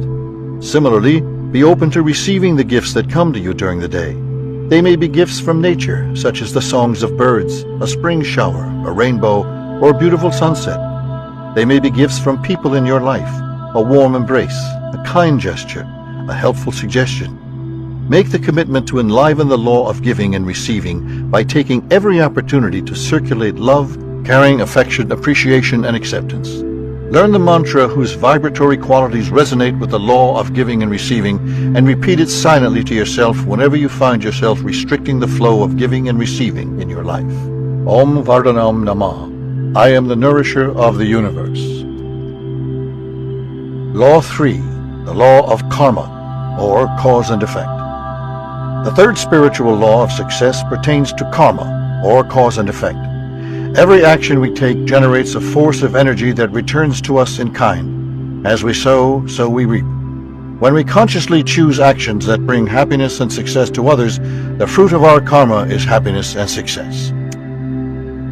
Similarly, be open to receiving the gifts that come to you during the day. They may be gifts from nature, such as the songs of birds, a spring shower, a rainbow, or a beautiful sunset. They may be gifts from people in your life, a warm embrace, a kind gesture, a helpful suggestion. Make the commitment to enliven the law of giving and receiving by taking every opportunity to circulate love, carrying affection, appreciation, and acceptance. Learn the mantra whose vibratory qualities resonate with the law of giving and receiving, and repeat it silently to yourself whenever you find yourself restricting the flow of giving and receiving in your life. Om Vardhanam Namah. I am the nourisher of the universe. Law 3. The law of karma, or cause and effect. The third spiritual law of success pertains to karma, or cause and effect. Every action we take generates a force of energy that returns to us in kind. As we sow, so we reap. When we consciously choose actions that bring happiness and success to others, the fruit of our karma is happiness and success.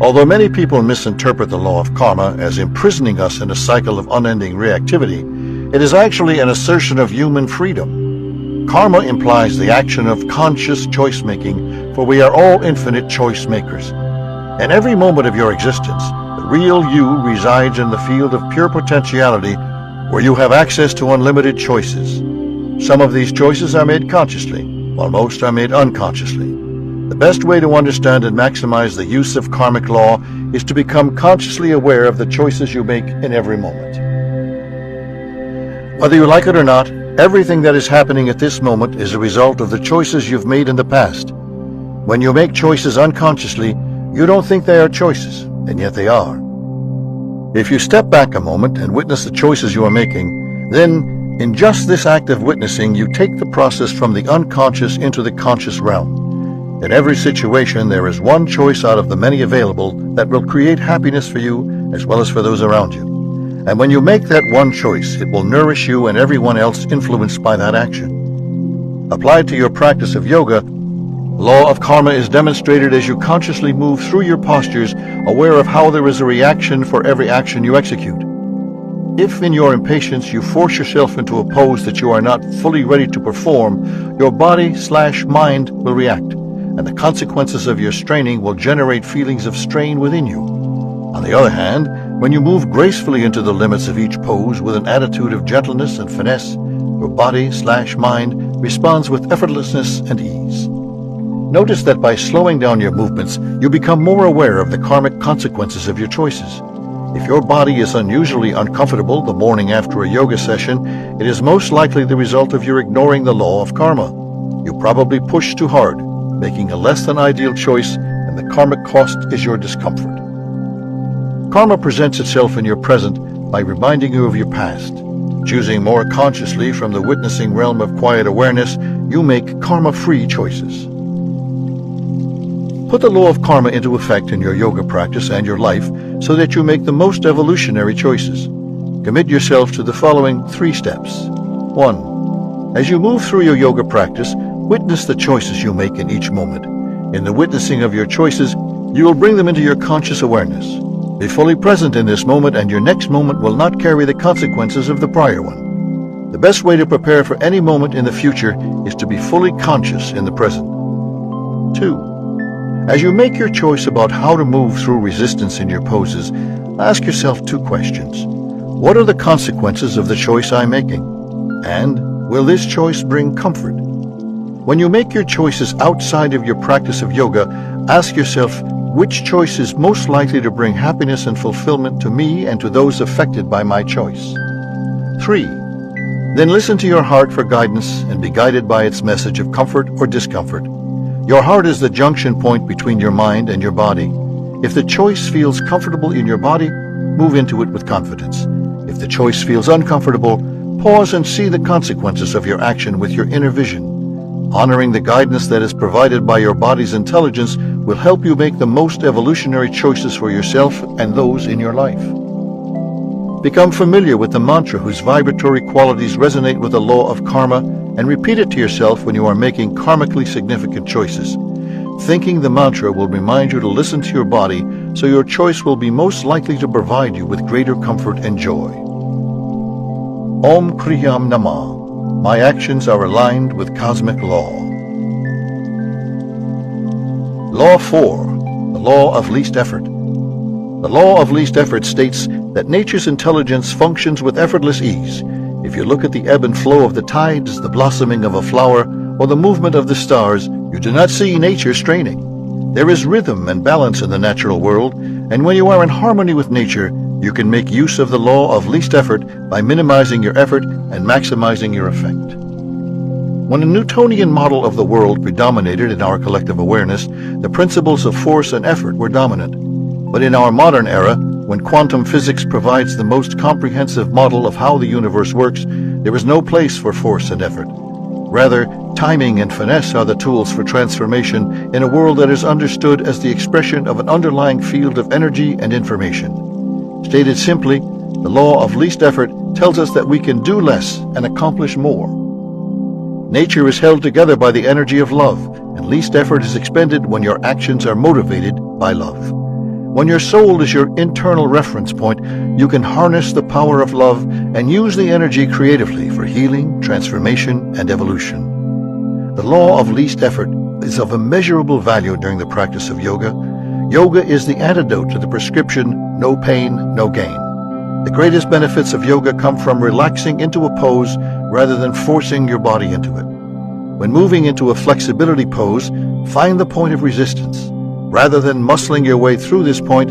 Although many people misinterpret the law of karma as imprisoning us in a cycle of unending reactivity, it is actually an assertion of human freedom. Karma implies the action of conscious choice-making, for we are all infinite choice makers. In every moment of your existence, the real you resides in the field of pure potentiality, where you have access to unlimited choices. Some of these choices are made consciously, while most are made unconsciously. The best way to understand and maximize the use of karmic law is to become consciously aware of the choices you make in every moment. Whether you like it or not, everything that is happening at this moment is a result of the choices you've made in the past. When you make choices unconsciously, you don't think they are choices, and yet they are. If you step back a moment and witness the choices you are making, then, in just this act of witnessing, you take the process from the unconscious into the conscious realm. In every situation, there is one choice out of the many available that will create happiness for you as well as for those around you. And when you make that one choice, it will nourish you and everyone else influenced by that action. Applied to your practice of yoga, law of karma is demonstrated as you consciously move through your postures, aware of how there is a reaction for every action you execute. If in your impatience you force yourself into a pose that you are not fully ready to perform, your body/mind will react, and the consequences of your straining will generate feelings of strain within you. On the other hand, when you move gracefully into the limits of each pose with an attitude of gentleness and finesse, your body/mind responds with effortlessness and ease. Notice that by slowing down your movements, you become more aware of the karmic consequences of your choices. If your body is unusually uncomfortable the morning after a yoga session, it is most likely the result of your ignoring the law of karma. You probably pushed too hard, making a less than ideal choice, and the karmic cost is your discomfort. Karma presents itself in your present by reminding you of your past. Choosing more consciously from the witnessing realm of quiet awareness, you make karma-free choices. Put the law of karma into effect in your yoga practice and your life so that you make the most evolutionary choices. Commit yourself to the following 3 steps. 1. As you move through your yoga practice, witness the choices you make in each moment. In the witnessing of your choices, you will bring them into your conscious awareness. Be fully present in this moment, and your next moment will not carry the consequences of the prior one. The best way to prepare for any moment in the future is to be fully conscious in the present. 2. As you make your choice about how to move through resistance in your poses, ask yourself 2 questions. What are the consequences of the choice I'm making? And will this choice bring comfort? When you make your choices outside of your practice of yoga, ask yourself, which choice is most likely to bring happiness and fulfillment to me and to those affected by my choice? 3. Then listen to your heart for guidance and be guided by its message of comfort or discomfort. Your heart is the junction point between your mind and your body. If the choice feels comfortable in your body, move into it with confidence. If the choice feels uncomfortable, Pause and see the consequences of your action with your inner vision. Honoring the guidance that is provided by your body's intelligence will help you make the most evolutionary choices for yourself and those in your life. Become familiar with the mantra whose vibratory qualities resonate with the law of karma and repeat it to yourself when you are making karmically significant choices. Thinking the mantra will remind you to listen to your body, so your choice will be most likely to provide you with greater comfort and joy. Om Kriyam Namah. My actions are aligned with cosmic law. Law 4. The law of least effort. The law of least effort states that nature's intelligence functions with effortless ease. If you look at the ebb and flow of the tides, the blossoming of a flower, or the movement of the stars, you do not see nature straining. There is rhythm and balance in the natural world, and when you are in harmony with nature, you can make use of the law of least effort by minimizing your effort and maximizing your effect. When a Newtonian model of the world predominated in our collective awareness, the principles of force and effort were dominant. But in our modern era, when quantum physics provides the most comprehensive model of how the universe works, there is no place for force and effort. Rather, timing and finesse are the tools for transformation in a world that is understood as the expression of an underlying field of energy and information. Stated simply, the law of least effort tells us that we can do less and accomplish more. Nature is held together by the energy of love, and least effort is expended when your actions are motivated by love. When your soul is your internal reference point, you can harness the power of love and use the energy creatively for healing, transformation, and evolution. The law of least effort is of immeasurable value during the practice of yoga. Yoga is the antidote to the prescription, no pain, no gain. The greatest benefits of yoga come from relaxing into a pose rather than forcing your body into it. When moving into a flexibility pose, find the point of resistance. Rather than muscling your way through this point,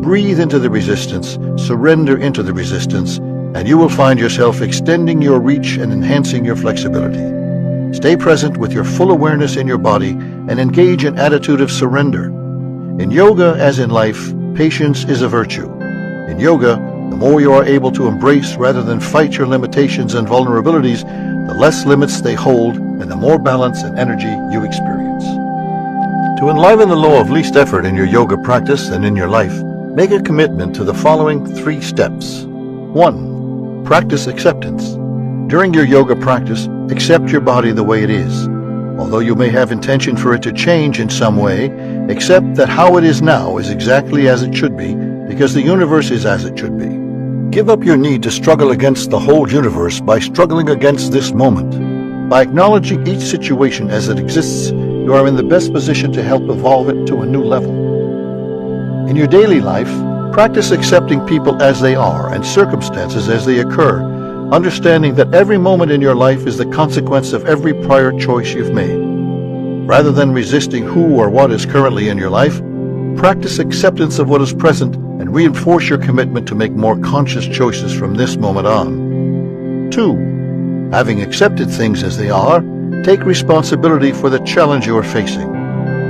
breathe into the resistance, surrender into the resistance, and you will find yourself extending your reach and enhancing your flexibility. Stay present with your full awareness in your body and engage in attitude of surrender. In yoga, as in life, patience is a virtue. In yoga, the more you are able to embrace rather than fight your limitations and vulnerabilities, the less limits they hold and the more balance and energy you experience. To enliven the law of least effort in your yoga practice and in your life, make a commitment to the following 3 steps. 1. Practice acceptance. During your yoga practice, accept your body the way it is. Although you may have intention for it to change in some way, accept that how it is now is exactly as it should be, because the universe is as it should be. Give up your need to struggle against the whole universe by struggling against this moment. By acknowledging each situation as it exists, you are in the best position to help evolve it to a new level. In your daily life, practice accepting people as they are and circumstances as they occur, understanding that every moment in your life is the consequence of every prior choice you've made. Rather than resisting who or what is currently in your life, practice acceptance of what is present and reinforce your commitment to make more conscious choices from this moment on. 2. Having accepted things as they are, take responsibility for the challenge you are facing.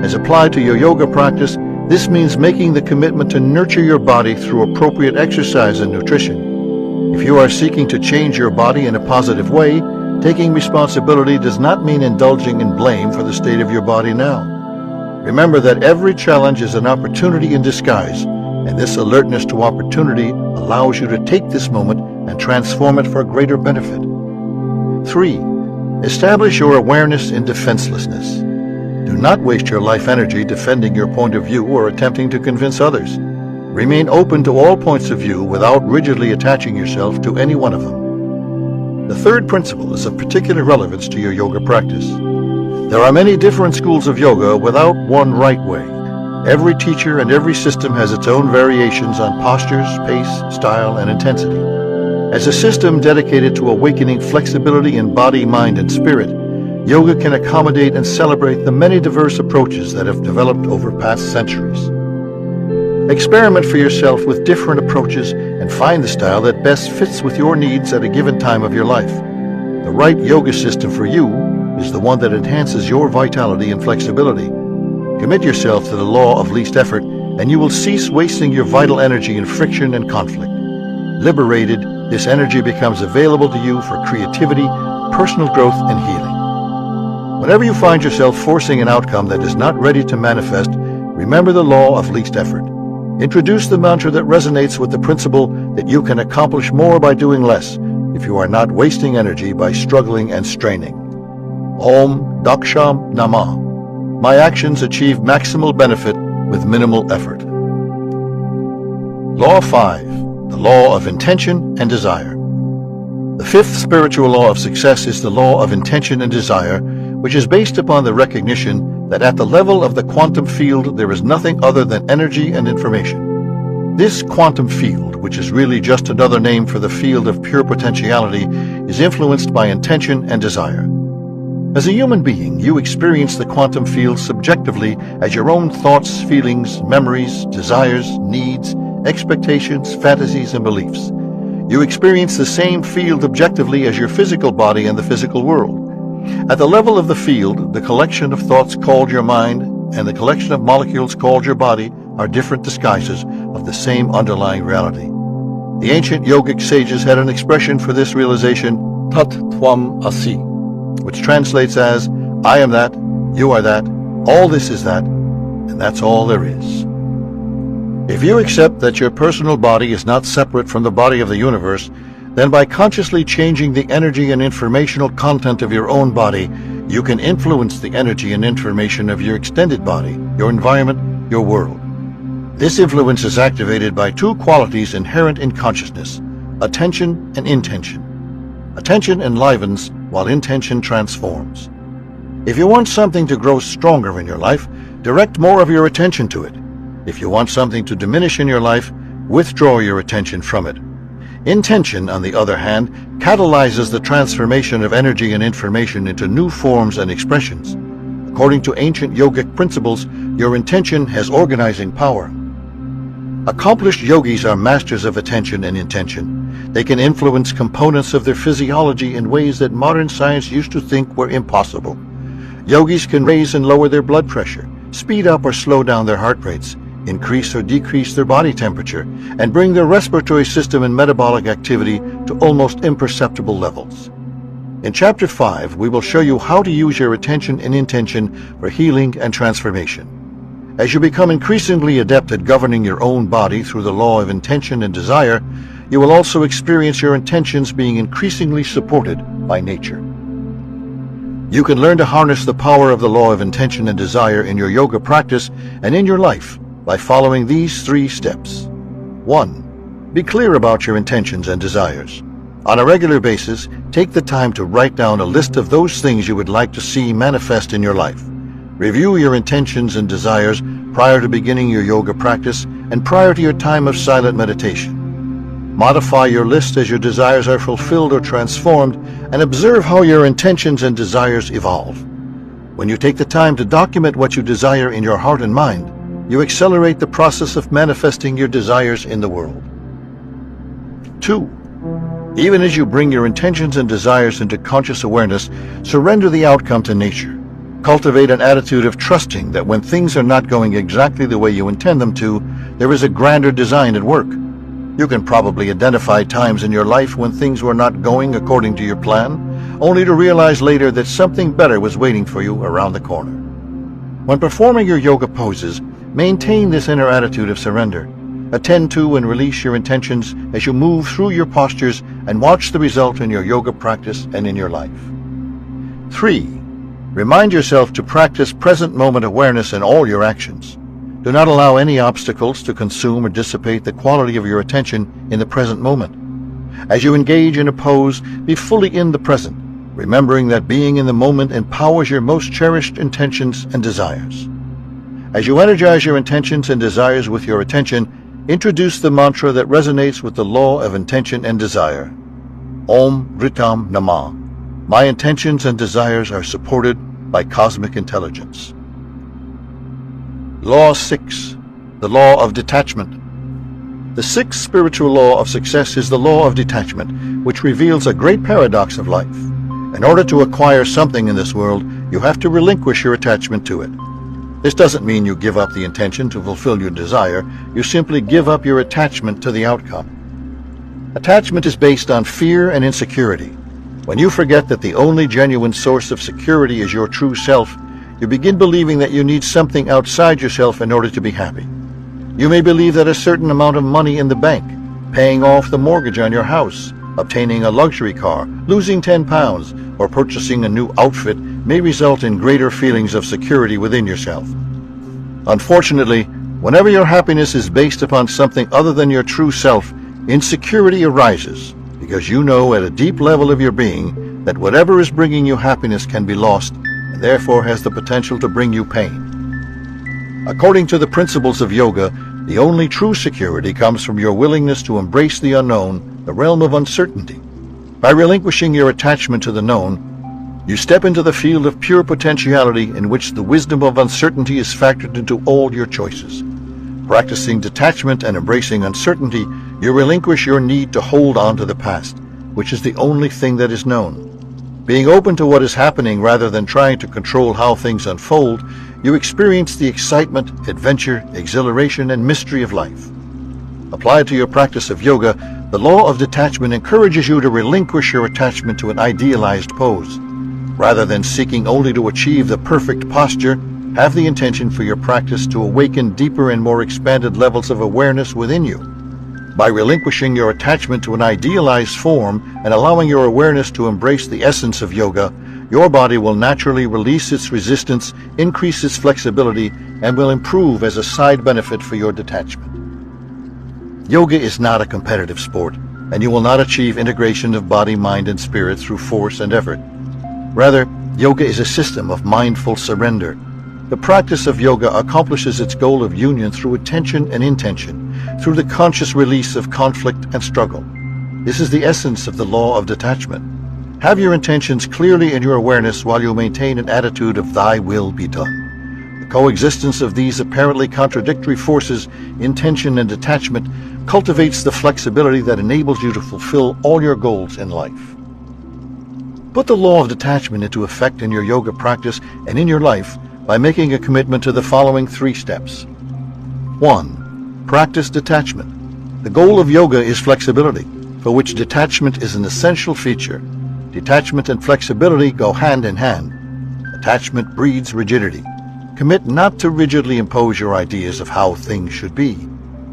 As applied to your yoga practice, this means making the commitment to nurture your body through appropriate exercise and nutrition. If you are seeking to change your body in a positive way, taking responsibility does not mean indulging in blame for the state of your body now. Remember that every challenge is an opportunity in disguise, and this alertness to opportunity allows you to take this moment and transform it for greater benefit. 3. Establish your awareness in defenselessness. Do not waste your life energy defending your point of view or attempting to convince others. Remain open to all points of view without rigidly attaching yourself to any one of them. The third principle is of particular relevance to your yoga practice. There are many different schools of yoga without one right way. Every teacher and every system has its own variations on postures, pace, style, and intensity. As a system dedicated to awakening flexibility in body, mind, and spirit, yoga can accommodate and celebrate the many diverse approaches that have developed over past centuries. Experiment for yourself with different approaches and find the style that best fits with your needs at a given time of your life. The right yoga system for you is the one that enhances your vitality and flexibility. Commit yourself to the law of least effort, and you will cease wasting your vital energy in friction and conflict. Liberated, this energy becomes available to you for creativity, personal growth, and healing. Whenever you find yourself forcing an outcome that is not ready to manifest, remember the law of least effort. Introduce the mantra that resonates with the principle that you can accomplish more by doing less if you are not wasting energy by struggling and straining. Om Daksham Namah. My actions achieve maximal benefit with minimal effort. Law 5. The law of intention and desire. The fifth spiritual law of success is the law of intention and desire, which is based upon the recognition that at the level of the quantum field there is nothing other than energy and information. This quantum field, which is really just another name for the field of pure potentiality, is influenced by intention and desire. As a human being, you experience the quantum field subjectively as your own thoughts, feelings, memories, desires, needs, expectations, fantasies, and beliefs. You experience the same field objectively as your physical body and the physical world. At the level of the field, the collection of thoughts called your mind and the collection of molecules called your body are different disguises of the same underlying reality. The ancient yogic sages had an expression for this realization, Tat Tvam Asi, which translates as, I am that, you are that, all this is that, and that's all there is. If you accept that your personal body is not separate from the body of the universe, then by consciously changing the energy and informational content of your own body, you can influence the energy and information of your extended body, your environment, your world. This influence is activated by two qualities inherent in consciousness, attention and intention. Attention enlivens while intention transforms. If you want something to grow stronger in your life, direct more of your attention to it. If you want something to diminish in your life, withdraw your attention from it. Intention, on the other hand, catalyzes the transformation of energy and information into new forms and expressions. According to ancient yogic principles, your intention has organizing power. Accomplished yogis are masters of attention and intention. They can influence components of their physiology in ways that modern science used to think were impossible. Yogis can raise and lower their blood pressure, speed up or slow down their heart rates, increase or decrease their body temperature, and bring their respiratory system and metabolic activity to almost imperceptible levels. In Chapter 5, we will show you how to use your attention and intention for healing and transformation. As you become increasingly adept at governing your own body through the law of intention and desire, you will also experience your intentions being increasingly supported by nature. You can learn to harness the power of the law of intention and desire in your yoga practice and in your life by following these 3 steps. 1. Be clear about your intentions and desires. On a regular basis, take the time to write down a list of those things you would like to see manifest in your life. Review your intentions and desires prior to beginning your yoga practice and prior to your time of silent meditation. Modify your list as your desires are fulfilled or transformed, and observe how your intentions and desires evolve. When you take the time to document what you desire in your heart and mind, you accelerate the process of manifesting your desires in the world. 2. Even as you bring your intentions and desires into conscious awareness, surrender the outcome to nature. Cultivate an attitude of trusting that when things are not going exactly the way you intend them to, there is a grander design at work. You can probably identify times in your life when things were not going according to your plan, only to realize later that something better was waiting for you around the corner. When performing your yoga poses, maintain this inner attitude of surrender. Attend to and release your intentions as you move through your postures and watch the result in your yoga practice and in your life. 3. Remind yourself to practice present moment awareness in all your actions. Do not allow any obstacles to consume or dissipate the quality of your attention in the present moment. As you engage in a pose, be fully in the present, remembering that being in the moment empowers your most cherished intentions and desires. As you energize your intentions and desires with your attention, introduce the mantra that resonates with the law of intention and desire. Om Ritam Namah. My intentions and desires are supported by cosmic intelligence. Law 6. The law of detachment. The sixth spiritual law of success is the law of detachment, which reveals a great paradox of life. In order to acquire something in this world, you have to relinquish your attachment to it. This doesn't mean you give up the intention to fulfill your desire. You simply give up your attachment to the outcome. Attachment is based on fear and insecurity. When you forget that the only genuine source of security is your true self, you begin believing that you need something outside yourself in order to be happy. You may believe that a certain amount of money in the bank, paying off the mortgage on your house, obtaining a luxury car, losing 10 pounds, or purchasing a new outfit may result in greater feelings of security within yourself. Unfortunately, whenever your happiness is based upon something other than your true self, insecurity arises because you know at a deep level of your being that whatever is bringing you happiness can be lost and therefore has the potential to bring you pain. According to the principles of yoga, the only true security comes from your willingness to embrace the unknown, the realm of uncertainty. By relinquishing your attachment to the known, you step into the field of pure potentiality in which the wisdom of uncertainty is factored into all your choices. Practicing detachment and embracing uncertainty, you relinquish your need to hold on to the past, which is the only thing that is known. Being open to what is happening rather than trying to control how things unfold, you experience the excitement, adventure, exhilaration, and mystery of life. Applied to your practice of yoga, the law of detachment encourages you to relinquish your attachment to an idealized pose. Rather than seeking only to achieve the perfect posture, have the intention for your practice to awaken deeper and more expanded levels of awareness within you. By relinquishing your attachment to an idealized form and allowing your awareness to embrace the essence of yoga, your body will naturally release its resistance, increase its flexibility, and will improve as a side benefit for your detachment. Yoga is not a competitive sport, and you will not achieve integration of body, mind, and spirit through force and effort. Rather, yoga is a system of mindful surrender. The practice of yoga accomplishes its goal of union through attention and intention, through the conscious release of conflict and struggle. This is the essence of the law of detachment. Have your intentions clearly in your awareness while you maintain an attitude of "Thy will be done." The coexistence of these apparently contradictory forces, intention and detachment, cultivates the flexibility that enables you to fulfill all your goals in life. Put the law of detachment into effect in your yoga practice and in your life by making a commitment to the following 3 steps. 1. Practice detachment. The goal of yoga is flexibility, for which detachment is an essential feature. Detachment and flexibility go hand in hand. Attachment breeds rigidity. Commit not to rigidly impose your ideas of how things should be.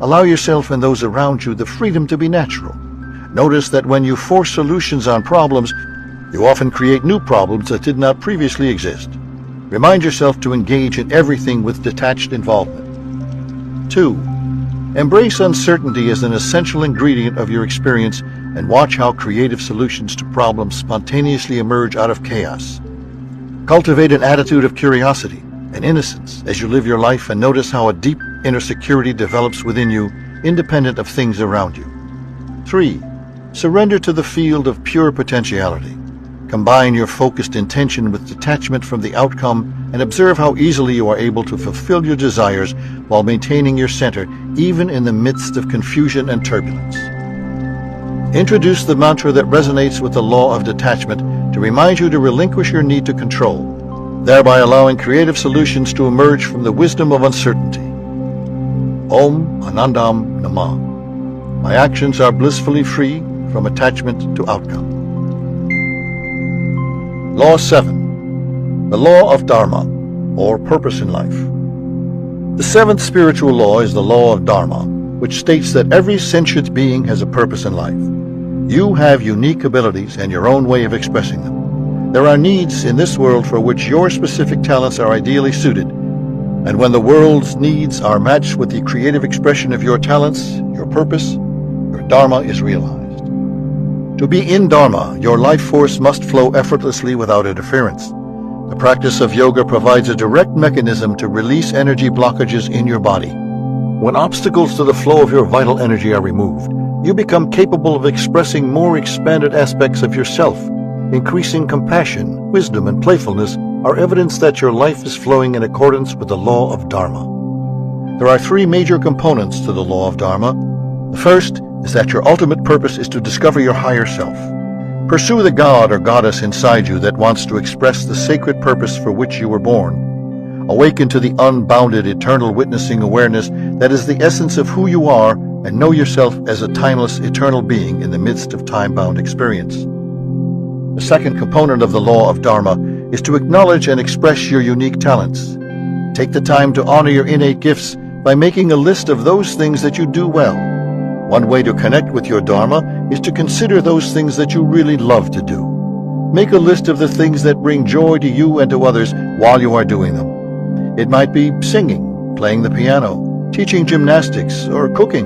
Allow yourself and those around you the freedom to be natural. Notice that when you force solutions on problems, you often create new problems that did not previously exist. Remind yourself to engage in everything with detached involvement. 2. Embrace uncertainty as an essential ingredient of your experience and watch how creative solutions to problems spontaneously emerge out of chaos. Cultivate an attitude of curiosity and innocence as you live your life and notice how a deep inner security develops within you, independent of things around you. 3. Surrender to the field of pure potentiality. Combine your focused intention with detachment from the outcome and observe how easily you are able to fulfill your desires while maintaining your center, even in the midst of confusion and turbulence. Introduce the mantra that resonates with the law of detachment to remind you to relinquish your need to control, thereby allowing creative solutions to emerge from the wisdom of uncertainty. Om Anandam Namah. My actions are blissfully free from attachment to outcome. Law 7. The law of Dharma, or purpose in life. The 7th spiritual law is the law of Dharma, which states that every sentient being has a purpose in life. You have unique abilities and your own way of expressing them. There are needs in this world for which your specific talents are ideally suited, and when the world's needs are matched with the creative expression of your talents, your purpose, your Dharma is realized. To be in Dharma, your life force must flow effortlessly without interference. The practice of yoga provides a direct mechanism to release energy blockages in your body. When obstacles to the flow of your vital energy are removed, you become capable of expressing more expanded aspects of yourself. Increasing compassion, wisdom, and playfulness are evidence that your life is flowing in accordance with the law of Dharma. There are 3 major components to the law of Dharma. The first is that your ultimate purpose is to discover your higher self. Pursue the God or goddess inside you that wants to express the sacred purpose for which you were born. Awaken to the unbounded eternal witnessing awareness that is the essence of who you are and know yourself as a timeless, eternal being in the midst of time-bound experience. The second component of the law of Dharma is to acknowledge and express your unique talents. Take the time to honor your innate gifts by making a list of those things that you do well. One way to connect with your Dharma is to consider those things that you really love to do. Make a list of the things that bring joy to you and to others while you are doing them. It might be singing, playing the piano, teaching gymnastics, or cooking.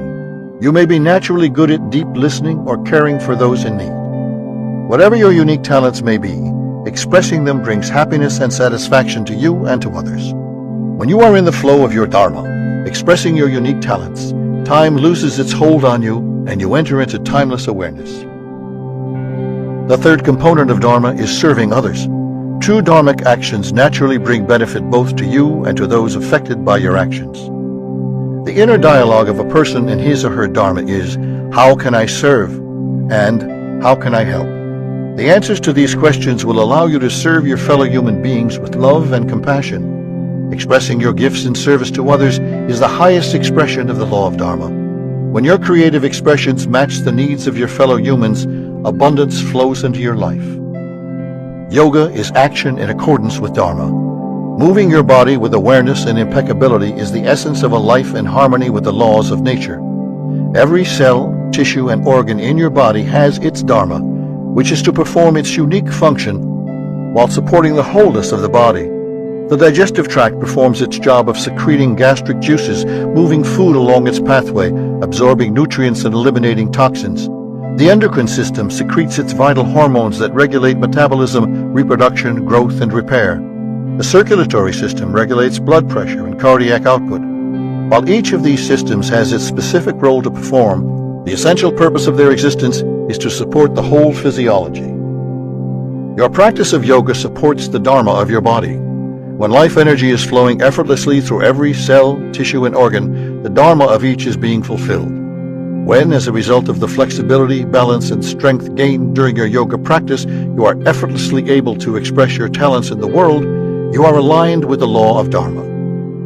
You may be naturally good at deep listening or caring for those in need. Whatever your unique talents may be, expressing them brings happiness and satisfaction to you and to others. When you are in the flow of your Dharma, expressing your unique talents, time loses its hold on you and you enter into timeless awareness. The third component of Dharma is serving others. True Dharmic actions naturally bring benefit both to you and to those affected by your actions. The inner dialogue of a person in his or her Dharma is, how can I serve? And how can I help? The answers to these questions will allow you to serve your fellow human beings with love and compassion. Expressing your gifts in service to others is the highest expression of the law of Dharma. When your creative expressions match the needs of your fellow humans, abundance flows into your life. Yoga is action in accordance with Dharma. Moving your body with awareness and impeccability is the essence of a life in harmony with the laws of nature. Every cell, tissue, and organ in your body has its Dharma, which is to perform its unique function while supporting the wholeness of the body. The digestive tract performs its job of secreting gastric juices, moving food along its pathway, absorbing nutrients and eliminating toxins. The endocrine system secretes its vital hormones that regulate metabolism, reproduction, growth, and repair. The circulatory system regulates blood pressure and cardiac output. While each of these systems has its specific role to perform, the essential purpose of their existence is to support the whole physiology. Your practice of yoga supports the Dharma of your body. When life energy is flowing effortlessly through every cell, tissue, and organ, the Dharma of each is being fulfilled. When, as a result of the flexibility, balance, and strength gained during your yoga practice, you are effortlessly able to express your talents in the world, you are aligned with the law of Dharma.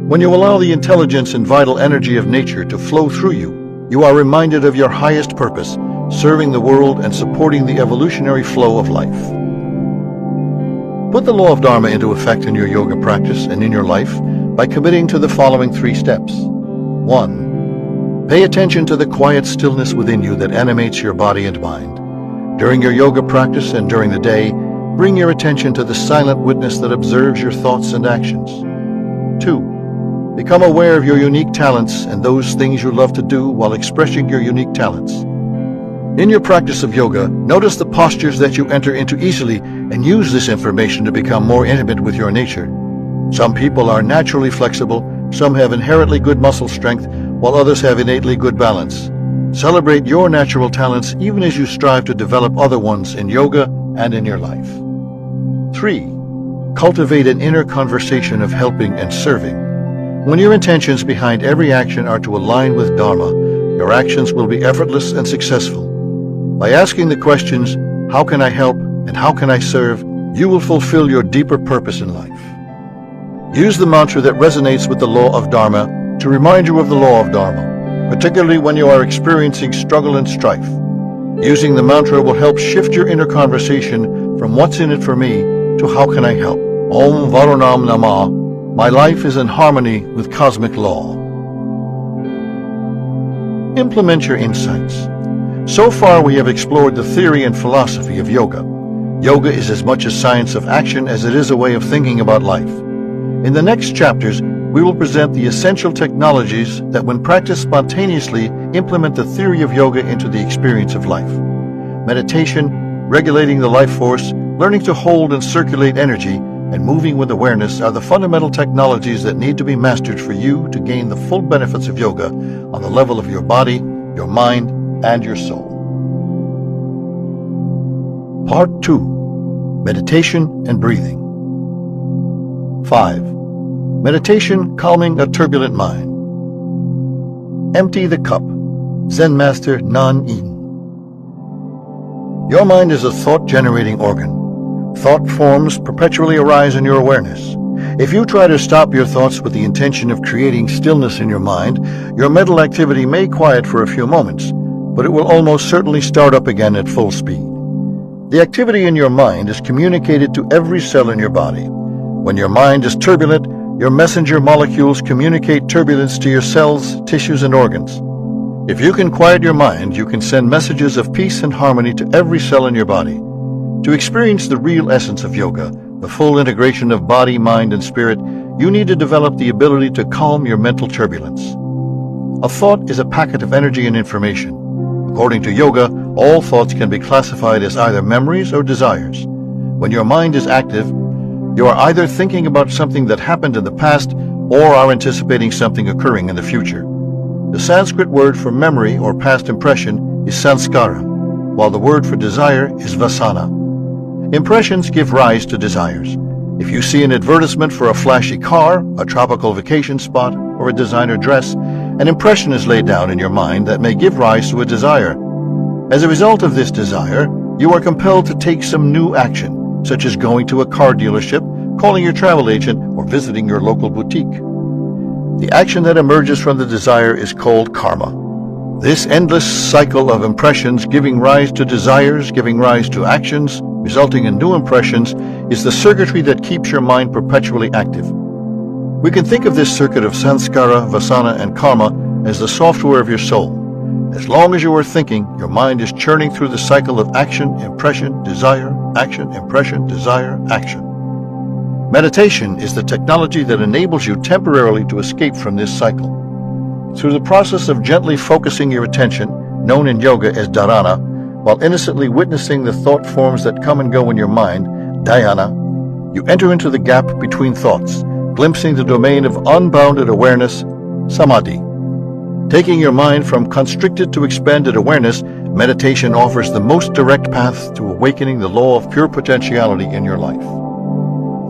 When you allow the intelligence and vital energy of nature to flow through you, you are reminded of your highest purpose, serving the world and supporting the evolutionary flow of life. Put the law of Dharma into effect in your yoga practice and in your life by committing to the following 3 steps. 1. Pay attention to the quiet stillness within you that animates your body and mind. During your yoga practice and during the day, bring your attention to the silent witness that observes your thoughts and actions. 2. Become aware of your unique talents and those things you love to do while expressing your unique talents. In your practice of yoga, notice the postures that you enter into easily and use this information to become more intimate with your nature. Some people are naturally flexible, some have inherently good muscle strength, while others have innately good balance. Celebrate your natural talents even as you strive to develop other ones in yoga and in your life. 3. Cultivate an inner conversation of helping and serving. When your intentions behind every action are to align with Dharma, your actions will be effortless and successful. By asking the questions, how can I help and how can I serve, you will fulfill your deeper purpose in life. Use the mantra that resonates with the law of Dharma to remind you of the law of Dharma, particularly when you are experiencing struggle and strife. Using the mantra will help shift your inner conversation from what's in it for me to how can I help. Om Varunam Namah. My life is in harmony with cosmic law. Implement your insights. So far we have explored the theory and philosophy of yoga. Yoga is as much a science of action as it is a way of thinking about life. In the next chapters, we will present the essential technologies that, when practiced spontaneously, implement the theory of yoga into the experience of life. Meditation, regulating the life force, learning to hold and circulate energy, and moving with awareness are the fundamental technologies that need to be mastered for you to gain the full benefits of yoga on the level of your body, your mind, and your soul. Part 2. Meditation and breathing. 5. Meditation calming a turbulent mind. Empty the cup. Zen Master Nan Yin. Your mind is a thought-generating organ. Thought forms perpetually arise in your awareness. If you try to stop your thoughts with the intention of creating stillness in your mind, your mental activity may quiet for a few moments, but it will almost certainly start up again at full speed. The activity in your mind is communicated to every cell in your body. When your mind is turbulent, your messenger molecules communicate turbulence to your cells, tissues, and organs. If you can quiet your mind, you can send messages of peace and harmony to every cell in your body. To experience the real essence of yoga, the full integration of body, mind, and spirit, you need to develop the ability to calm your mental turbulence. A thought is a packet of energy and information. According to yoga, all thoughts can be classified as either memories or desires. When your mind is active, you are either thinking about something that happened in the past or are anticipating something occurring in the future. The Sanskrit word for memory or past impression is sanskara, while the word for desire is vasana. Impressions give rise to desires. If you see an advertisement for a flashy car, a tropical vacation spot, or a designer dress, an impression is laid down in your mind that may give rise to a desire. As a result of this desire, you are compelled to take some new action, such as going to a car dealership, calling your travel agent, or visiting your local boutique. The action that emerges from the desire is called karma. This endless cycle of impressions giving rise to desires, giving rise to actions, resulting in new impressions, is the circuitry that keeps your mind perpetually active. We can think of this circuit of sanskara, vasana, and karma as the software of your soul. As long as you are thinking, your mind is churning through the cycle of action, impression, desire, action, impression, desire, action. Meditation is the technology that enables you temporarily to escape from this cycle. Through the process of gently focusing your attention, known in yoga as dharana, while innocently witnessing the thought forms that come and go in your mind, dhyana, you enter into the gap between thoughts, glimpsing the domain of unbounded awareness, samadhi. Taking your mind from constricted to expanded awareness, meditation offers the most direct path to awakening the law of pure potentiality in your life.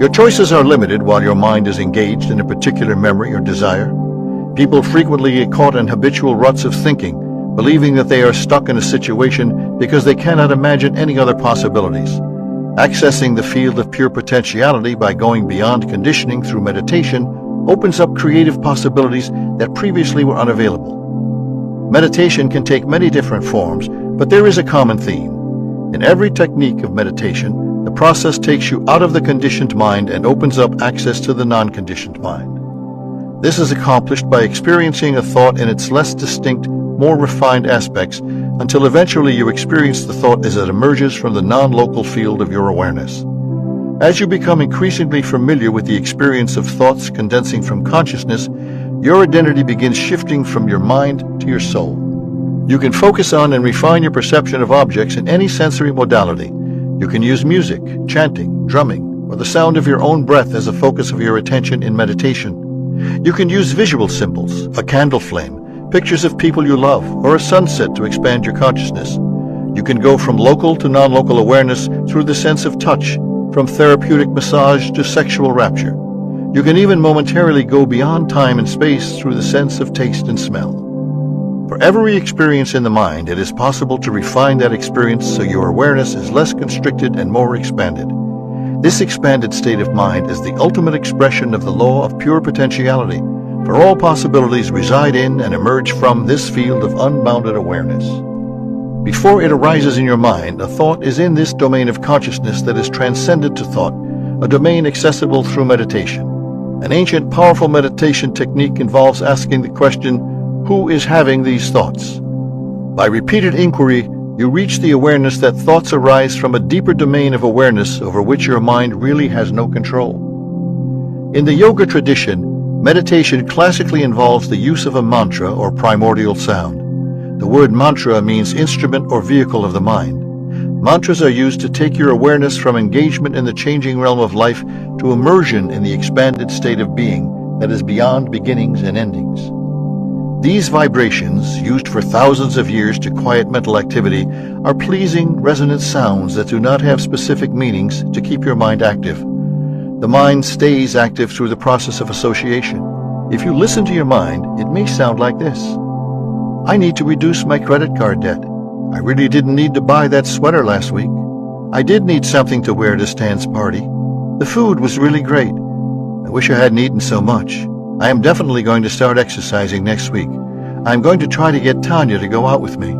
Your choices are limited while your mind is engaged in a particular memory or desire. People frequently get caught in habitual ruts of thinking, believing that they are stuck in a situation because they cannot imagine any other possibilities. Accessing the field of pure potentiality by going beyond conditioning through meditation opens up creative possibilities that previously were unavailable. Meditation can take many different forms, but there is a common theme. In every technique of meditation, the process takes you out of the conditioned mind and opens up access to the non-conditioned mind. This is accomplished by experiencing a thought in its less distinct, more refined aspects until eventually you experience the thought as it emerges from the non-local field of your awareness. As you become increasingly familiar with the experience of thoughts condensing from consciousness, your identity begins shifting from your mind to your soul. You can focus on and refine your perception of objects in any sensory modality. You can use music, chanting, drumming, or the sound of your own breath as a focus of your attention in meditation. You can use visual symbols, a candle flame, pictures of people you love, or a sunset to expand your consciousness. You can go from local to non-local awareness through the sense of touch, from therapeutic massage to sexual rapture. You can even momentarily go beyond time and space through the sense of taste and smell. For every experience in the mind, it is possible to refine that experience so your awareness is less constricted and more expanded. This expanded state of mind is the ultimate expression of the law of pure potentiality, for all possibilities reside in and emerge from this field of unbounded awareness. Before it arises in your mind, a thought is in this domain of consciousness that is transcended to thought, a domain accessible through meditation. An ancient, powerful meditation technique involves asking the question, who is having these thoughts? By repeated inquiry, you reach the awareness that thoughts arise from a deeper domain of awareness over which your mind really has no control. In the yoga tradition, meditation classically involves the use of a mantra or primordial sound. The word mantra means instrument or vehicle of the mind. Mantras are used to take your awareness from engagement in the changing realm of life to immersion in the expanded state of being that is beyond beginnings and endings. These vibrations, used for thousands of years to quiet mental activity, are pleasing, resonant sounds that do not have specific meanings to keep your mind active. The mind stays active through the process of association. If you listen to your mind, it may sound like this. I need to reduce my credit card debt. I really didn't need to buy that sweater last week. I did need something to wear to Stan's party. The food was really great. I wish I hadn't eaten so much. I am definitely going to start exercising next week. I'm going to try to get Tanya to go out with me.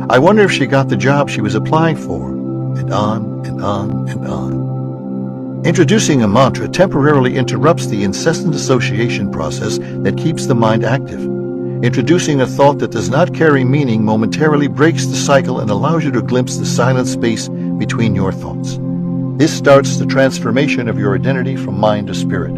I wonder if she got the job she was applying for. And on and on and on. Introducing a mantra temporarily interrupts the incessant association process that keeps the mind active. Introducing a thought that does not carry meaning momentarily breaks the cycle and allows you to glimpse the silent space between your thoughts. This starts the transformation of your identity from mind to spirit.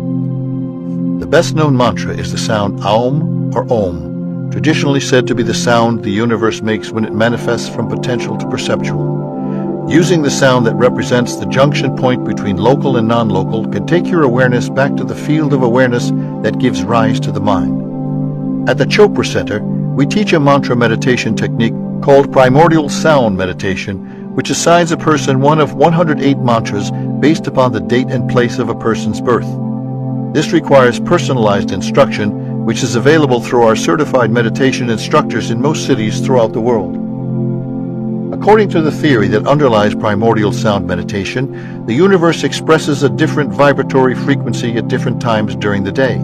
The best-known mantra is the sound Aum or Om, traditionally said to be the sound the universe makes when it manifests from potential to perceptual. Using the sound that represents the junction point between local and non-local can take your awareness back to the field of awareness that gives rise to the mind. At the Chopra Center, we teach a mantra meditation technique called primordial sound meditation, which assigns a person one of 108 mantras based upon the date and place of a person's birth. This requires personalized instruction, which is available through our certified meditation instructors in most cities throughout the world. According to the theory that underlies primordial sound meditation, the universe expresses a different vibratory frequency at different times during the day.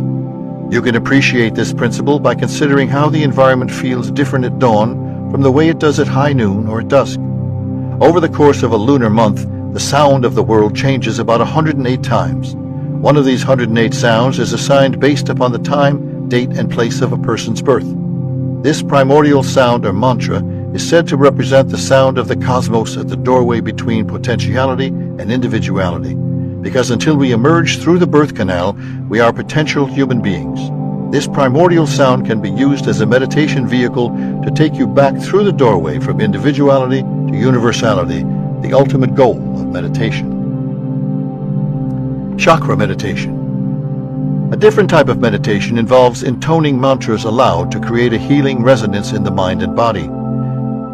You can appreciate this principle by considering how the environment feels different at dawn from the way it does at high noon or at dusk. Over the course of a lunar month, the sound of the world changes about 108 times. One of these 108 sounds is assigned based upon the time, date, and place of a person's birth. This primordial sound or mantra is said to represent the sound of the cosmos at the doorway between potentiality and individuality, because until we emerge through the birth canal, we are potential human beings. This primordial sound can be used as a meditation vehicle to take you back through the doorway from individuality to universality, the ultimate goal of meditation. Chakra meditation. A different type of meditation involves intoning mantras aloud to create a healing resonance in the mind and body.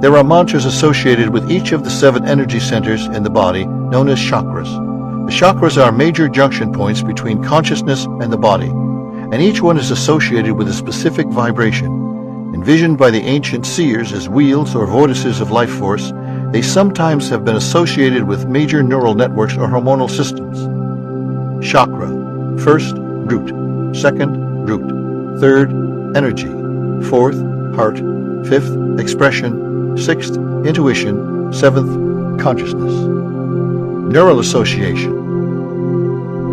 There are mantras associated with each of the 7 energy centers in the body, known as chakras. The chakras are major junction points between consciousness and the body, and each one is associated with a specific vibration. Envisioned by the ancient seers as wheels or vortices of life force, they sometimes have been associated with major neural networks or hormonal systems. Chakra. First, root. Second, root. Third, energy. Fourth, heart. Fifth, expression. Sixth, intuition. Seventh, consciousness. Neural association.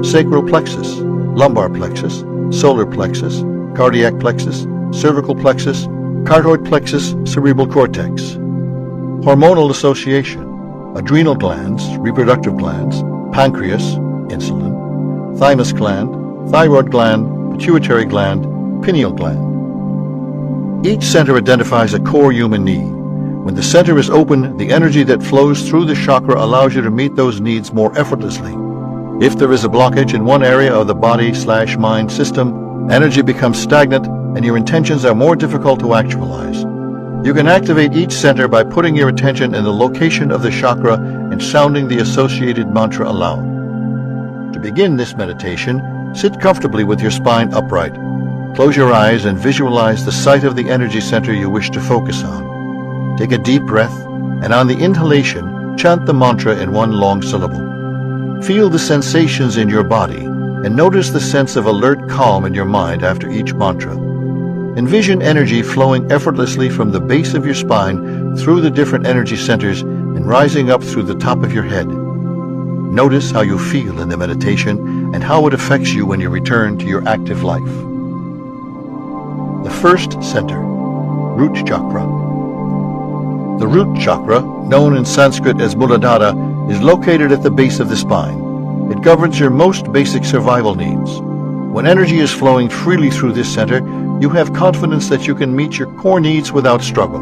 Sacral plexus, lumbar plexus, solar plexus, cardiac plexus, cervical plexus, carotid plexus, cerebral cortex. Hormonal association. Adrenal glands, reproductive glands, pancreas, insulin, thymus gland, thyroid gland, pituitary gland, pineal gland. Each center identifies a core human need. When the center is open, the energy that flows through the chakra allows you to meet those needs more effortlessly. If there is a blockage in one area of the body/mind system, energy becomes stagnant and your intentions are more difficult to actualize. You can activate each center by putting your attention in the location of the chakra and sounding the associated mantra aloud. To begin this meditation, sit comfortably with your spine upright. Close your eyes and visualize the site of the energy center you wish to focus on. Take a deep breath, and on the inhalation, chant the mantra in one long syllable. Feel the sensations in your body, and notice the sense of alert calm in your mind after each mantra. Envision energy flowing effortlessly from the base of your spine through the different energy centers and rising up through the top of your head. Notice how you feel in the meditation and how it affects you when you return to your active life. The first center, root chakra. The root chakra, known in Sanskrit as Muladhara, is located at the base of the spine. It governs your most basic survival needs. When energy is flowing freely through this center, you have confidence that you can meet your core needs without struggle.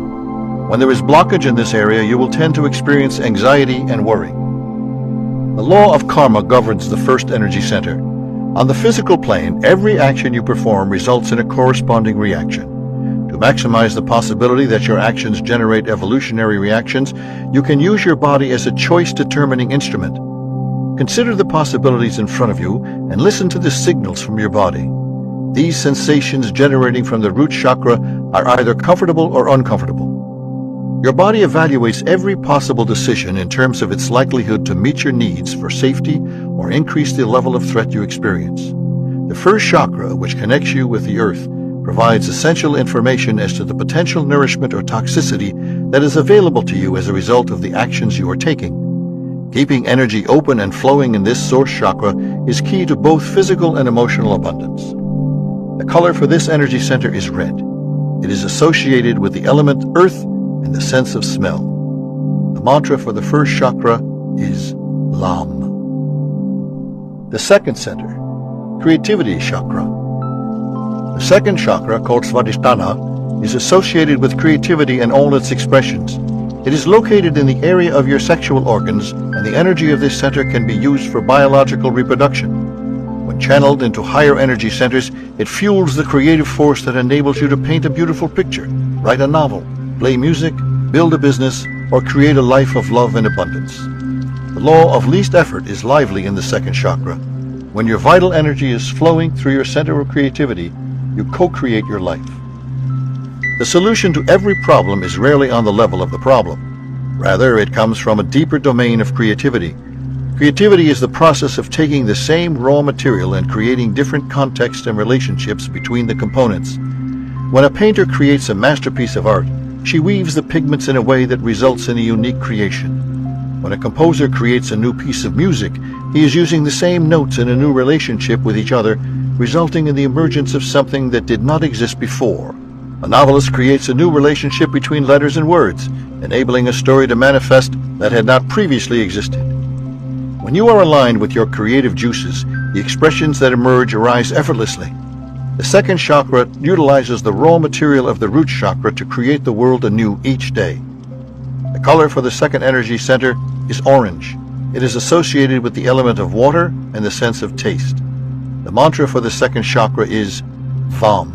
When there is blockage in this area, you will tend to experience anxiety and worry. The law of karma governs the first energy center. On the physical plane, every action you perform results in a corresponding reaction. To maximize the possibility that your actions generate evolutionary reactions, you can use your body as a choice-determining instrument. Consider the possibilities in front of you and listen to the signals from your body. These sensations generating from the root chakra are either comfortable or uncomfortable. Your body evaluates every possible decision in terms of its likelihood to meet your needs for safety or increase the level of threat you experience. The first chakra, which connects you with the earth, provides essential information as to the potential nourishment or toxicity that is available to you as a result of the actions you are taking. Keeping energy open and flowing in this source chakra is key to both physical and emotional abundance. The color for this energy center is red. It is associated with the element earth and the sense of smell. The mantra for the first chakra is Lam. The second center, creativity chakra. The second chakra, called Svadhisthana, is associated with creativity and all its expressions. It is located in the area of your sexual organs, and the energy of this center can be used for biological reproduction. When channeled into higher energy centers, it fuels the creative force that enables you to paint a beautiful picture, write a novel, play music, build a business, or create a life of love and abundance. The law of least effort is lively in the second chakra. When your vital energy is flowing through your center of creativity, you co-create your life. The solution to every problem is rarely on the level of the problem. Rather, it comes from a deeper domain of creativity. Creativity is the process of taking the same raw material and creating different contexts and relationships between the components. When a painter creates a masterpiece of art, she weaves the pigments in a way that results in a unique creation. When a composer creates a new piece of music, he is using the same notes in a new relationship with each other, resulting in the emergence of something that did not exist before. A novelist creates a new relationship between letters and words, enabling a story to manifest that had not previously existed. When you are aligned with your creative juices, the expressions that emerge arise effortlessly. The second chakra utilizes the raw material of the root chakra to create the world anew each day. The color for the second energy center is orange. It is associated with the element of water and the sense of taste. The mantra for the second chakra is Vam.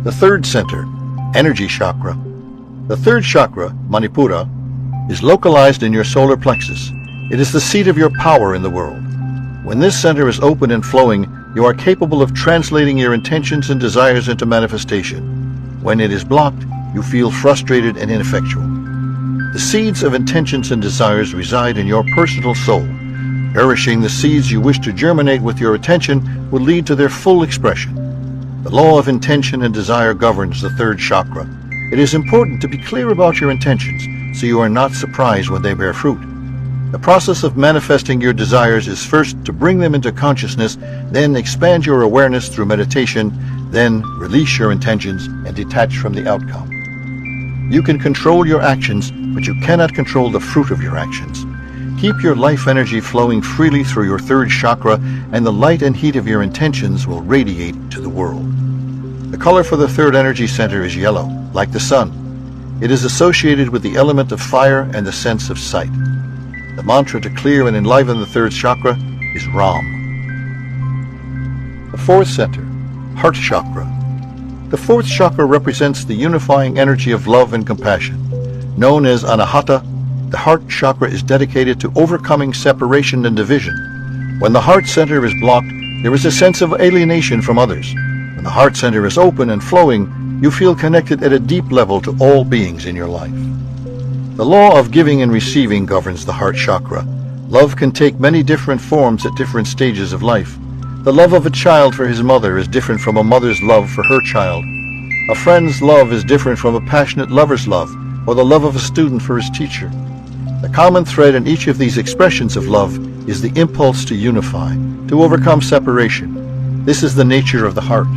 The third center, energy chakra. The third chakra, Manipura, is localized in your solar plexus. It is the seat of your power in the world. When this center is open and flowing, you are capable of translating your intentions and desires into manifestation. When it is blocked, you feel frustrated and ineffectual. The seeds of intentions and desires reside in your personal soul. Nourishing the seeds you wish to germinate with your attention will lead to their full expression. The law of intention and desire governs the third chakra. It is important to be clear about your intentions so you are not surprised when they bear fruit. The process of manifesting your desires is first to bring them into consciousness, then expand your awareness through meditation, then release your intentions and detach from the outcome. You can control your actions, but you cannot control the fruit of your actions. Keep your life energy flowing freely through your third chakra, and the light and heat of your intentions will radiate to the world. The color for the third energy center is yellow, like the sun. It is associated with the element of fire and the sense of sight. The mantra to clear and enliven the third chakra is Ram. The fourth center, heart chakra. The fourth chakra represents the unifying energy of love and compassion. Known as Anahata, the heart chakra is dedicated to overcoming separation and division. When the heart center is blocked, there is a sense of alienation from others. When the heart center is open and flowing, you feel connected at a deep level to all beings in your life. The law of giving and receiving governs the heart chakra. Love can take many different forms at different stages of life. The love of a child for his mother is different from a mother's love for her child. A friend's love is different from a passionate lover's love, or the love of a student for his teacher. The common thread in each of these expressions of love is the impulse to unify, to overcome separation. This is the nature of the heart.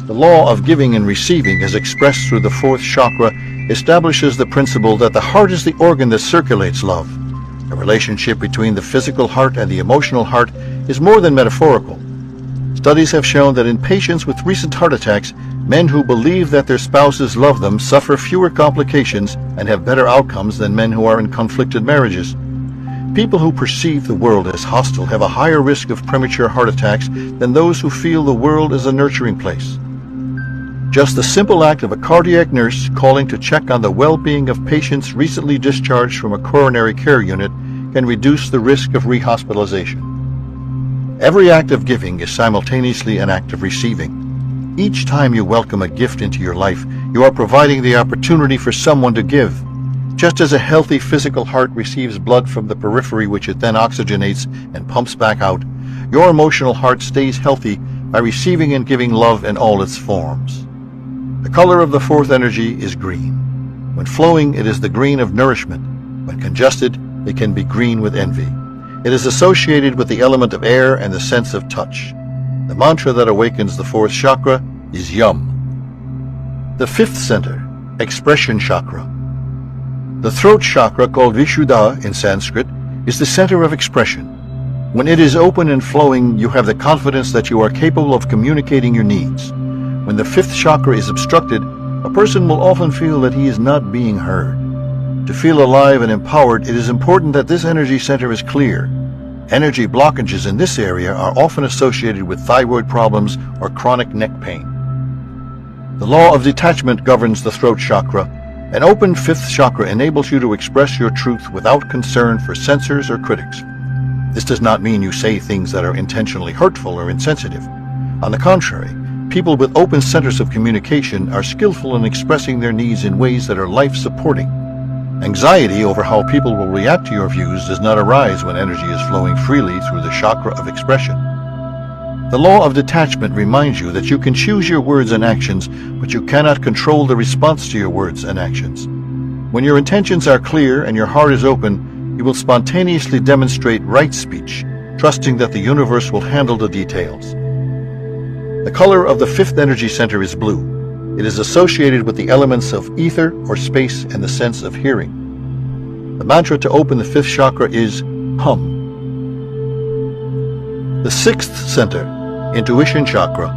The law of giving and receiving, as expressed through the fourth chakra, establishes the principle that the heart is the organ that circulates love. The relationship between the physical heart and the emotional heart is more than metaphorical. Studies have shown that in patients with recent heart attacks, men who believe that their spouses love them suffer fewer complications and have better outcomes than men who are in conflicted marriages. People who perceive the world as hostile have a higher risk of premature heart attacks than those who feel the world is a nurturing place. Just the simple act of a cardiac nurse calling to check on the well-being of patients recently discharged from a coronary care unit can reduce the risk of rehospitalization. Every act of giving is simultaneously an act of receiving. Each time you welcome a gift into your life, you are providing the opportunity for someone to give. Just as a healthy physical heart receives blood from the periphery which it then oxygenates and pumps back out, your emotional heart stays healthy by receiving and giving love in all its forms. The color of the fourth energy is green. When flowing, it is the green of nourishment. When congested, it can be green with envy. It is associated with the element of air and the sense of touch. The mantra that awakens the fourth chakra is Yum. The fifth center, expression chakra. The throat chakra, called Vishuddha in Sanskrit, is the center of expression. When it is open and flowing, you have the confidence that you are capable of communicating your needs. When the fifth chakra is obstructed, a person will often feel that he is not being heard. To feel alive and empowered, it is important that this energy center is clear. Energy blockages in this area are often associated with thyroid problems or chronic neck pain. The law of detachment governs the throat chakra. An open fifth chakra enables you to express your truth without concern for censors or critics. This does not mean you say things that are intentionally hurtful or insensitive. On the contrary, people with open centers of communication are skillful in expressing their needs in ways that are life-supporting. Anxiety over how people will react to your views does not arise when energy is flowing freely through the chakra of expression. The law of detachment reminds you that you can choose your words and actions, but you cannot control the response to your words and actions. When your intentions are clear and your heart is open, you will spontaneously demonstrate right speech, trusting that the universe will handle the details. The color of the fifth energy center is blue. It is associated with the elements of ether or space and the sense of hearing. The mantra to open the fifth chakra is Hum. The sixth center, intuition chakra.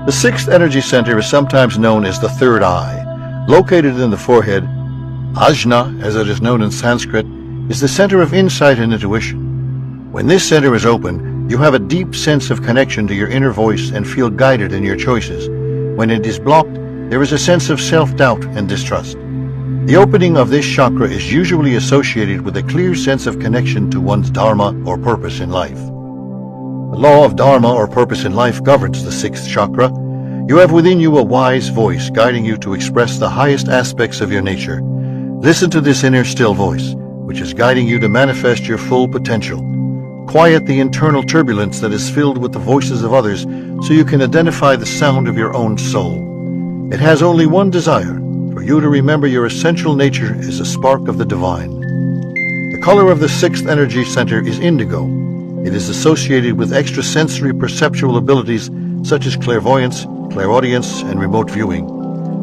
The sixth energy center is sometimes known as the third eye. Located in the forehead, Ajna, as it is known in Sanskrit, is the center of insight and intuition. When this center is open, you have a deep sense of connection to your inner voice and feel guided in your choices. When it is blocked, there is a sense of self-doubt and distrust. The opening of this chakra is usually associated with a clear sense of connection to one's dharma or purpose in life. The law of dharma or purpose in life governs the sixth chakra. You have within you a wise voice guiding you to express the highest aspects of your nature. Listen to this inner still voice, which is guiding you to manifest your full potential. Quiet the internal turbulence that is filled with the voices of others so you can identify the sound of your own soul. It has only one desire, for you to remember your essential nature as a spark of the divine. The color of the sixth energy center is indigo. It is associated with extrasensory perceptual abilities such as clairvoyance, clairaudience, and remote viewing.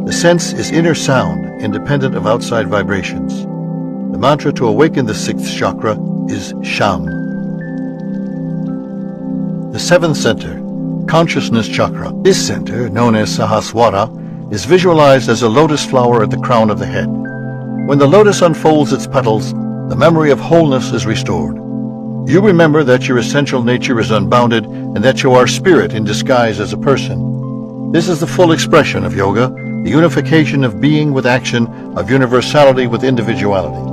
The sense is inner sound, independent of outside vibrations. The mantra to awaken the sixth chakra is Sham. The seventh center, consciousness chakra. This center, known as Sahasrara, is visualized as a lotus flower at the crown of the head. When the lotus unfolds its petals, the memory of wholeness is restored. You remember that your essential nature is unbounded and that you are spirit in disguise as a person. This is the full expression of yoga, the unification of being with action, of universality with individuality.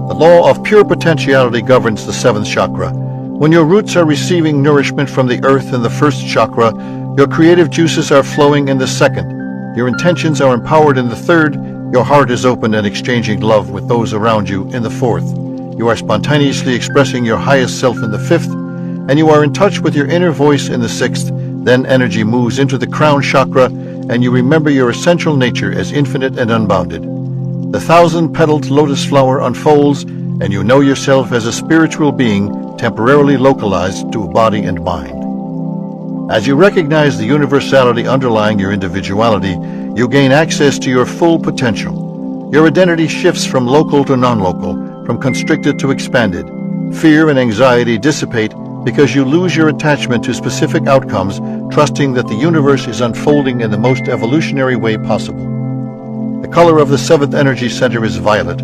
The law of pure potentiality governs the seventh chakra. When your roots are receiving nourishment from the earth in the first chakra, your creative juices are flowing in the second, your intentions are empowered in the third, your heart is open and exchanging love with those around you in the fourth. You are spontaneously expressing your highest self in the fifth, and you are in touch with your inner voice in the sixth. Then energy moves into the crown chakra, and you remember your essential nature as infinite and unbounded. The 1,000-petaled lotus flower unfolds, and you know yourself as a spiritual being temporarily localized to a body and mind. As you recognize the universality underlying your individuality, you gain access to your full potential. Your identity shifts from local to non-local, from constricted to expanded. Fear and anxiety dissipate because you lose your attachment to specific outcomes, trusting that the universe is unfolding in the most evolutionary way possible. The color of the seventh energy center is violet.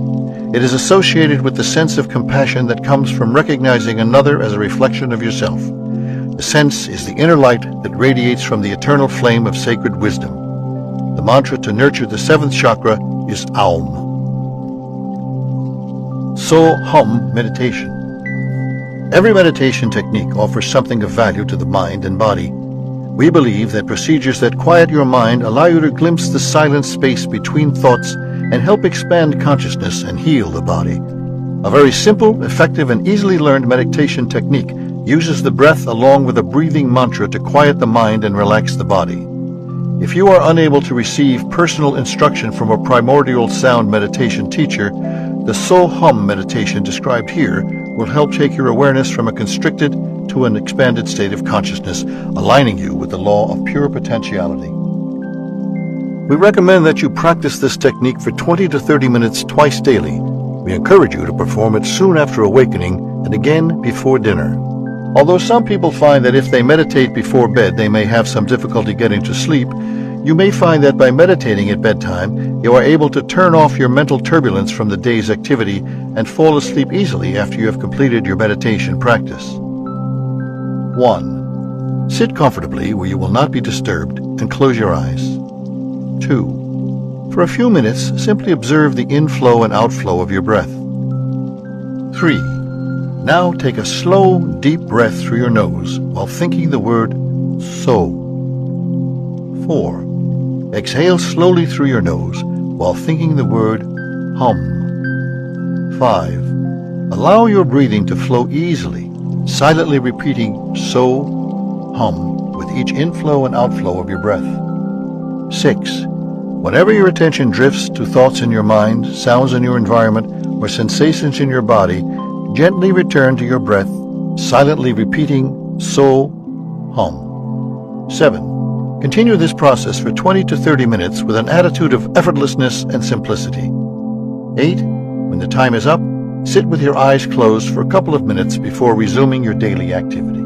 It is associated with the sense of compassion that comes from recognizing another as a reflection of yourself. The sense is the inner light that radiates from the eternal flame of sacred wisdom. The mantra to nurture the seventh chakra is Aum. So Hum meditation. Every meditation technique offers something of value to the mind and body. We believe that procedures that quiet your mind allow you to glimpse the silent space between thoughts and help expand consciousness and heal the body. A very simple, effective, and easily learned meditation technique uses the breath along with a breathing mantra to quiet the mind and relax the body. If you are unable to receive personal instruction from a primordial sound meditation teacher, the So-Hum meditation described here will help take your awareness from a constricted to an expanded state of consciousness, aligning you with the law of pure potentiality. We recommend that you practice this technique for 20 to 30 minutes twice daily. We encourage you to perform it soon after awakening and again before dinner. Although some people find that if they meditate before bed, they may have some difficulty getting to sleep, you may find that by meditating at bedtime, you are able to turn off your mental turbulence from the day's activity and fall asleep easily after you have completed your meditation practice. 1. Sit comfortably where you will not be disturbed and close your eyes. 2. For a few minutes, simply observe the inflow and outflow of your breath. 3. Now take a slow, deep breath through your nose while thinking the word so. 4. Exhale slowly through your nose while thinking the word hum. 5. Allow your breathing to flow easily, silently repeating so, hum with each inflow and outflow of your breath. 6. Whenever your attention drifts to thoughts in your mind, sounds in your environment, or sensations in your body, gently return to your breath, silently repeating so, hum. 7. Continue this process for 20 to 30 minutes with an attitude of effortlessness and simplicity. 8. When the time is up, sit with your eyes closed for a couple of minutes before resuming your daily activity.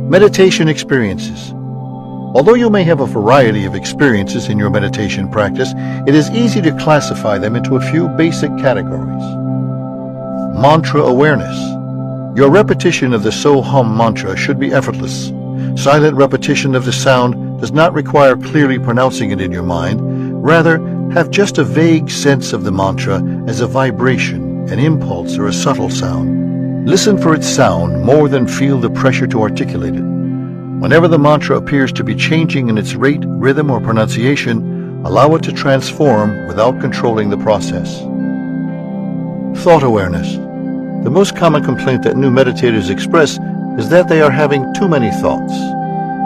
Meditation experiences. Although you may have a variety of experiences in your meditation practice, it is easy to classify them into a few basic categories. Mantra awareness. Your repetition of the So-Hum mantra should be effortless. Silent repetition of the sound does not require clearly pronouncing it in your mind. Rather, have just a vague sense of the mantra as a vibration, an impulse, or a subtle sound. Listen for its sound more than feel the pressure to articulate it. Whenever the mantra appears to be changing in its rate, rhythm, or pronunciation, allow it to transform without controlling the process. Thought awareness. The most common complaint that new meditators express is that they are having too many thoughts.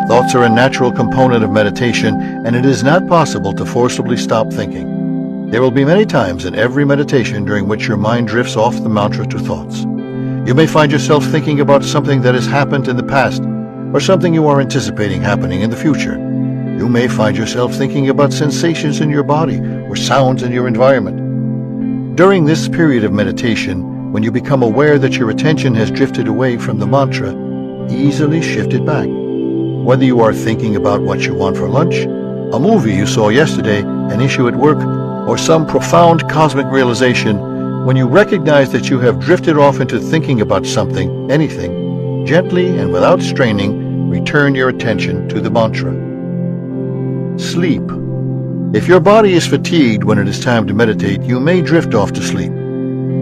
Thoughts are a natural component of meditation, and it is not possible to forcibly stop thinking. There will be many times in every meditation during which your mind drifts off the mantra to thoughts. You may find yourself thinking about something that has happened in the past, or something you are anticipating happening in the future. You may find yourself thinking about sensations in your body or sounds in your environment. During this period of meditation, when you become aware that your attention has drifted away from the mantra, easily shift it back. Whether you are thinking about what you want for lunch, a movie you saw yesterday, an issue at work, or some profound cosmic realization, when you recognize that you have drifted off into thinking about something, anything, gently and without straining, return your attention to the mantra. Sleep. If your body is fatigued when it is time to meditate, you may drift off to sleep.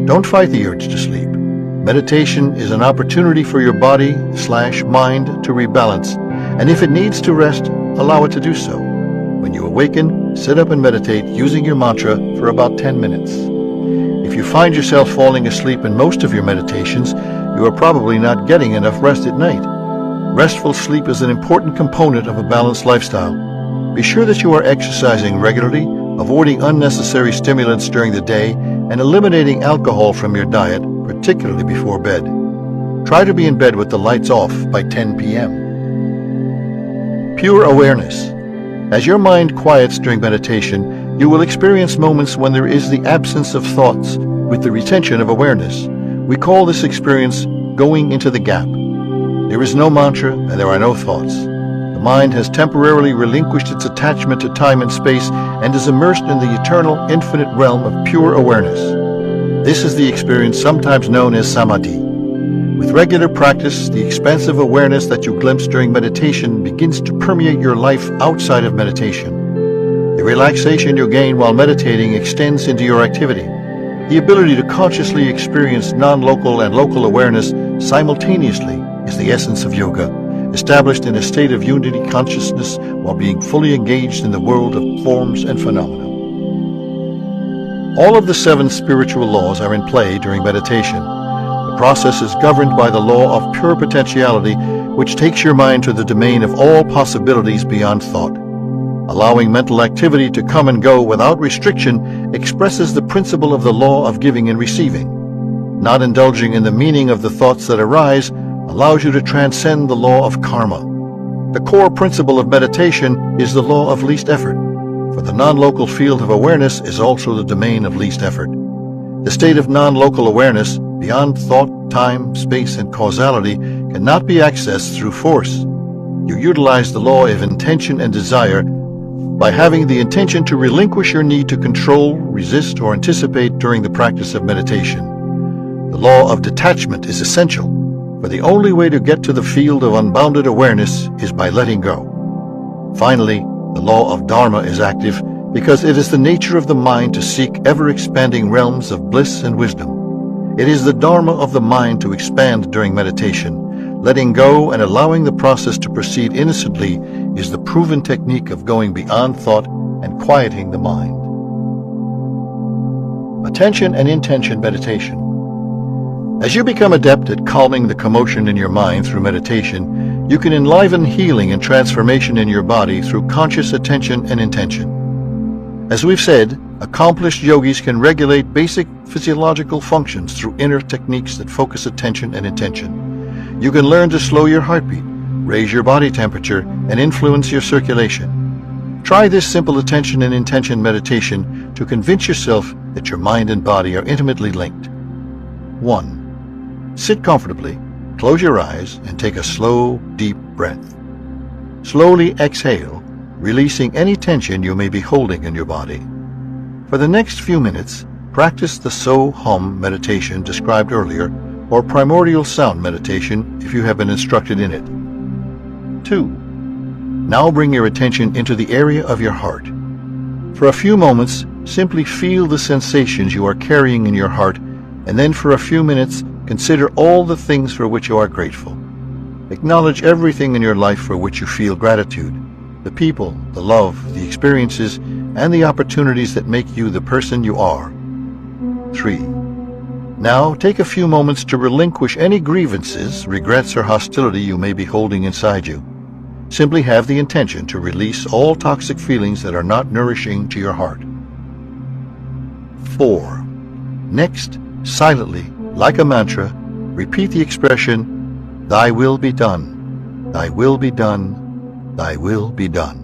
Don't fight the urge to sleep. Meditation is an opportunity for your body/mind to rebalance, and if it needs to rest, allow it to do so. When you awaken, sit up and meditate using your mantra for about 10 minutes. If you find yourself falling asleep in most of your meditations, you are probably not getting enough rest at night. Restful sleep is an important component of a balanced lifestyle. Be sure that you are exercising regularly, avoiding unnecessary stimulants during the day, and eliminating alcohol from your diet, particularly before bed. Try to be in bed with the lights off by 10 p.m. Pure awareness. As your mind quiets during meditation, you will experience moments when there is the absence of thoughts with the retention of awareness. We call this experience going into the gap. There is no mantra and there are no thoughts. The mind has temporarily relinquished its attachment to time and space and is immersed in the eternal, infinite realm of pure awareness. This is the experience sometimes known as samadhi. With regular practice, the expansive awareness that you glimpse during meditation begins to permeate your life outside of meditation. The relaxation you gain while meditating extends into your activity. The ability to consciously experience non-local and local awareness simultaneously is the essence of yoga, established in a state of unity consciousness while being fully engaged in the world of forms and phenomena. All of the 7 spiritual laws are in play during meditation. The process is governed by the law of pure potentiality, which takes your mind to the domain of all possibilities beyond thought. Allowing mental activity to come and go without restriction expresses the principle of the law of giving and receiving. Not indulging in the meaning of the thoughts that arise allows you to transcend the law of karma. The core principle of meditation is the law of least effort, for the non-local field of awareness is also the domain of least effort. The state of non-local awareness, beyond thought, time, space, and causality, cannot be accessed through force. You utilize the law of intention and desire by having the intention to relinquish your need to control, resist, or anticipate during the practice of meditation. The law of detachment is essential, for the only way to get to the field of unbounded awareness is by letting go. Finally, the law of dharma is active because it is the nature of the mind to seek ever-expanding realms of bliss and wisdom. It is the dharma of the mind to expand during meditation. Letting go and allowing the process to proceed innocently is the proven technique of going beyond thought and quieting the mind. Attention and intention meditation. As you become adept at calming the commotion in your mind through meditation, you can enliven healing and transformation in your body through conscious attention and intention. As we've said, accomplished yogis can regulate basic physiological functions through inner techniques that focus attention and intention. You can learn to slow your heartbeat, raise your body temperature, and influence your circulation. Try this simple attention and intention meditation to convince yourself that your mind and body are intimately linked. 1. Sit comfortably, close your eyes, and take a slow, deep breath. Slowly exhale, releasing any tension you may be holding in your body. For the next few minutes, practice the So-Hum meditation described earlier, or primordial sound meditation if you have been instructed in it. 2. Now bring your attention into the area of your heart. For a few moments, simply feel the sensations you are carrying in your heart, and then for a few minutes, consider all the things for which you are grateful. Acknowledge everything in your life for which you feel gratitude. The people, the love, the experiences, and the opportunities that make you the person you are. 3. Now take a few moments to relinquish any grievances, regrets, or hostility you may be holding inside you. Simply have the intention to release all toxic feelings that are not nourishing to your heart. 4. Next, silently, like a mantra, repeat the expression, "Thy will be done, Thy will be done, Thy will be done."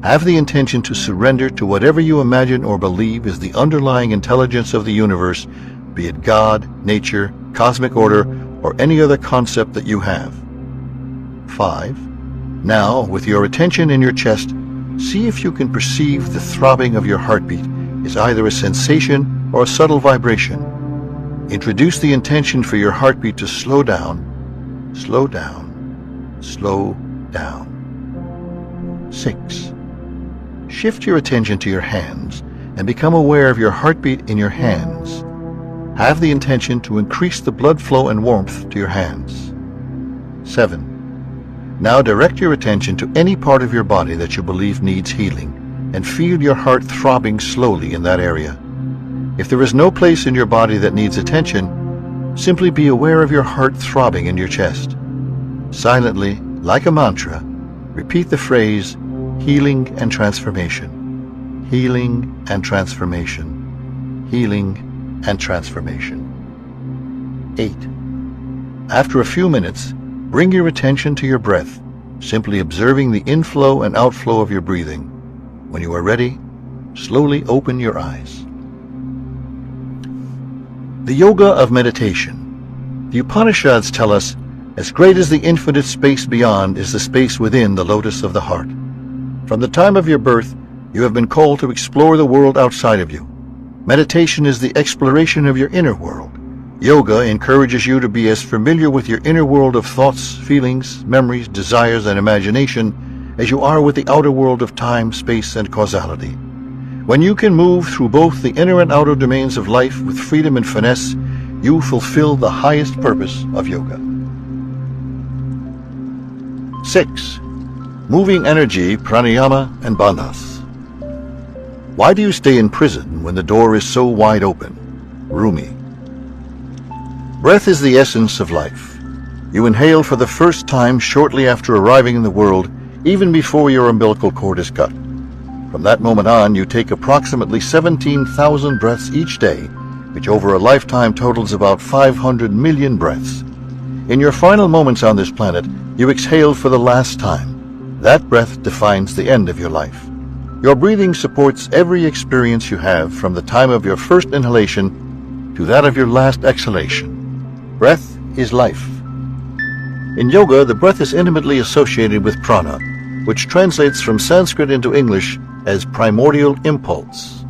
Have the intention to surrender to whatever you imagine or believe is the underlying intelligence of the universe, be it God, nature, cosmic order, or any other concept that you have. 5. Now, with your attention in your chest, see if you can perceive the throbbing of your heartbeat is either a sensation or a subtle vibration. Introduce the intention for your heartbeat to slow down, slow down, slow down. 6. Shift your attention to your hands and become aware of your heartbeat in your hands. Have the intention to increase the blood flow and warmth to your hands. 7. Now direct your attention to any part of your body that you believe needs healing and feel your heart throbbing slowly in that area. If there is no place in your body that needs attention, simply be aware of your heart throbbing in your chest. Silently, like a mantra, repeat the phrase, healing and transformation, healing and transformation, healing and transformation. 8. After a few minutes, bring your attention to your breath, simply observing the inflow and outflow of your breathing. When you are ready, slowly open your eyes. The Yoga of Meditation. The Upanishads tell us, as great as the infinite space beyond is the space within the lotus of the heart. From the time of your birth, you have been called to explore the world outside of you. Meditation is the exploration of your inner world. Yoga encourages you to be as familiar with your inner world of thoughts, feelings, memories, desires, and imagination as you are with the outer world of time, space, and causality. When you can move through both the inner and outer domains of life with freedom and finesse, you fulfill the highest purpose of yoga. 6. Moving energy, pranayama, and bandhas. Why do you stay in prison when the door is so wide open? Rumi. Breath is the essence of life. You inhale for the first time shortly after arriving in the world, even before your umbilical cord is cut. From that moment on, you take approximately 17,000 breaths each day, which over a lifetime totals about 500 million breaths. In your final moments on this planet, you exhale for the last time. That breath defines the end of your life. Your breathing supports every experience you have from the time of your first inhalation to that of your last exhalation. Breath is life. In yoga, the breath is intimately associated with prana, which translates from Sanskrit into English as primordial impulse.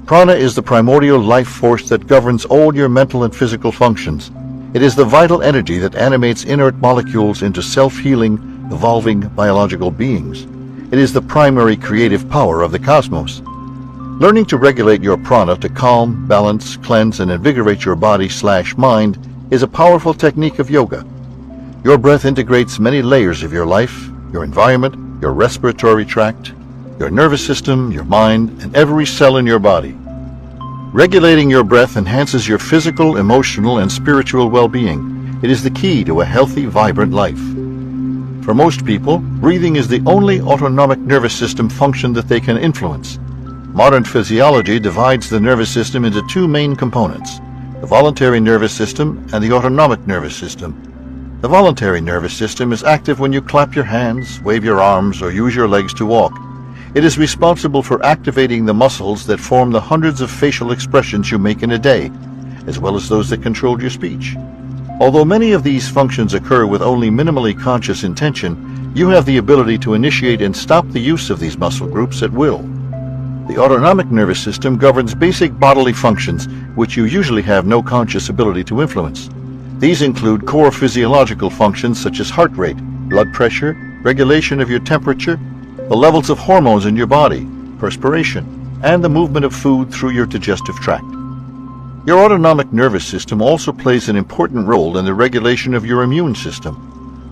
Prana is the primordial life force that governs all your mental and physical functions. It is the vital energy that animates inert molecules into self-healing, evolving biological beings. It is the primary creative power of the cosmos. Learning to regulate your prana to calm, balance, cleanse, and invigorate your body/mind is a powerful technique of yoga. Your breath integrates many layers of your life, your environment, your respiratory tract, your nervous system, your mind, and every cell in your body. Regulating your breath enhances your physical, emotional, and spiritual well-being. It is the key to a healthy, vibrant life. For most people, breathing is the only autonomic nervous system function that they can influence. Modern physiology divides the nervous system into two main components: the voluntary nervous system and the autonomic nervous system. The voluntary nervous system is active when you clap your hands, wave your arms, or use your legs to walk. It is responsible for activating the muscles that form the hundreds of facial expressions you make in a day, as well as those that control your speech. Although many of these functions occur with only minimally conscious intention, you have the ability to initiate and stop the use of these muscle groups at will. The autonomic nervous system governs basic bodily functions, which you usually have no conscious ability to influence. These include core physiological functions such as heart rate, blood pressure, regulation of your temperature, the levels of hormones in your body, perspiration, and the movement of food through your digestive tract. Your autonomic nervous system also plays an important role in the regulation of your immune system.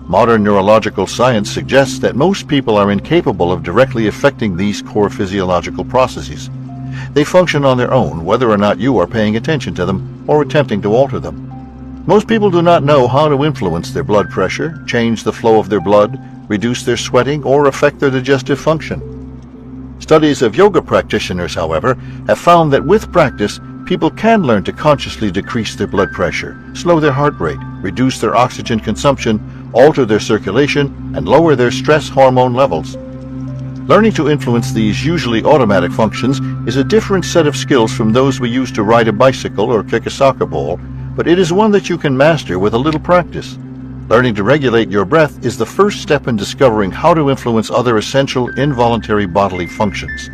Modern neurological science suggests that most people are incapable of directly affecting these core physiological processes. They function on their own, whether or not you are paying attention to them or attempting to alter them. Most people do not know how to influence their blood pressure, change the flow of their blood, reduce their sweating, or affect their digestive function. Studies of yoga practitioners, however, have found that with practice, people can learn to consciously decrease their blood pressure, slow their heart rate, reduce their oxygen consumption, alter their circulation, and lower their stress hormone levels. Learning to influence these usually automatic functions is a different set of skills from those we use to ride a bicycle or kick a soccer ball, but it is one that you can master with a little practice. Learning to regulate your breath is the first step in discovering how to influence other essential involuntary bodily functions.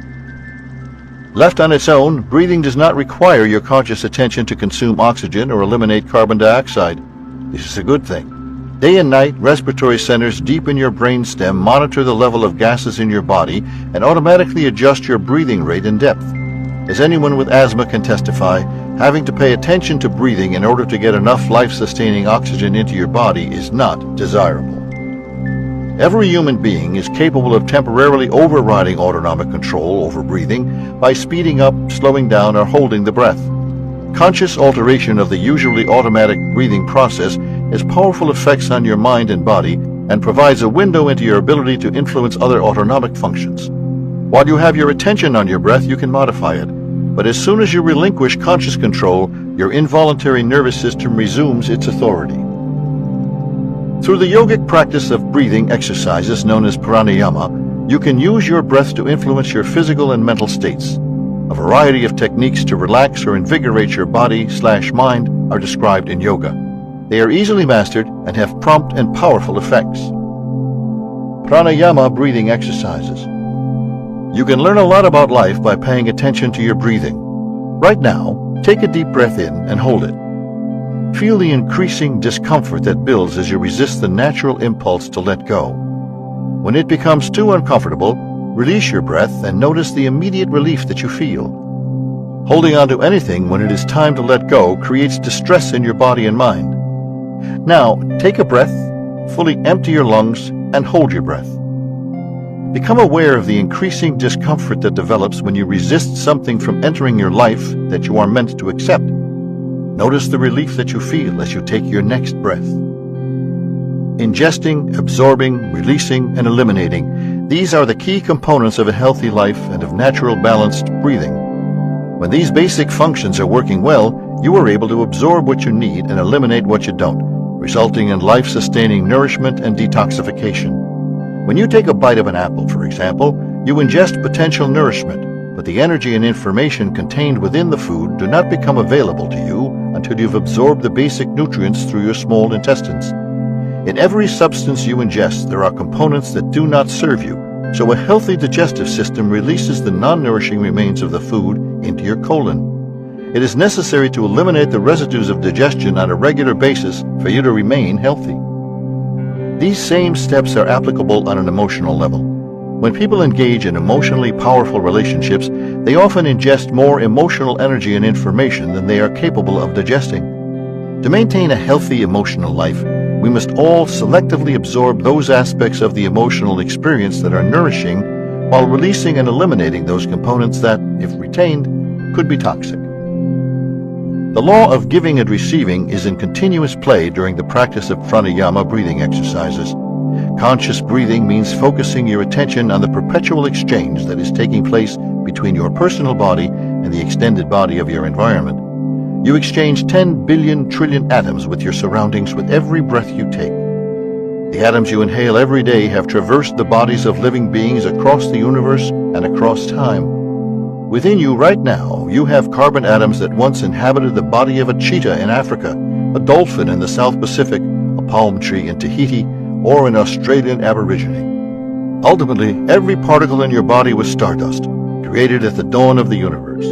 Left on its own, breathing does not require your conscious attention to consume oxygen or eliminate carbon dioxide. This is a good thing. Day and night, respiratory centers deep in your brainstem monitor the level of gases in your body and automatically adjust your breathing rate and depth. As anyone with asthma can testify, having to pay attention to breathing in order to get enough life-sustaining oxygen into your body is not desirable. Every human being is capable of temporarily overriding autonomic control over breathing by speeding up, slowing down, or holding the breath. Conscious alteration of the usually automatic breathing process has powerful effects on your mind and body and provides a window into your ability to influence other autonomic functions. While you have your attention on your breath, you can modify it. But as soon as you relinquish conscious control, your involuntary nervous system resumes its authority. Through the yogic practice of breathing exercises known as pranayama, you can use your breath to influence your physical and mental states. A variety of techniques to relax or invigorate your body/mind are described in yoga. They are easily mastered and have prompt and powerful effects. Pranayama breathing exercises. You can learn a lot about life by paying attention to your breathing. Right now, take a deep breath in and hold it. Feel the increasing discomfort that builds as you resist the natural impulse to let go. When it becomes too uncomfortable, release your breath and notice the immediate relief that you feel. Holding on to anything when it is time to let go creates distress in your body and mind. Now, take a breath, fully empty your lungs, and hold your breath. Become aware of the increasing discomfort that develops when you resist something from entering your life that you are meant to accept. Notice the relief that you feel as you take your next breath. Ingesting, absorbing, releasing, and eliminating, these are the key components of a healthy life and of natural balanced breathing. When these basic functions are working well, you are able to absorb what you need and eliminate what you don't, resulting in life-sustaining nourishment and detoxification. When you take a bite of an apple, for example, you ingest potential nourishment, but the energy and information contained within the food do not become available to you until you've absorbed the basic nutrients through your small intestines. In every substance you ingest, there are components that do not serve you, so a healthy digestive system releases the non-nourishing remains of the food into your colon. It is necessary to eliminate the residues of digestion on a regular basis for you to remain healthy. These same steps are applicable on an emotional level. When people engage in emotionally powerful relationships, they often ingest more emotional energy and information than they are capable of digesting. To maintain a healthy emotional life, we must all selectively absorb those aspects of the emotional experience that are nourishing while releasing and eliminating those components that, if retained, could be toxic. The law of giving and receiving is in continuous play during the practice of pranayama breathing exercises. Conscious breathing means focusing your attention on the perpetual exchange that is taking place between your personal body and the extended body of your environment. You exchange 10 billion trillion atoms with your surroundings with every breath you take. The atoms you inhale every day have traversed the bodies of living beings across the universe and across time. Within you right now, you have carbon atoms that once inhabited the body of a cheetah in Africa, a dolphin in the South Pacific, a palm tree in Tahiti, or an Australian aborigine. Ultimately, every particle in your body was stardust, created at the dawn of the universe.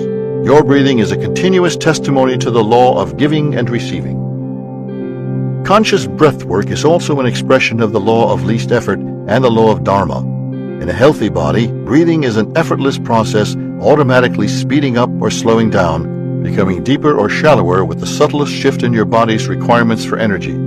Your breathing is a continuous testimony to the law of giving and receiving. Conscious breath work is also an expression of the law of least effort and the law of Dharma. In a healthy body, breathing is an effortless process, automatically speeding up or slowing down, becoming deeper or shallower with the subtlest shift in your body's requirements for energy.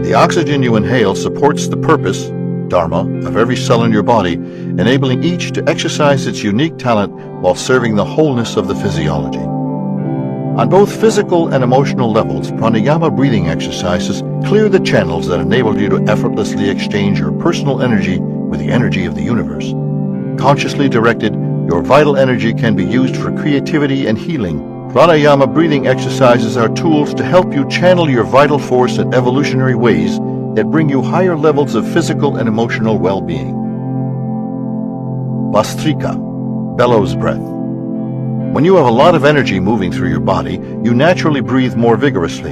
The oxygen you inhale supports the purpose, Dharma, of every cell in your body, enabling each to exercise its unique talent while serving the wholeness of the physiology. On both physical and emotional levels, pranayama breathing exercises clear the channels that enable you to effortlessly exchange your personal energy with the energy of the universe. Consciously directed, your vital energy can be used for creativity and healing. Pranayama breathing exercises are tools to help you channel your vital force in evolutionary ways that bring you higher levels of physical and emotional well-being. Bhastrika, bellows breath. When you have a lot of energy moving through your body, you naturally breathe more vigorously.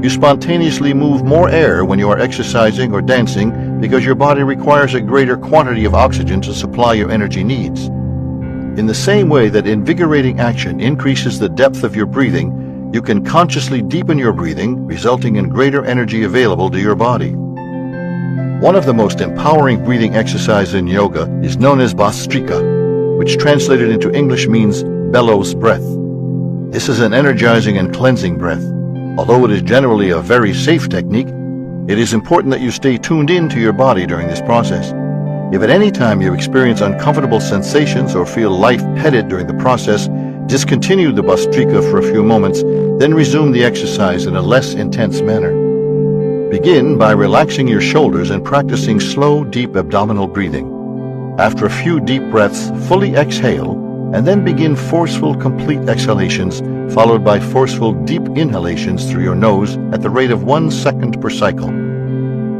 You spontaneously move more air when you are exercising or dancing because your body requires a greater quantity of oxygen to supply your energy needs. In the same way that invigorating action increases the depth of your breathing, you can consciously deepen your breathing, resulting in greater energy available to your body. One of the most empowering breathing exercises in yoga is known as Bhastrika, which translated into English means bellows breath. This is an energizing and cleansing breath. Although it is generally a very safe technique, it is important that you stay tuned in to your body during this process. If at any time you experience uncomfortable sensations or feel lightheaded during the process, discontinue the Bhastrika for a few moments, then resume the exercise in a less intense manner. Begin by relaxing your shoulders and practicing slow, deep abdominal breathing. After a few deep breaths, fully exhale, and then begin forceful, complete exhalations, followed by forceful, deep inhalations through your nose at the rate of 1 second per cycle.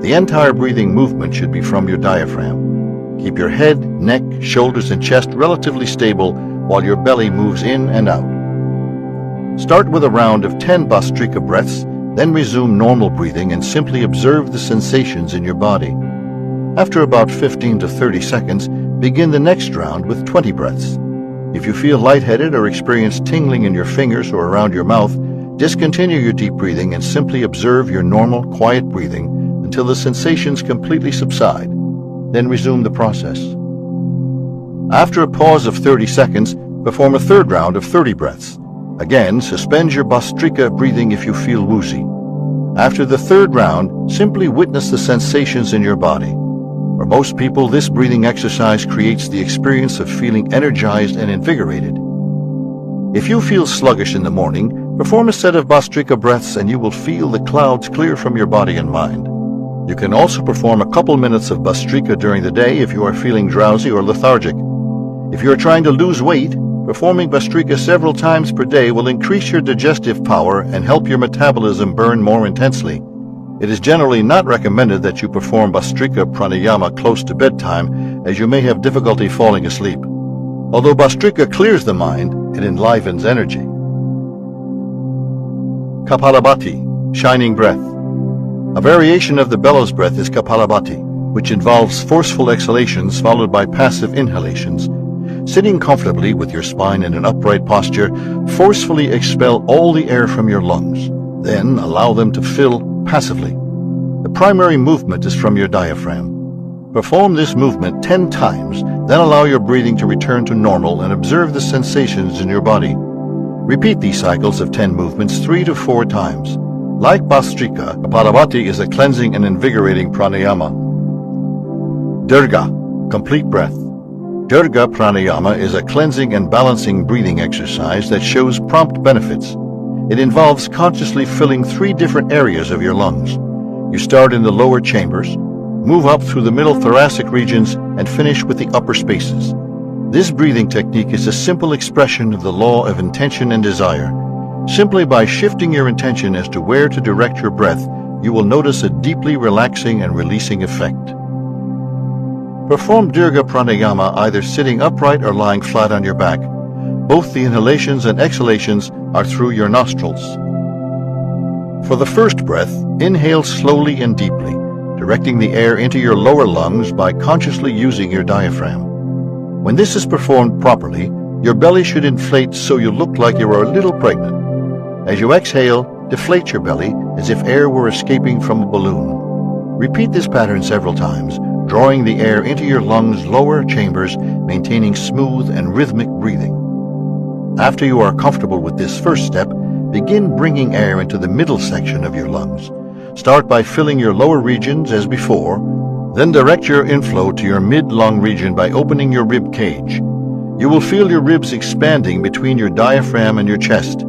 The entire breathing movement should be from your diaphragm. Keep your head, neck, shoulders, and chest relatively stable while your belly moves in and out. Start with a round of 10 Bhastrika breaths, then resume normal breathing and simply observe the sensations in your body. After about 15 to 30 seconds, begin the next round with 20 breaths. If you feel lightheaded or experience tingling in your fingers or around your mouth, discontinue your deep breathing and simply observe your normal, quiet breathing until the sensations completely subside. Then resume the process. After a pause of 30 seconds, perform a third round of 30 breaths. Again, suspend your Bhastrika breathing if you feel woozy. After the third round, simply witness the sensations in your body. For most people, this breathing exercise creates the experience of feeling energized and invigorated. If you feel sluggish in the morning, Perform a set of Bhastrika breaths and you will feel the clouds clear from your body and mind. You can also perform a couple minutes of Bhastrika during the day if you are feeling drowsy or lethargic. If you are trying to lose weight, performing Bhastrika several times per day will increase your digestive power and help your metabolism burn more intensely. It is generally not recommended that you perform Bhastrika pranayama close to bedtime, as you may have difficulty falling asleep. Although Bhastrika clears the mind, it enlivens energy. Kapalabhati, shining breath. A variation of the bellows breath is Kapalabhati, which involves forceful exhalations followed by passive inhalations. Sitting comfortably with your spine in an upright posture, forcefully expel all the air from your lungs. Then allow them to fill passively. The primary movement is from your diaphragm. Perform this movement 10 times, then allow your breathing to return to normal and observe the sensations in your body. Repeat these cycles of 10 movements 3 to 4 times. Like Bhastrika, Kapalabhati is a cleansing and invigorating pranayama. Dirga, complete breath. Dirga pranayama is a cleansing and balancing breathing exercise that shows prompt benefits. It involves consciously filling 3 different areas of your lungs. You start in the lower chambers, move up through the middle thoracic regions, and finish with the upper spaces. This breathing technique is a simple expression of the law of intention and desire. Simply by shifting your intention as to where to direct your breath, you will notice a deeply relaxing and releasing effect. Perform Dirga Pranayama either sitting upright or lying flat on your back. Both the inhalations and exhalations are through your nostrils. For the first breath, inhale slowly and deeply, directing the air into your lower lungs by consciously using your diaphragm. When this is performed properly, your belly should inflate so you look like you are a little pregnant. As you exhale, deflate your belly as if air were escaping from a balloon. Repeat this pattern several times, drawing the air into your lungs' lower chambers, maintaining smooth and rhythmic breathing. After you are comfortable with this first step, begin bringing air into the middle section of your lungs. Start by filling your lower regions as before, then direct your inflow to your mid-lung region by opening your rib cage. You will feel your ribs expanding between your diaphragm and your chest.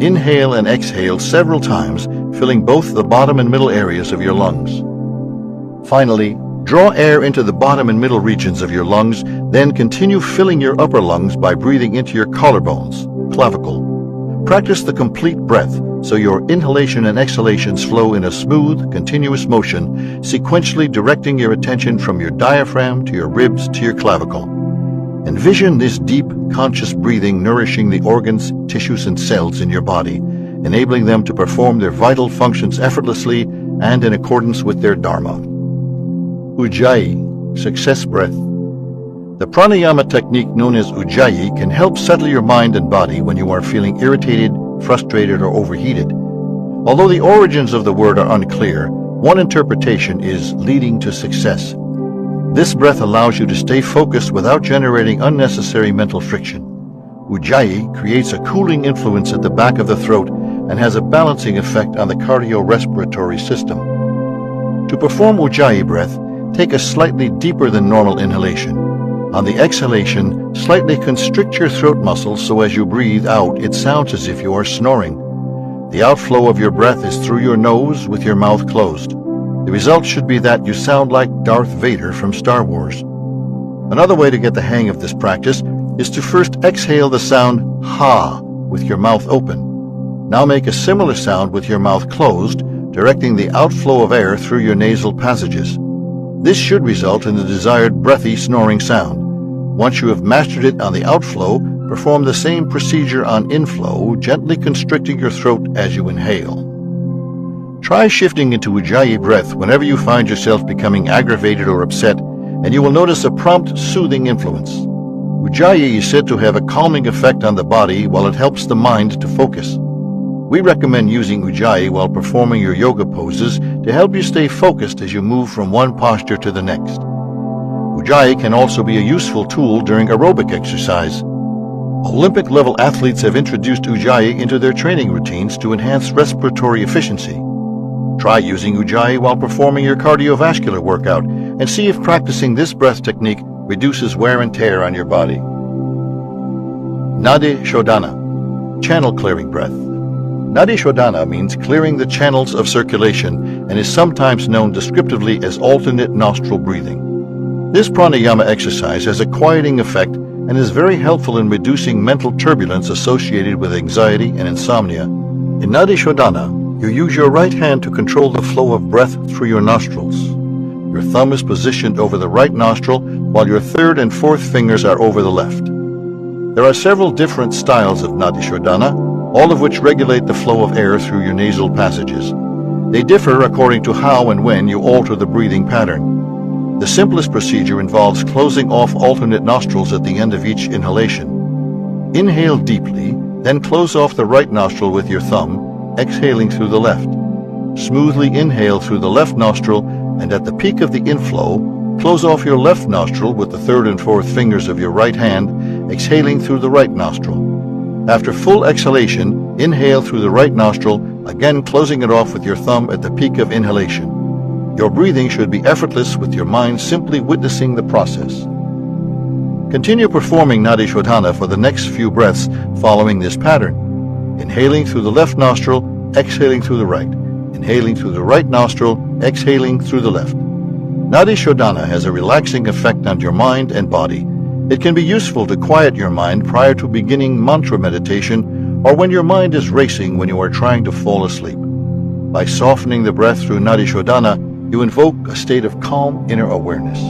Inhale and exhale several times, filling both the bottom and middle areas of your lungs. Finally, draw air into the bottom and middle regions of your lungs, then continue filling your upper lungs by breathing into your collarbones, clavicle. Practice the complete breath so your inhalation and exhalations flow in a smooth, continuous motion, sequentially directing your attention from your diaphragm to your ribs to your clavicle. Envision this deep, conscious breathing nourishing the organs, tissues, and cells in your body, enabling them to perform their vital functions effortlessly and in accordance with their dharma. Ujjayi, success breath. The pranayama technique known as Ujjayi can help settle your mind and body when you are feeling irritated, frustrated, or overheated. Although the origins of the word are unclear, one interpretation is leading to success. This breath allows you to stay focused without generating unnecessary mental friction. Ujjayi creates a cooling influence at the back of the throat and has a balancing effect on the cardiorespiratory system. To perform Ujjayi breath, take a slightly deeper than normal inhalation. On the exhalation, slightly constrict your throat muscles so as you breathe out, it sounds as if you are snoring. The outflow of your breath is through your nose with your mouth closed. The result should be that you sound like Darth Vader from Star Wars. Another way to get the hang of this practice is to first exhale the sound ha with your mouth open. Now make a similar sound with your mouth closed, directing the outflow of air through your nasal passages. This should result in the desired breathy snoring sound. Once you have mastered it on the outflow, perform the same procedure on inflow, gently constricting your throat as you inhale. Try shifting into Ujjayi breath whenever you find yourself becoming aggravated or upset, and you will notice a prompt, soothing influence. Ujjayi is said to have a calming effect on the body while it helps the mind to focus. We recommend using Ujjayi while performing your yoga poses to help you stay focused as you move from one posture to the next. Ujjayi can also be a useful tool during aerobic exercise. Olympic-level athletes have introduced Ujjayi into their training routines to enhance respiratory efficiency. Try using Ujjayi while performing your cardiovascular workout and see if practicing this breath technique reduces wear and tear on your body. Nadi Shodhana, channel clearing breath. Nadi Shodhana means clearing the channels of circulation and is sometimes known descriptively as alternate nostril breathing. This pranayama exercise has a quieting effect and is very helpful in reducing mental turbulence associated with anxiety and insomnia. In Nadi Shodhana, you use your right hand to control the flow of breath through your nostrils. Your thumb is positioned over the right nostril while your third and fourth fingers are over the left. There are several different styles of Nadi Shodhana, all of which regulate the flow of air through your nasal passages. They differ according to how and when you alter the breathing pattern. The simplest procedure involves closing off alternate nostrils at the end of each inhalation. Inhale deeply, then close off the right nostril with your thumb, exhaling through the left. Smoothly inhale through the left nostril, and at the peak of the inflow, close off your left nostril with the third and fourth fingers of your right hand, exhaling through the right nostril. After full exhalation, inhale through the right nostril, again closing it off with your thumb at the peak of inhalation. Your breathing should be effortless with your mind simply witnessing the process. Continue performing Nadi Shodhana for the next few breaths following this pattern. Inhaling through the left nostril, exhaling through the right. Inhaling through the right nostril, exhaling through the left. Nadi Shodhana has a relaxing effect on your mind and body. It can be useful to quiet your mind prior to beginning mantra meditation or when your mind is racing when you are trying to fall asleep. By softening the breath through Nadi Shodhana, you invoke a state of calm inner awareness.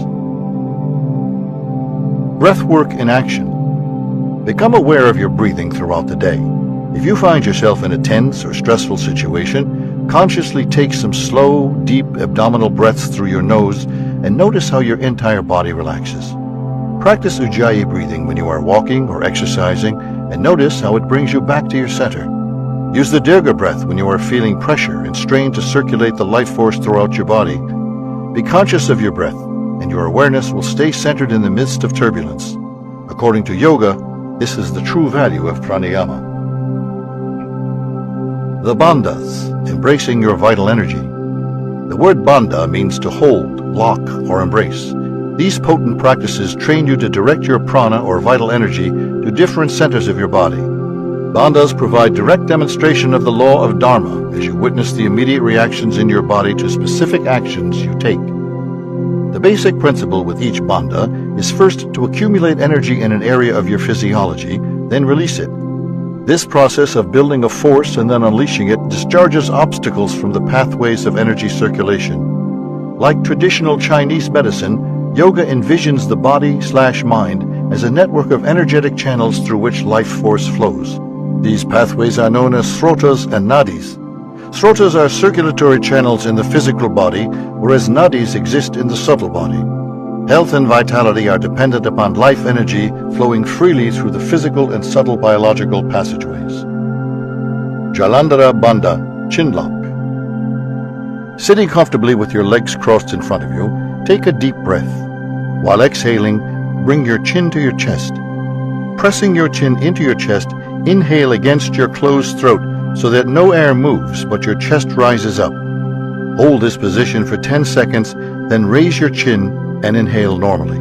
Breathwork in action. Become aware of your breathing throughout the day. If you find yourself in a tense or stressful situation, consciously take some slow, deep abdominal breaths through your nose and notice how your entire body relaxes. Practice Ujjayi breathing when you are walking or exercising and notice how it brings you back to your center. Use the Dirga breath when you are feeling pressure and strain to circulate the life force throughout your body. Be conscious of your breath, and your awareness will stay centered in the midst of turbulence. According to yoga, this is the true value of pranayama. The bandhas, embracing your vital energy. The word bandha means to hold, lock, or embrace. These potent practices train you to direct your prana or vital energy to different centers of your body. Bandhas provide direct demonstration of the law of dharma as you witness the immediate reactions in your body to specific actions you take. The basic principle with each bandha is first to accumulate energy in an area of your physiology, then release it. This process of building a force and then unleashing it discharges obstacles from the pathways of energy circulation. Like traditional Chinese medicine, yoga envisions the body/mind as a network of energetic channels through which life force flows. These pathways are known as srotas and nadis. Srotas are circulatory channels in the physical body, whereas nadis exist in the subtle body. Health and vitality are dependent upon life energy flowing freely through the physical and subtle biological passageways. Jalandhara Bandha, Chin Lock. Sitting comfortably with your legs crossed in front of you, take a deep breath. While exhaling, bring your chin to your chest. Pressing your chin into your chest, inhale against your closed throat so that no air moves but your chest rises up. Hold this position for 10 seconds, then raise your chin and inhale normally.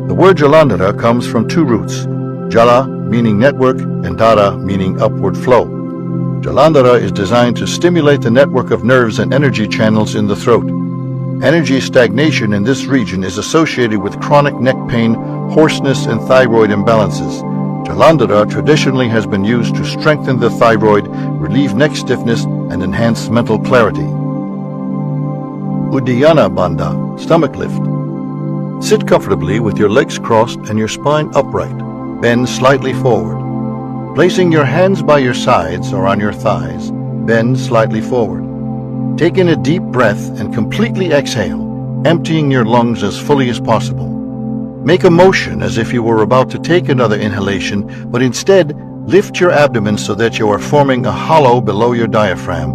The word Jalandhara comes from two roots, Jala meaning network and Dhara meaning upward flow. Jalandhara is designed to stimulate the network of nerves and energy channels in the throat. Energy stagnation in this region is associated with chronic neck pain, hoarseness, and thyroid imbalances. Jalandhara traditionally has been used to strengthen the thyroid, relieve neck stiffness, and enhance mental clarity. Uddiyana Bandha, stomach lift. Sit comfortably with your legs crossed and your spine upright. Bend slightly forward. Placing your hands by your sides or on your thighs, bend slightly forward. Take in a deep breath and completely exhale, emptying your lungs as fully as possible. Make a motion as if you were about to take another inhalation, but instead lift your abdomen so that you are forming a hollow below your diaphragm.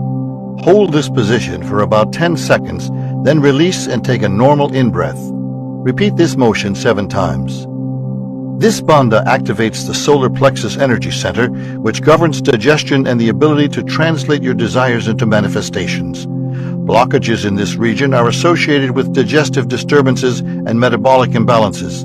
Hold this position for about 10 seconds, then release and take a normal in-breath. Repeat this motion 7 times. This bandha activates the solar plexus energy center, which governs digestion and the ability to translate your desires into manifestations. Blockages in this region are associated with digestive disturbances and metabolic imbalances.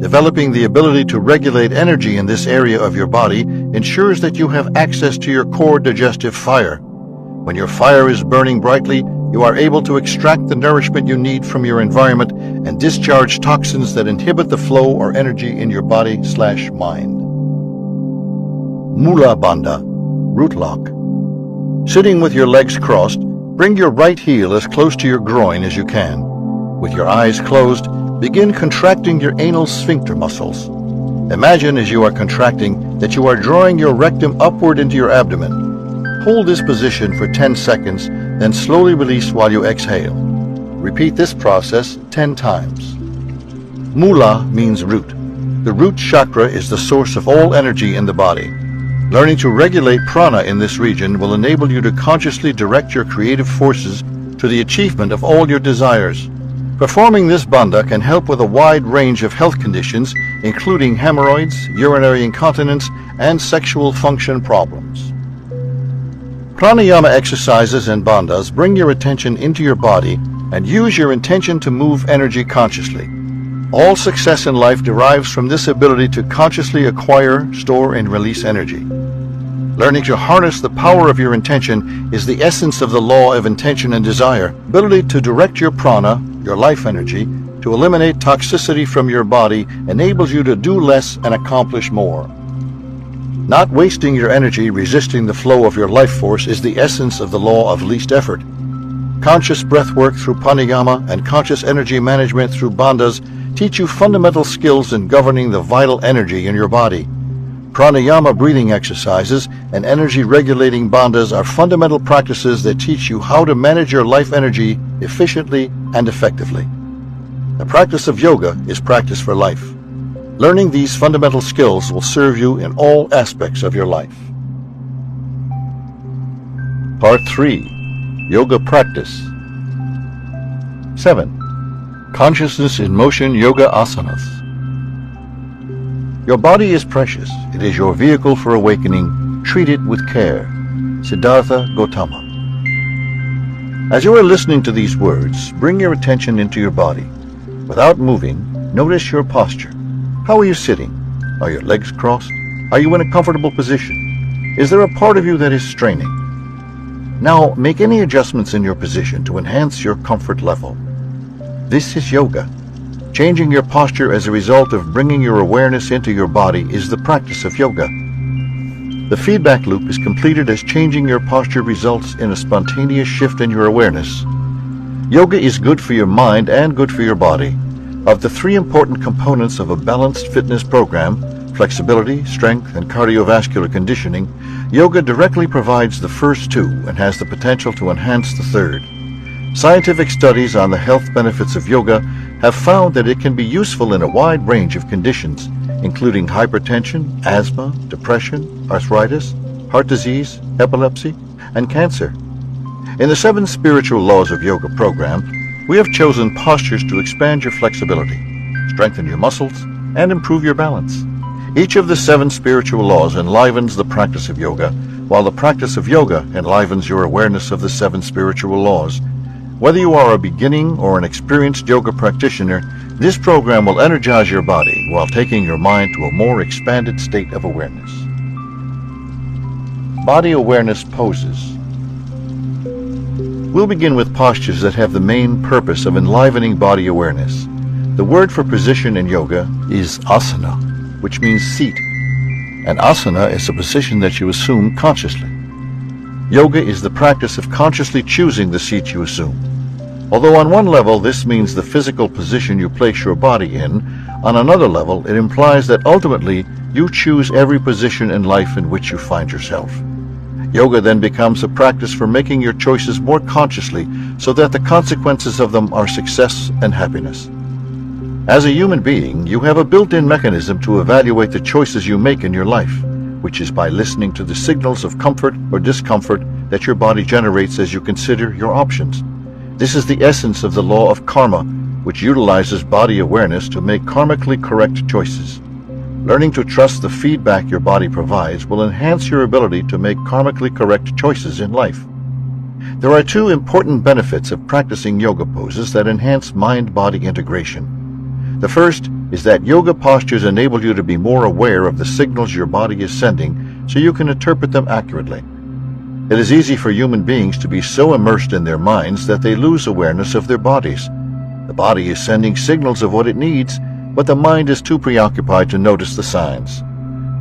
Developing the ability to regulate energy in this area of your body ensures that you have access to your core digestive fire. When your fire is burning brightly, you are able to extract the nourishment you need from your environment and discharge toxins that inhibit the flow or energy in your body/mind. Mula Bandha, root lock. Sitting with your legs crossed, bring your right heel as close to your groin as you can. With your eyes closed, begin contracting your anal sphincter muscles. Imagine as you are contracting that you are drawing your rectum upward into your abdomen. Hold this position for 10 seconds, then slowly release while you exhale. Repeat this process 10 times. Mula means root. The root chakra is the source of all energy in the body. Learning to regulate prana in this region will enable you to consciously direct your creative forces to the achievement of all your desires. Performing this bandha can help with a wide range of health conditions, including hemorrhoids, urinary incontinence, and sexual function problems. Pranayama exercises and bandhas bring your attention into your body and use your intention to move energy consciously. All success in life derives from this ability to consciously acquire, store, and release energy. Learning to harness the power of your intention is the essence of the law of intention and desire. Ability to direct your prana, your life energy, to eliminate toxicity from your body enables you to do less and accomplish more. Not wasting your energy resisting the flow of your life force is the essence of the law of least effort. Conscious breath work through pranayama and conscious energy management through bandhas teach you fundamental skills in governing the vital energy in your body. Pranayama breathing exercises and energy-regulating bandhas are fundamental practices that teach you how to manage your life energy efficiently and effectively. The practice of yoga is practice for life. Learning these fundamental skills will serve you in all aspects of your life. Part 3. Yoga Practice 7. Consciousness in Motion Yoga Asanas. Your body is precious. It is your vehicle for awakening. Treat it with care. Siddhartha Gautama. As you are listening to these words, bring your attention into your body. Without moving, notice your posture. How are you sitting? Are your legs crossed? Are you in a comfortable position? Is there a part of you that is straining? Now, make any adjustments in your position to enhance your comfort level. This is yoga. Changing your posture as a result of bringing your awareness into your body is the practice of yoga. The feedback loop is completed as changing your posture results in a spontaneous shift in your awareness. Yoga is good for your mind and good for your body. Of the 3 important components of a balanced fitness program, flexibility, strength, and cardiovascular conditioning, yoga directly provides the first 2 and has the potential to enhance the third. Scientific studies on the health benefits of yoga have found that it can be useful in a wide range of conditions, including hypertension, asthma, depression, arthritis, heart disease, epilepsy, and cancer. In the 7 spiritual laws of yoga program, we have chosen postures to expand your flexibility, strengthen your muscles, and improve your balance. Each of the 7 spiritual laws enlivens the practice of yoga, while the practice of yoga enlivens your awareness of the 7 spiritual laws. Whether you are a beginning or an experienced yoga practitioner, this program will energize your body while taking your mind to a more expanded state of awareness. Body awareness poses. We'll begin with postures that have the main purpose of enlivening body awareness. The word for position in yoga is asana, which means seat. An asana is a position that you assume consciously. Yoga is the practice of consciously choosing the seat you assume. Although on one level this means the physical position you place your body in, on another level it implies that ultimately you choose every position in life in which you find yourself. Yoga then becomes a practice for making your choices more consciously so that the consequences of them are success and happiness. As a human being, you have a built-in mechanism to evaluate the choices you make in your life, which is by listening to the signals of comfort or discomfort that your body generates as you consider your options. This is the essence of the law of karma, which utilizes body awareness to make karmically correct choices. Learning to trust the feedback your body provides will enhance your ability to make karmically correct choices in life. There are 2 important benefits of practicing yoga poses that enhance mind-body integration. The first is that yoga postures enable you to be more aware of the signals your body is sending so you can interpret them accurately. It is easy for human beings to be so immersed in their minds that they lose awareness of their bodies. The body is sending signals of what it needs, but the mind is too preoccupied to notice the signs.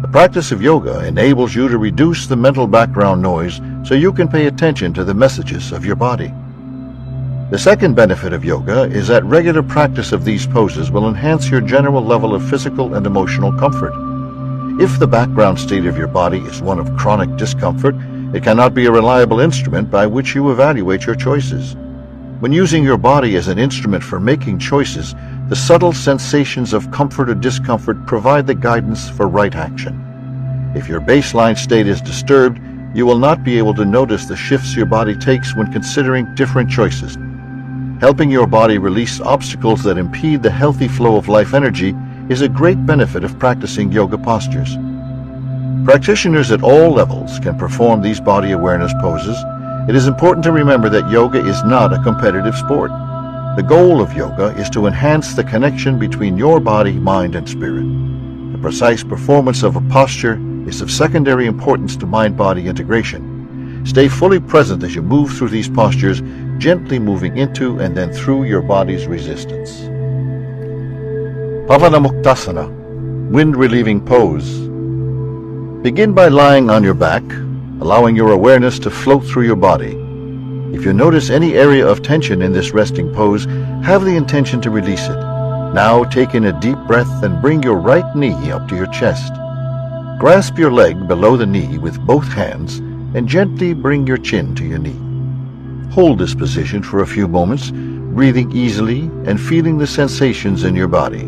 The practice of yoga enables you to reduce the mental background noise so you can pay attention to the messages of your body. The second benefit of yoga is that regular practice of these poses will enhance your general level of physical and emotional comfort. If the background state of your body is one of chronic discomfort, it cannot be a reliable instrument by which you evaluate your choices. When using your body as an instrument for making choices, the subtle sensations of comfort or discomfort provide the guidance for right action. If your baseline state is disturbed, you will not be able to notice the shifts your body takes when considering different choices. Helping your body release obstacles that impede the healthy flow of life energy is a great benefit of practicing yoga postures. Practitioners at all levels can perform these body awareness poses. It is important to remember that yoga is not a competitive sport. The goal of yoga is to enhance the connection between your body, mind, and spirit. The precise performance of a posture is of secondary importance to mind-body integration. Stay fully present as you move through these postures, gently moving into and then through your body's resistance. Pavanamuktasana, wind-relieving pose. Begin by lying on your back, allowing your awareness to float through your body. If you notice any area of tension in this resting pose, have the intention to release it. Now take in a deep breath and bring your right knee up to your chest. Grasp your leg below the knee with both hands and gently bring your chin to your knee. Hold this position for a few moments, breathing easily and feeling the sensations in your body.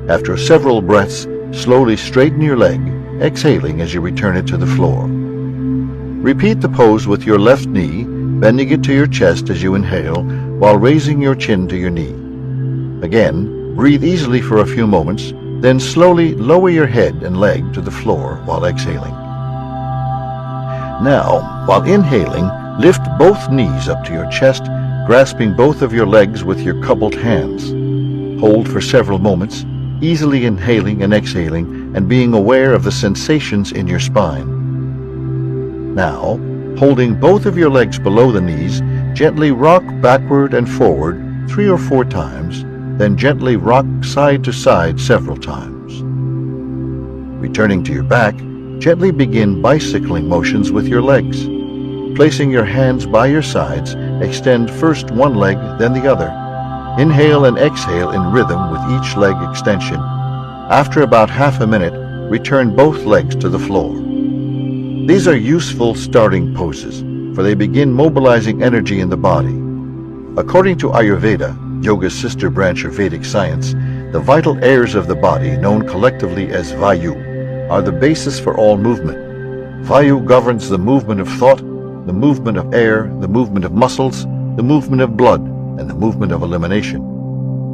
After several breaths, slowly straighten your leg, exhaling as you return it to the floor. Repeat the pose with your left knee, bending it to your chest as you inhale, while raising your chin to your knee. Again, breathe easily for a few moments, then slowly lower your head and leg to the floor while exhaling. Now, while inhaling, lift both knees up to your chest, grasping both of your legs with your coupled hands. Hold for several moments, easily inhaling and exhaling and being aware of the sensations in your spine. Now, holding both of your legs below the knees, gently rock backward and forward 3 or 4 times, then gently rock side to side several times. Returning to your back, gently begin bicycling motions with your legs. Placing your hands by your sides, extend first one leg, then the other. Inhale and exhale in rhythm with each leg extension. After about half a minute, return both legs to the floor. These are useful starting poses, for they begin mobilizing energy in the body. According to Ayurveda, yoga's sister branch of Vedic science, the vital airs of the body, known collectively as Vayu, are the basis for all movement. Vayu governs the movement of thought, the movement of air, the movement of muscles, the movement of blood, and the movement of elimination.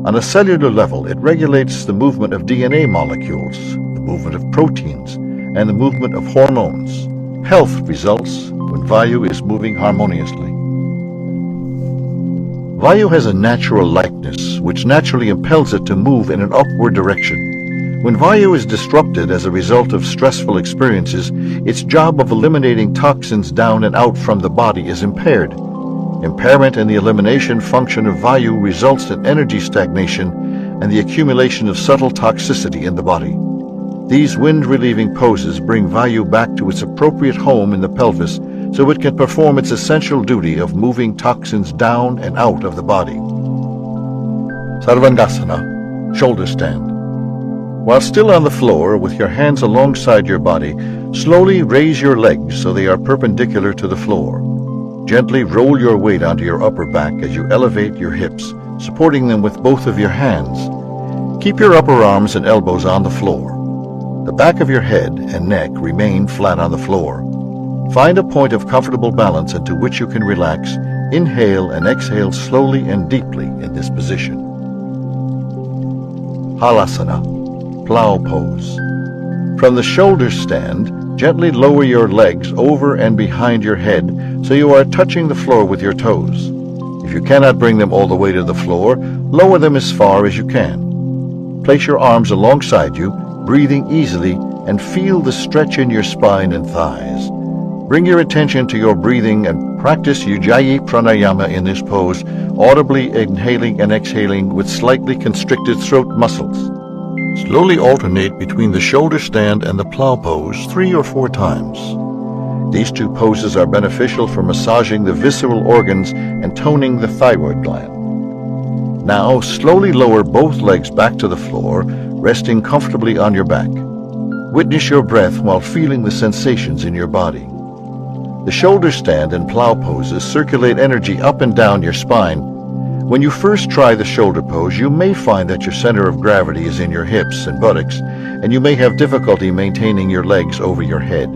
On a cellular level, it regulates the movement of DNA molecules, the movement of proteins, and the movement of hormones. Health results when Vayu is moving harmoniously. Vayu has a natural lightness, which naturally impels it to move in an upward direction. When Vayu is disrupted as a result of stressful experiences, its job of eliminating toxins down and out from the body is impaired. Impairment in the elimination function of Vayu results in energy stagnation and the accumulation of subtle toxicity in the body. These wind-relieving poses bring Vayu back to its appropriate home in the pelvis so it can perform its essential duty of moving toxins down and out of the body. Sarvangasana, shoulder stand. While still on the floor with your hands alongside your body, slowly raise your legs so they are perpendicular to the floor. Gently roll your weight onto your upper back as you elevate your hips, supporting them with both of your hands. Keep your upper arms and elbows on the floor. The back of your head and neck remain flat on the floor. Find a point of comfortable balance into which you can relax. Inhale and exhale slowly and deeply in this position. Halasana, plow pose. From the shoulder stand, gently lower your legs over and behind your head so you are touching the floor with your toes. If you cannot bring them all the way to the floor, lower them as far as you can. Place your arms alongside you, breathing easily, and feel the stretch in your spine and thighs. Bring your attention to your breathing and practice Ujjayi Pranayama in this pose, audibly inhaling and exhaling with slightly constricted throat muscles. Slowly alternate between the shoulder stand and the plow pose 3 or 4 times. These 2 poses are beneficial for massaging the visceral organs and toning the thyroid gland. Now, slowly lower both legs back to the floor, resting comfortably on your back. Witness your breath while feeling the sensations in your body. The shoulder stand and plow poses circulate energy up and down your spine. When you first try the shoulder pose, you may find that your center of gravity is in your hips and buttocks, and you may have difficulty maintaining your legs over your head.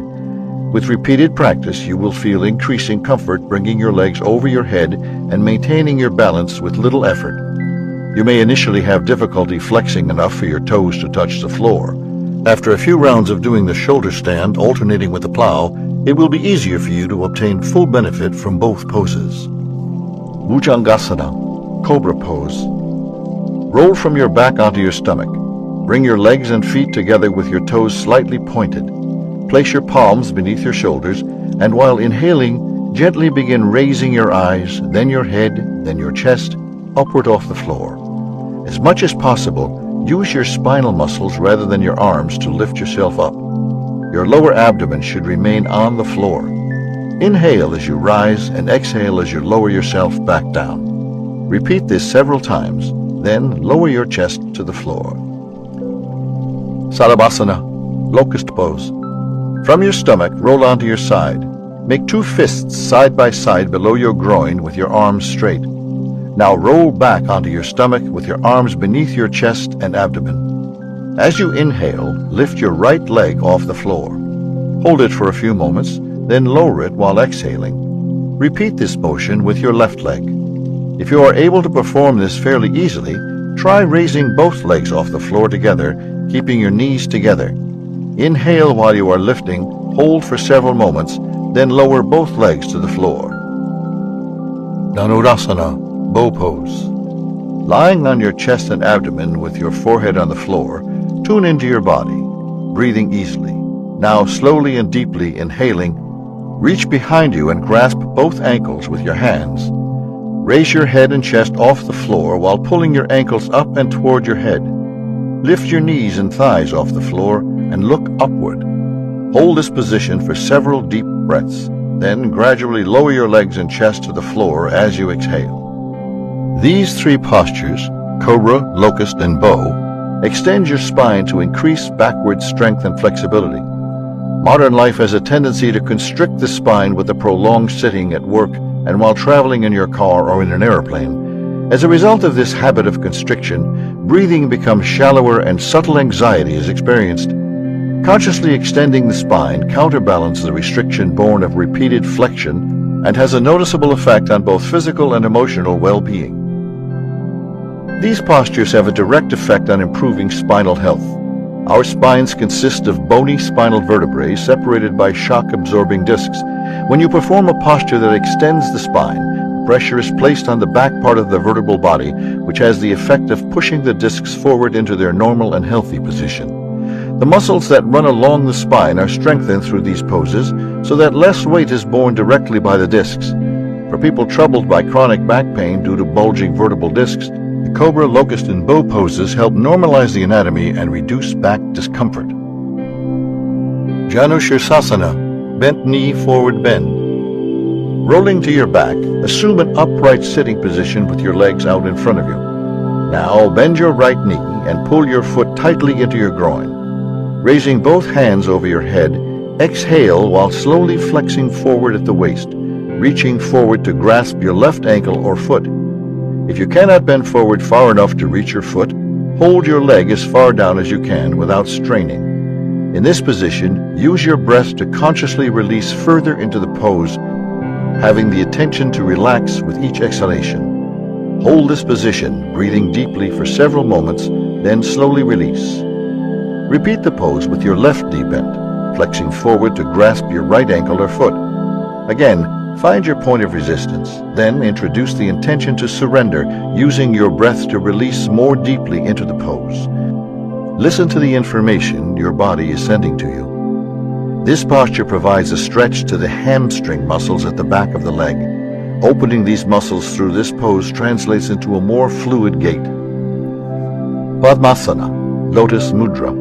With repeated practice, you will feel increasing comfort bringing your legs over your head and maintaining your balance with little effort. You may initially have difficulty flexing enough for your toes to touch the floor. After a few rounds of doing the shoulder stand alternating with the plow, it will be easier for you to obtain full benefit from both poses. Bhujangasana, Cobra Pose. Roll from your back onto your stomach. Bring your legs and feet together with your toes slightly pointed. Place your palms beneath your shoulders, and while inhaling, gently begin raising your eyes, then your head, then your chest, upward off the floor. As much as possible, use your spinal muscles rather than your arms to lift yourself up. Your lower abdomen should remain on the floor. Inhale as you rise and exhale as you lower yourself back down. Repeat this several times, then lower your chest to the floor. Salabhasana, Locust Pose. From your stomach, roll onto your side. Make 2 fists side by side below your groin with your arms straight. Now roll back onto your stomach with your arms beneath your chest and abdomen. As you inhale, lift your right leg off the floor. Hold it for a few moments, then lower it while exhaling. Repeat this motion with your left leg. If you are able to perform this fairly easily, try raising both legs off the floor together, keeping your knees together. Inhale while you are lifting, hold for several moments, then lower both legs to the floor. Dhanurasana, Bow Pose. Lying on your chest and abdomen with your forehead on the floor, tune into your body, breathing easily. Now slowly and deeply inhaling, reach behind you and grasp both ankles with your hands. Raise your head and chest off the floor while pulling your ankles up and toward your head. Lift your knees and thighs off the floor and look upward. Hold this position for several deep breaths, then gradually lower your legs and chest to the floor as you exhale. These 3 postures, Cobra, Locust, and Bow, extend your spine to increase backward strength and flexibility. Modern life has a tendency to constrict the spine with a prolonged sitting at work and while traveling in your car or in an airplane. As a result of this habit of constriction, breathing becomes shallower and subtle anxiety is experienced. Consciously extending the spine counterbalances the restriction born of repeated flexion and has a noticeable effect on both physical and emotional well-being. These postures have a direct effect on improving spinal health. Our spines consist of bony spinal vertebrae separated by shock-absorbing discs. When you perform a posture that extends the spine, pressure is placed on the back part of the vertebral body, which has the effect of pushing the discs forward into their normal and healthy position. The muscles that run along the spine are strengthened through these poses so that less weight is borne directly by the discs. For people troubled by chronic back pain due to bulging vertebral discs, the Cobra, Locust, and Bow poses help normalize the anatomy and reduce back discomfort. Janushirasana, Bent Knee Forward Bend. Rolling to your back, assume an upright sitting position with your legs out in front of you. Now bend your right knee and pull your foot tightly into your groin. Raising both hands over your head, exhale while slowly flexing forward at the waist, reaching forward to grasp your left ankle or foot. If you cannot bend forward far enough to reach your foot, hold your leg as far down as you can without straining. In this position, use your breath to consciously release further into the pose, having the intention to relax with each exhalation. Hold this position, breathing deeply for several moments, then slowly release. Repeat the pose with your left knee bent, flexing forward to grasp your right ankle or foot. Again, find your point of resistance, then introduce the intention to surrender, using your breath to release more deeply into the pose. Listen to the information your body is sending to you. This posture provides a stretch to the hamstring muscles at the back of the leg. Opening these muscles through this pose translates into a more fluid gait. Padmasana, Lotus Mudra.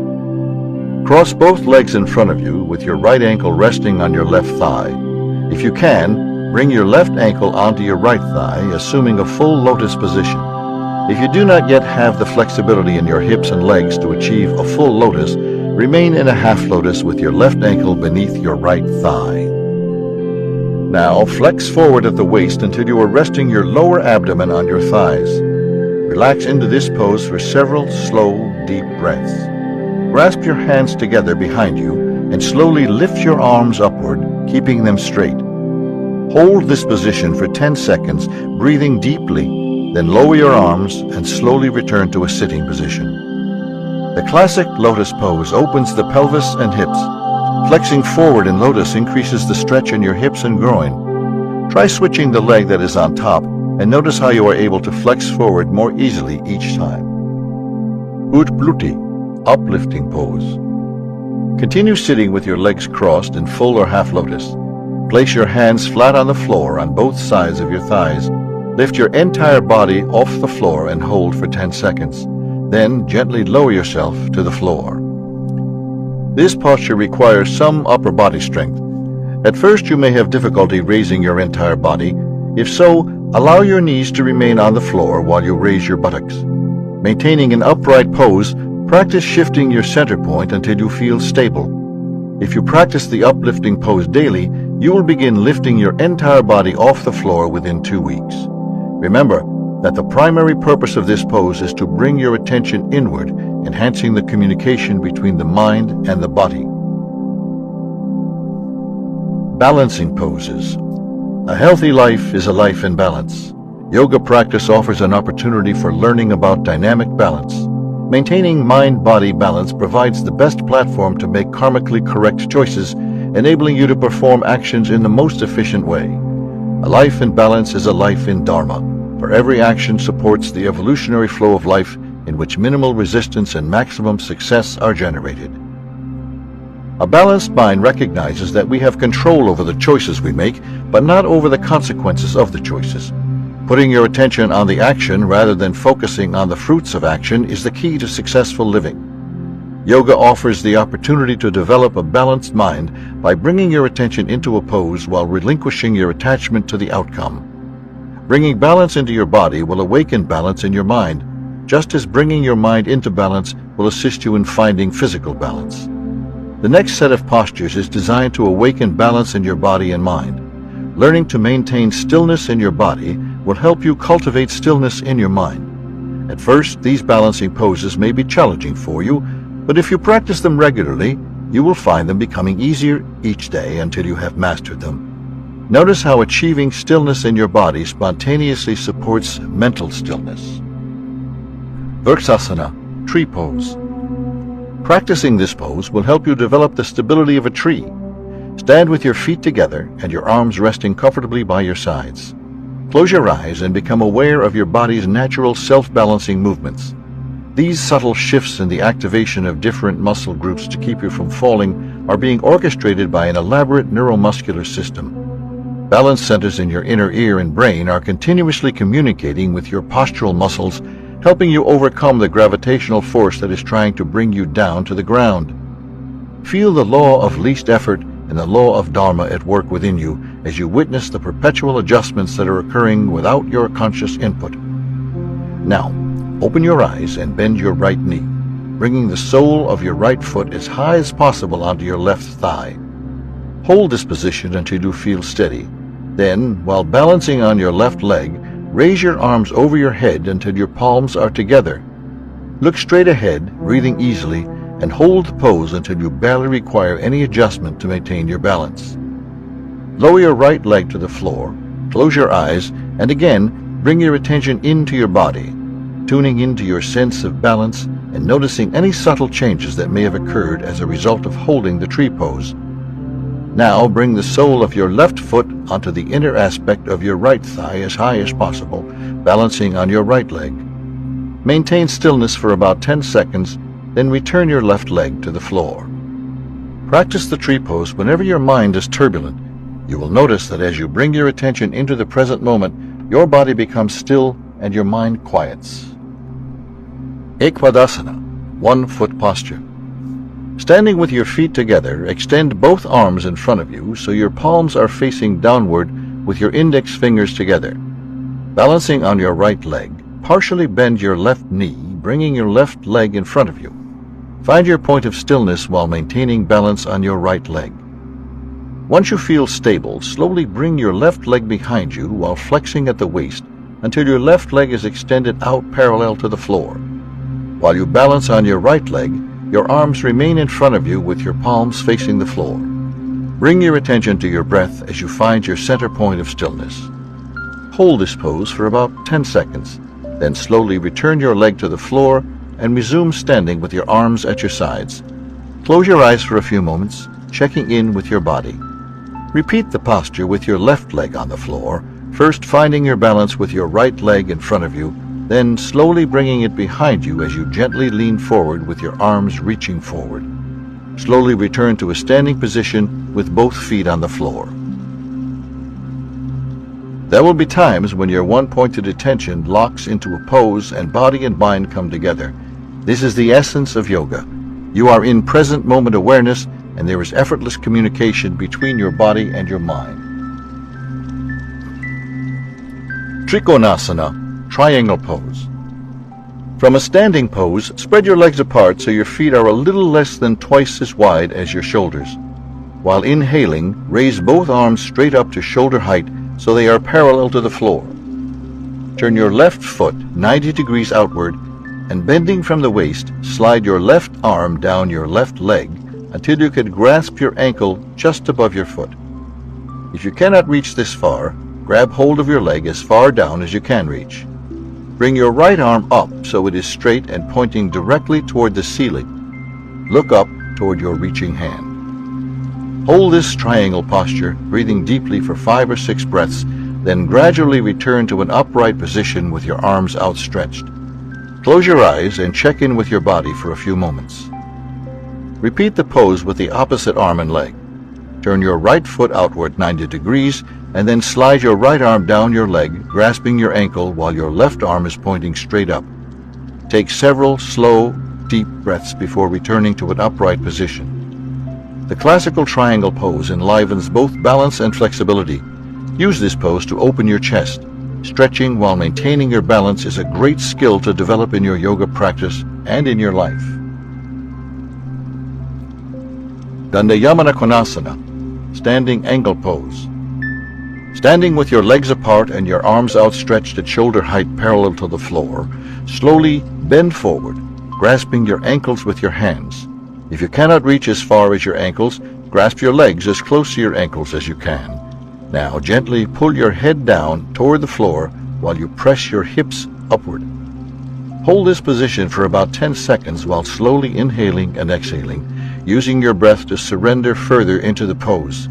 Cross both legs in front of you with your right ankle resting on your left thigh. If you can, bring your left ankle onto your right thigh, assuming a full lotus position. If you do not yet have the flexibility in your hips and legs to achieve a full lotus, remain in a half lotus with your left ankle beneath your right thigh. Now flex forward at the waist until you are resting your lower abdomen on your thighs. Relax into this pose for several slow, deep breaths. Grasp your hands together behind you and slowly lift your arms upward, keeping them straight. Hold this position for 10 seconds, breathing deeply, then lower your arms and slowly return to a sitting position. The classic lotus pose opens the pelvis and hips. Flexing forward in lotus increases the stretch in your hips and groin. Try switching the leg that is on top and notice how you are able to flex forward more easily each time. Utplati, uplifting pose. Continue sitting with your legs crossed in full or half lotus. Place your hands flat on the floor on both sides of your thighs. Lift your entire body off the floor and hold for 10 seconds. Then gently lower yourself to the floor. This posture requires some upper body strength. At first you may have difficulty raising your entire body. If so, allow your knees to remain on the floor while you raise your buttocks. Maintaining an upright pose, practice shifting your center point until you feel stable. If you practice the uplifting pose daily, you will begin lifting your entire body off the floor within 2 weeks. Remember that the primary purpose of this pose is to bring your attention inward, enhancing the communication between the mind and the body. Balancing poses. A healthy life is a life in balance. Yoga practice offers an opportunity for learning about dynamic balance. Maintaining mind-body balance provides the best platform to make karmically correct choices, enabling you to perform actions in the most efficient way. A life in balance is a life in Dharma, for every action supports the evolutionary flow of life in which minimal resistance and maximum success are generated. A balanced mind recognizes that we have control over the choices we make, but not over the consequences of the choices. Putting your attention on the action rather than focusing on the fruits of action is the key to successful living. Yoga offers the opportunity to develop a balanced mind by bringing your attention into a pose while relinquishing your attachment to the outcome. Bringing balance into your body will awaken balance in your mind, just as bringing your mind into balance will assist you in finding physical balance. The next set of postures is designed to awaken balance in your body and mind. Learning to maintain stillness in your body will help you cultivate stillness in your mind. At first, these balancing poses may be challenging for you, but if you practice them regularly, you will find them becoming easier each day until you have mastered them. Notice how achieving stillness in your body spontaneously supports mental stillness. Vrksasana, tree pose. Practicing this pose will help you develop the stability of a tree. Stand with your feet together and your arms resting comfortably by your sides. Close your eyes and become aware of your body's natural self-balancing movements. These subtle shifts in the activation of different muscle groups to keep you from falling are being orchestrated by an elaborate neuromuscular system. Balance centers in your inner ear and brain are continuously communicating with your postural muscles, helping you overcome the gravitational force that is trying to bring you down to the ground. Feel the law of least effort and the law of Dharma at work within you as you witness the perpetual adjustments that are occurring without your conscious input. Now, open your eyes and bend your right knee, bringing the sole of your right foot as high as possible onto your left thigh. Hold this position until you feel steady. Then, while balancing on your left leg, raise your arms over your head until your palms are together. Look straight ahead, breathing easily, and hold the pose until you barely require any adjustment to maintain your balance. Lower your right leg to the floor, close your eyes, and again, bring your attention into your body, tuning into your sense of balance and noticing any subtle changes that may have occurred as a result of holding the tree pose. Now bring the sole of your left foot onto the inner aspect of your right thigh as high as possible, balancing on your right leg. Maintain stillness for about 10 seconds, then return your left leg to the floor. Practice the tree pose whenever your mind is turbulent. You will notice that as you bring your attention into the present moment, your body becomes still and your mind quiets. Ekpadasana, 1-foot posture. Standing with your feet together, extend both arms in front of you so your palms are facing downward with your index fingers together. Balancing on your right leg, partially bend your left knee, bringing your left leg in front of you. Find your point of stillness while maintaining balance on your right leg. Once you feel stable, slowly bring your left leg behind you while flexing at the waist until your left leg is extended out parallel to the floor. While you balance on your right leg, your arms remain in front of you with your palms facing the floor. Bring your attention to your breath as you find your center point of stillness. Hold this pose for about 10 seconds, then slowly return your leg to the floor and resume standing with your arms at your sides. Close your eyes for a few moments, checking in with your body. Repeat the posture with your left leg on the floor, first finding your balance with your right leg in front of you, then slowly bringing it behind you as you gently lean forward with your arms reaching forward. Slowly return to a standing position with both feet on the floor. There will be times when your one-pointed attention locks into a pose and body and mind come together. This is the essence of yoga. You are in present moment awareness, and there is effortless communication between your body and your mind. Trikonasana, triangle pose. From a standing pose, spread your legs apart so your feet are a little less than twice as wide as your shoulders. While inhaling, raise both arms straight up to shoulder height so they are parallel to the floor. Turn your left foot 90 degrees outward, and bending from the waist, slide your left arm down your left leg until you can grasp your ankle just above your foot. If you cannot reach this far, grab hold of your leg as far down as you can reach. Bring your right arm up so it is straight and pointing directly toward the ceiling. Look up toward your reaching hand. Hold this triangle posture, breathing deeply for 5 or 6 breaths, then gradually return to an upright position with your arms outstretched. Close your eyes and check in with your body for a few moments. Repeat the pose with the opposite arm and leg. Turn your right foot outward 90 degrees and then slide your right arm down your leg, grasping your ankle while your left arm is pointing straight up. Take several slow, deep breaths before returning to an upright position. The classical triangle pose enlivens both balance and flexibility. Use this pose to open your chest. Stretching while maintaining your balance is a great skill to develop in your yoga practice and in your life. Dandayamana Konasana, standing angle pose. Standing with your legs apart and your arms outstretched at shoulder height parallel to the floor, slowly bend forward, grasping your ankles with your hands. If you cannot reach as far as your ankles, grasp your legs as close to your ankles as you can. Now gently pull your head down toward the floor while you press your hips upward. Hold this position for about 10 seconds while slowly inhaling and exhaling, using your breath to surrender further into the pose.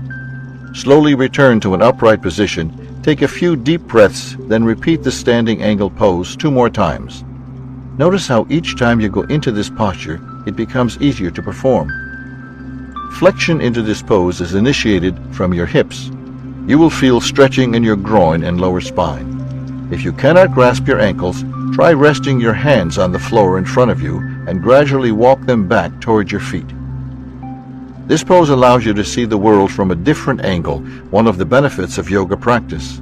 Slowly return to an upright position, take a few deep breaths, then repeat the standing angle pose 2 more times. Notice how each time you go into this posture, it becomes easier to perform. Flexion into this pose is initiated from your hips. You will feel stretching in your groin and lower spine. If you cannot grasp your ankles, try resting your hands on the floor in front of you and gradually walk them back towards your feet. This pose allows you to see the world from a different angle, one of the benefits of yoga practice.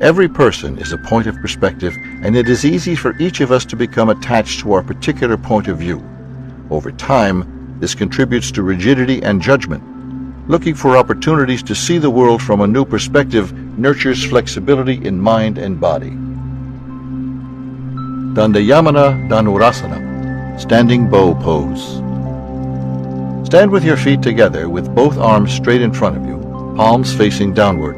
Every person is a point of perspective, and it is easy for each of us to become attached to our particular point of view. Over time, this contributes to rigidity and judgment. Looking for opportunities to see the world from a new perspective nurtures flexibility in mind and body. Dandayamana Dhanurasana, standing bow pose. Stand with your feet together with both arms straight in front of you, palms facing downward.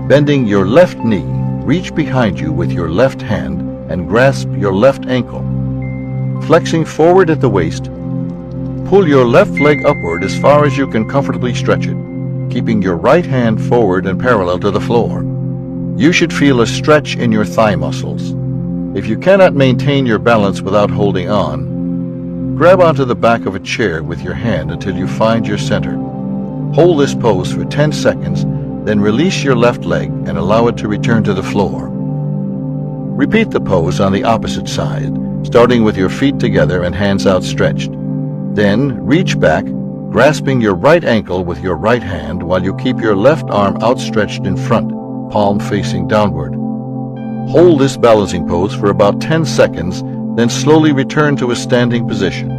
Bending your left knee, reach behind you with your left hand and grasp your left ankle. Flexing forward at the waist, pull your left leg upward as far as you can comfortably stretch it, keeping your right hand forward and parallel to the floor. You should feel a stretch in your thigh muscles. If you cannot maintain your balance without holding on, Grab onto the back of a chair with your hand until you find your center. Hold this pose for 10 seconds, then release your left leg and allow it to return to the floor. Repeat the pose on the opposite side, starting with your feet together and hands outstretched. Then reach back, grasping your right ankle with your right hand while you keep your left arm outstretched in front, palm facing downward. Hold this balancing pose for about 10 seconds, then slowly return to a standing position.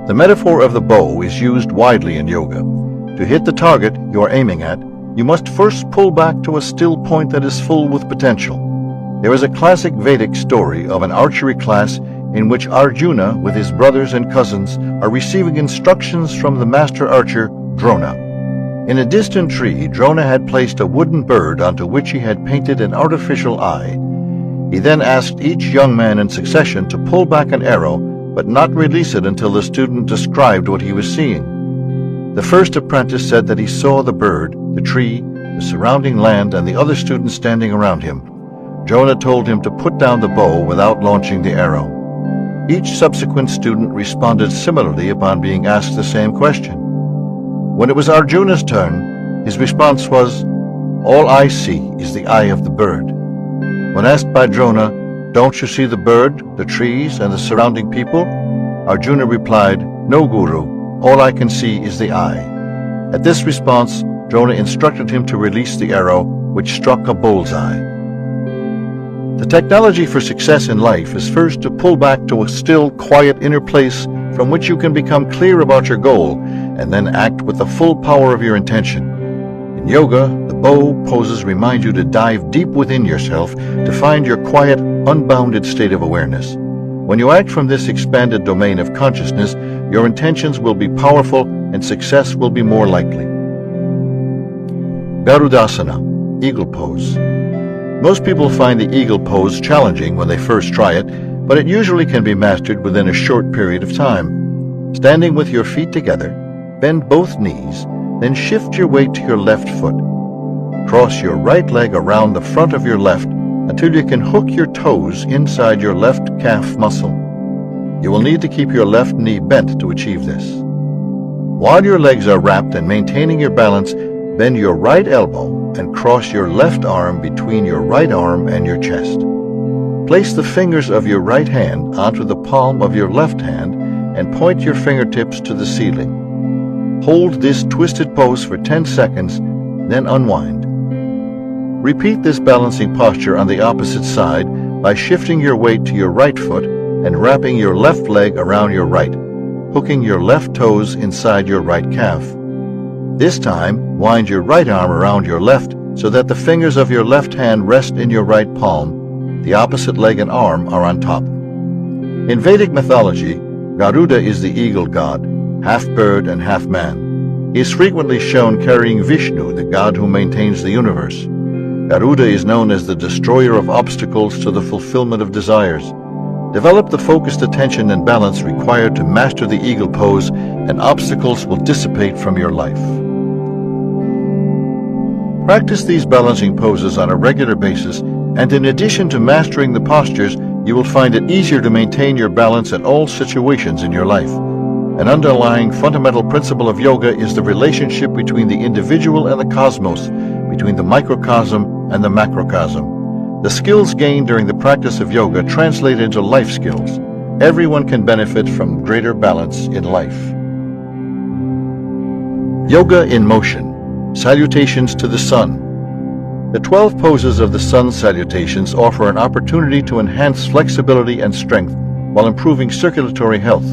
The metaphor of the bow is used widely in yoga. To hit the target you are aiming at, you must first pull back to a still point that is full with potential. There is a classic Vedic story of an archery class in which Arjuna, with his brothers and cousins, are receiving instructions from the master archer, Drona. In a distant tree, Drona had placed a wooden bird onto which he had painted an artificial eye. He then asked each young man in succession to pull back an arrow, but not release it until the student described what he was seeing. The first apprentice said that he saw the bird, the tree, the surrounding land, and the other students standing around him. Drona told him to put down the bow without launching the arrow. Each subsequent student responded similarly upon being asked the same question. When it was Arjuna's turn, his response was, "All I see is the eye of the bird." When asked by Drona, "Don't you see the bird, the trees, and the surrounding people?" Arjuna replied, "No, Guru, all I can see is the eye." At this response, Drona instructed him to release the arrow, which struck a bullseye. The technology for success in life is first to pull back to a still, quiet inner place from which you can become clear about your goal and then act with the full power of your intention. In yoga, the bow poses remind you to dive deep within yourself to find your quiet, unbounded state of awareness. When you act from this expanded domain of consciousness, your intentions will be powerful and success will be more likely. Garudasana, Eagle Pose. Most people find the eagle pose challenging when they first try it, but it usually can be mastered within a short period of time. Standing with your feet together, bend both knees, then shift your weight to your left foot. Cross your right leg around the front of your left until you can hook your toes inside your left calf muscle. You will need to keep your left knee bent to achieve this. While your legs are wrapped and maintaining your balance, bend your right elbow and cross your left arm between your right arm and your chest. Place the fingers of your right hand onto the palm of your left hand and point your fingertips to the ceiling. Hold this twisted pose for 10 seconds, then unwind. Repeat this balancing posture on the opposite side by shifting your weight to your right foot and wrapping your left leg around your right, hooking your left toes inside your right calf. This time, wind your right arm around your left so that the fingers of your left hand rest in your right palm. The opposite leg and arm are on top. In Vedic mythology, Garuda is the eagle god, half bird and half man. He is frequently shown carrying Vishnu, the god who maintains the universe. Garuda is known as the destroyer of obstacles to the fulfillment of desires. Develop the focused attention and balance required to master the eagle pose, and obstacles will dissipate from your life. Practice these balancing poses on a regular basis, and in addition to mastering the postures, you will find it easier to maintain your balance in all situations in your life. An underlying fundamental principle of yoga is the relationship between the individual and the cosmos, between the microcosm and the macrocosm. The skills gained during the practice of yoga translate into life skills. Everyone can benefit from greater balance in life. Yoga in motion. Salutations to the sun. The 12 poses of the sun salutations offer an opportunity to enhance flexibility and strength while improving circulatory health.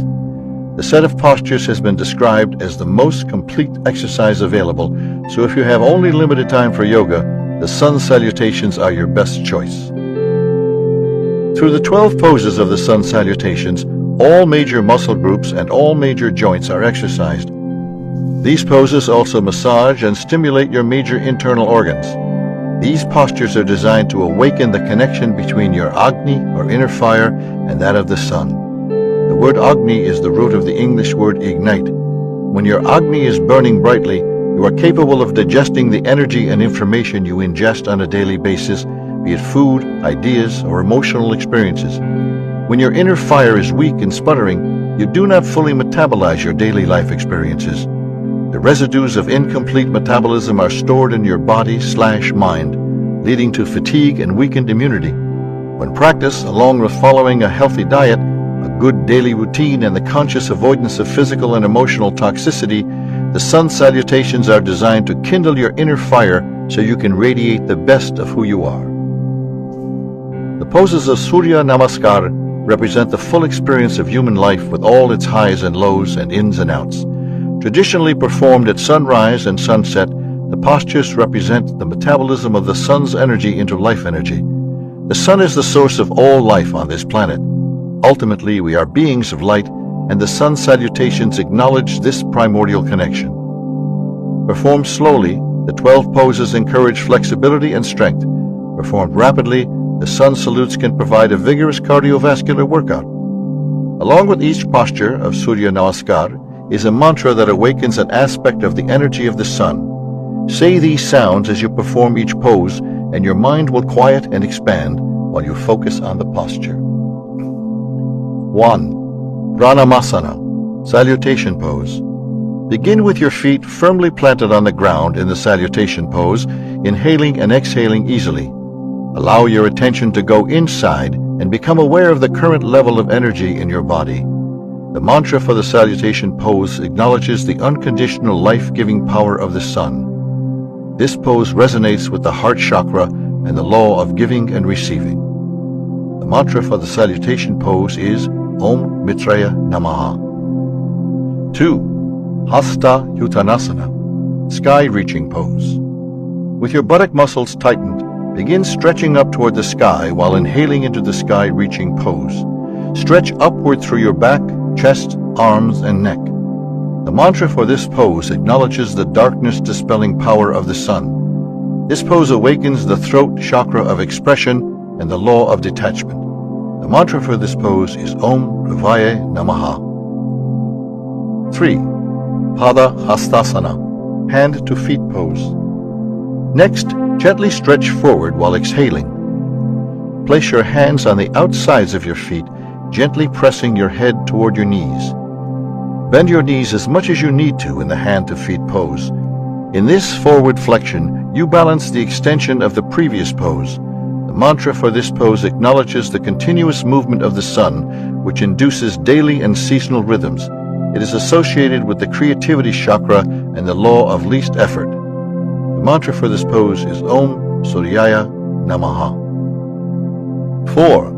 The set of postures has been described as the most complete exercise available, so if you have only limited time for yoga, the sun salutations are your best choice. Through the 12 poses of the sun salutations, all major muscle groups and all major joints are exercised. These poses also massage and stimulate your major internal organs. These postures are designed to awaken the connection between your Agni, or inner fire, and that of the sun. The word Agni is the root of the English word ignite. When your Agni is burning brightly, you are capable of digesting the energy and information you ingest on a daily basis, be it food, ideas, or emotional experiences. When your inner fire is weak and sputtering, you do not fully metabolize your daily life experiences. The residues of incomplete metabolism are stored in your body/mind, leading to fatigue and weakened immunity. When practiced, along with following a healthy diet, a good daily routine, and the conscious avoidance of physical and emotional toxicity, the sun salutations are designed to kindle your inner fire so you can radiate the best of who you are. The poses of Surya Namaskar represent the full experience of human life with all its highs and lows and ins and outs. Traditionally performed at sunrise and sunset, the postures represent the metabolism of the sun's energy into life energy. The sun is the source of all life on this planet. Ultimately, we are beings of light, and the sun salutations acknowledge this primordial connection. Performed slowly, the 12 poses encourage flexibility and strength. Performed rapidly, the sun salutes can provide a vigorous cardiovascular workout. Along with each posture of Surya Namaskar is a mantra that awakens an aspect of the energy of the sun. Say these sounds as you perform each pose, and your mind will quiet and expand while you focus on the posture. 1. Pranamasana, Salutation Pose. Begin with your feet firmly planted on the ground in the salutation pose, inhaling and exhaling easily. Allow your attention to go inside and become aware of the current level of energy in your body. The mantra for the salutation pose acknowledges the unconditional life-giving power of the sun. This pose resonates with the heart chakra and the law of giving and receiving. The mantra for the salutation pose is Om Mitraya Namaha. 2. Hasta Uttanasana, Sky Reaching Pose. With your buttock muscles tightened, begin stretching up toward the sky while inhaling into the sky reaching pose. Stretch upward through your back, chest, arms, and neck. The mantra for this pose acknowledges the darkness-dispelling power of the sun. This pose awakens the throat chakra of expression and the law of detachment. The mantra for this pose is Om Ravaye Namaha. 3. Pada Hastasana, Hand to Feet Pose. Next, gently stretch forward while exhaling. Place your hands on the outsides of your feet, gently pressing your head toward your knees. Bend your knees as much as you need to in the hand to feet pose. In this forward flexion, you balance the extension of the previous pose. The mantra for this pose acknowledges the continuous movement of the sun, which induces daily and seasonal rhythms. It is associated with the creativity chakra and the law of least effort. The mantra for this pose is Om Suryaya Namaha. 4.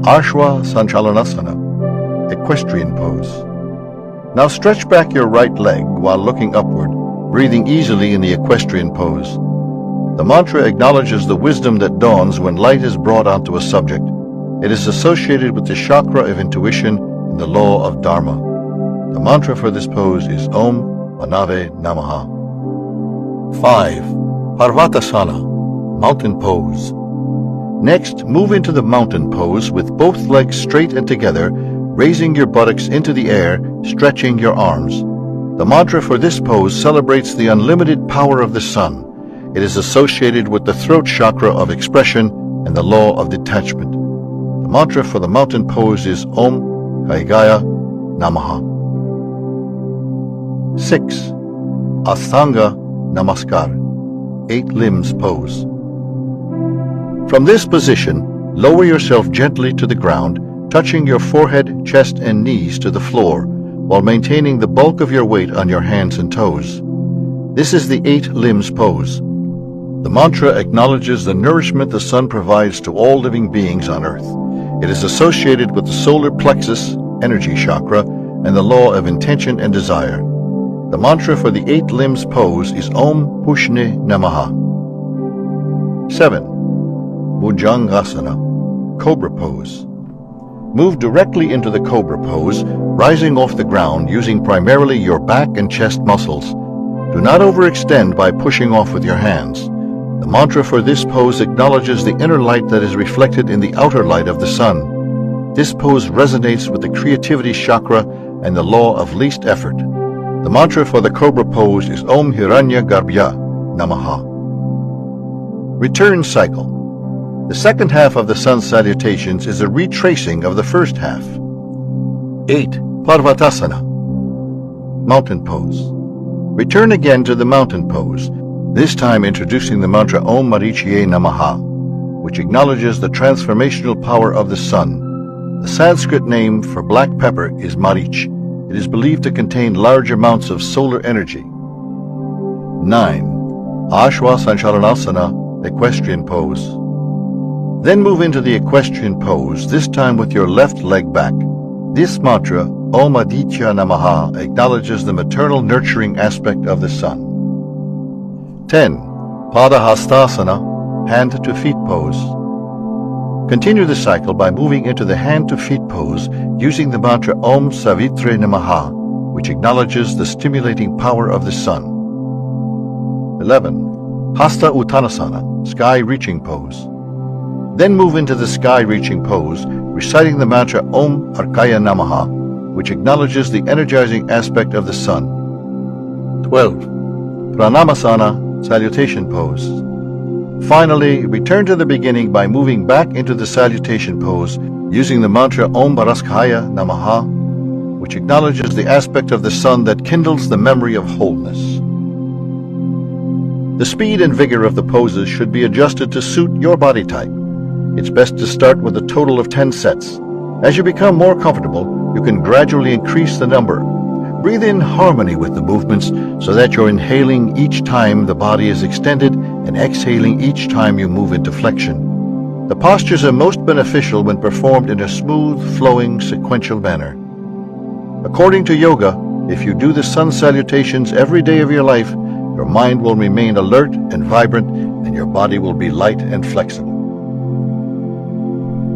Ashwa Sanchalanasana, Equestrian Pose. Now stretch back your right leg while looking upward, breathing easily in the equestrian pose. The mantra acknowledges the wisdom that dawns when light is brought onto a subject. It is associated with the chakra of intuition and the law of dharma. The mantra for this pose is Om Manave Namaha. 5. Parvatasana, Mountain Pose. Next, move into the mountain pose with both legs straight and together, raising your buttocks into the air, stretching your arms. The mantra for this pose celebrates the unlimited power of the sun. It is associated with the throat chakra of expression and the law of detachment. The mantra for the mountain pose is Om Kaigaya Namaha. 6. Ashtanga Namaskar, 8 Limbs Pose. From this position, lower yourself gently to the ground, touching your forehead, chest, and knees to the floor, while maintaining the bulk of your weight on your hands and toes. This is the 8 Limbs Pose. The mantra acknowledges the nourishment the sun provides to all living beings on earth. It is associated with the solar plexus, energy chakra, and the law of intention and desire. The mantra for the 8 Limbs Pose is Om Pushne Namaha. 7. Bhujangasana, Cobra Pose. Move directly into the Cobra Pose, rising off the ground using primarily your back and chest muscles. Do not overextend by pushing off with your hands. The mantra for this pose acknowledges the inner light that is reflected in the outer light of the sun. This pose resonates with the creativity chakra and the law of least effort. The mantra for the Cobra Pose is Om Hiranya Garbhya Namaha. Return Cycle. The second half of the sun salutations is a retracing of the first half. 8. Parvatasana, mountain pose. Return again to the mountain pose, this time introducing the mantra Om Marichiye Namaha, which acknowledges the transformational power of the sun. The Sanskrit name for black pepper is Marich. It is believed to contain large amounts of solar energy. 9. Ashwa Sanchalanasana, equestrian pose. Then move into the equestrian pose, this time with your left leg back. This mantra, Om Aditya Namaha, acknowledges the maternal nurturing aspect of the sun. 10. Padahastasana, hand to feet pose. Continue the cycle by moving into the hand to feet pose using the mantra Om Savitre Namaha, which acknowledges the stimulating power of the sun. 11. Hasta Uttanasana, sky reaching pose. Then move into the sky reaching pose, reciting the mantra Om Arkaya Namaha, which acknowledges the energizing aspect of the sun. 12. Pranamasana, salutation pose. Finally, return to the beginning by moving back into the salutation pose using the mantra Om Baraskaya Namaha, which acknowledges the aspect of the sun that kindles the memory of wholeness. The speed and vigor of the poses should be adjusted to suit your body type. It's best to start with a total of 10 sets. As you become more comfortable, you can gradually increase the number. Breathe in harmony with the movements so that you're inhaling each time the body is extended and exhaling each time you move into flexion. The postures are most beneficial when performed in a smooth, flowing, sequential manner. According to yoga, if you do the sun salutations every day of your life, your mind will remain alert and vibrant, and your body will be light and flexible.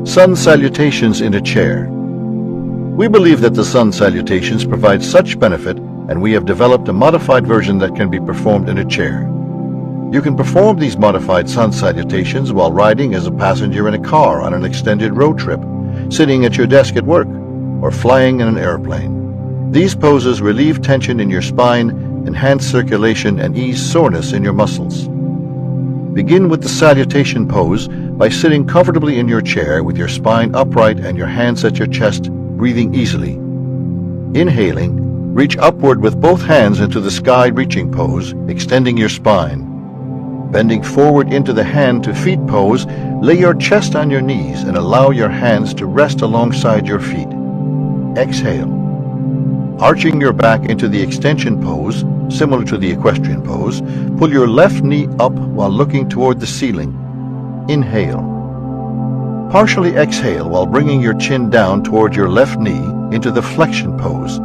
Sun salutations in a chair. We believe that the sun salutations provide such benefit, and we have developed a modified version that can be performed in a chair. You can perform these modified sun salutations while riding as a passenger in a car on an extended road trip, sitting at your desk at work, or flying in an airplane. These poses relieve tension in your spine, enhance circulation, and ease soreness in your muscles. Begin with the salutation pose by sitting comfortably in your chair with your spine upright and your hands at your chest, breathing easily. Inhaling, reach upward with both hands into the sky reaching pose, extending your spine. Bending forward into the hand to feet pose, lay your chest on your knees and allow your hands to rest alongside your feet. Exhale. Arching your back into the extension pose, similar to the equestrian pose, pull your left knee up while looking toward the ceiling. Inhale. Partially exhale while bringing your chin down toward your left knee into the flexion pose,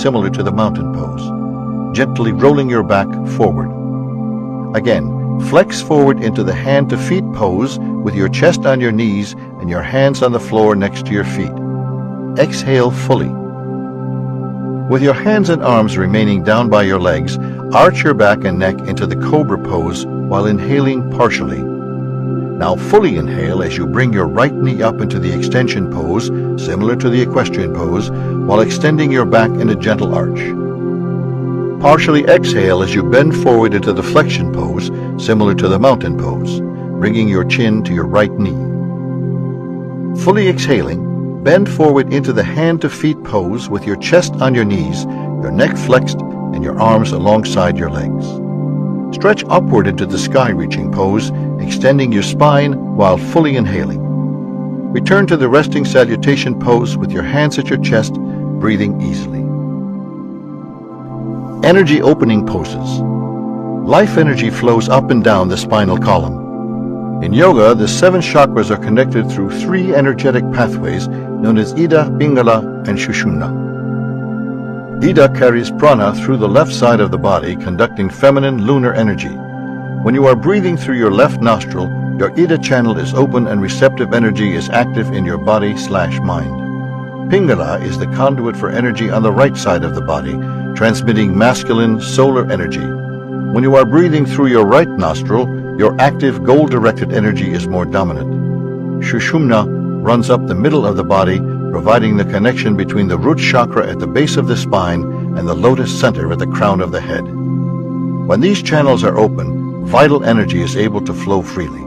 similar to the mountain pose, gently rolling your back forward. Again, flex forward into the hand to feet pose with your chest on your knees and your hands on the floor next to your feet. Exhale fully. With your hands and arms remaining down by your legs, arch your back and neck into the cobra pose while inhaling partially. Now fully inhale as you bring your right knee up into the extension pose, similar to the equestrian pose, while extending your back in a gentle arch. Partially exhale as you bend forward into the flexion pose, similar to the mountain pose, bringing your chin to your right knee. Fully exhaling, bend forward into the hand to feet pose with your chest on your knees, your neck flexed, and your arms alongside your legs. Stretch upward into the sky reaching pose, extending your spine while fully inhaling. Return to the resting salutation pose with your hands at your chest, breathing easily. Energy opening poses. Life energy flows up and down the spinal column. In yoga, the 7 chakras are connected through 3 energetic pathways known as Ida, Pingala, and Sushumna. Ida carries prana through the left side of the body, conducting feminine lunar energy. When you are breathing through your left nostril, your Ida channel is open and receptive energy is active in your body/mind. Pingala is the conduit for energy on the right side of the body, transmitting masculine solar energy. When you are breathing through your right nostril, your active goal-directed energy is more dominant. Sushumna runs up the middle of the body, providing the connection between the root chakra at the base of the spine and the lotus center at the crown of the head. When these channels are open, vital energy is able to flow freely.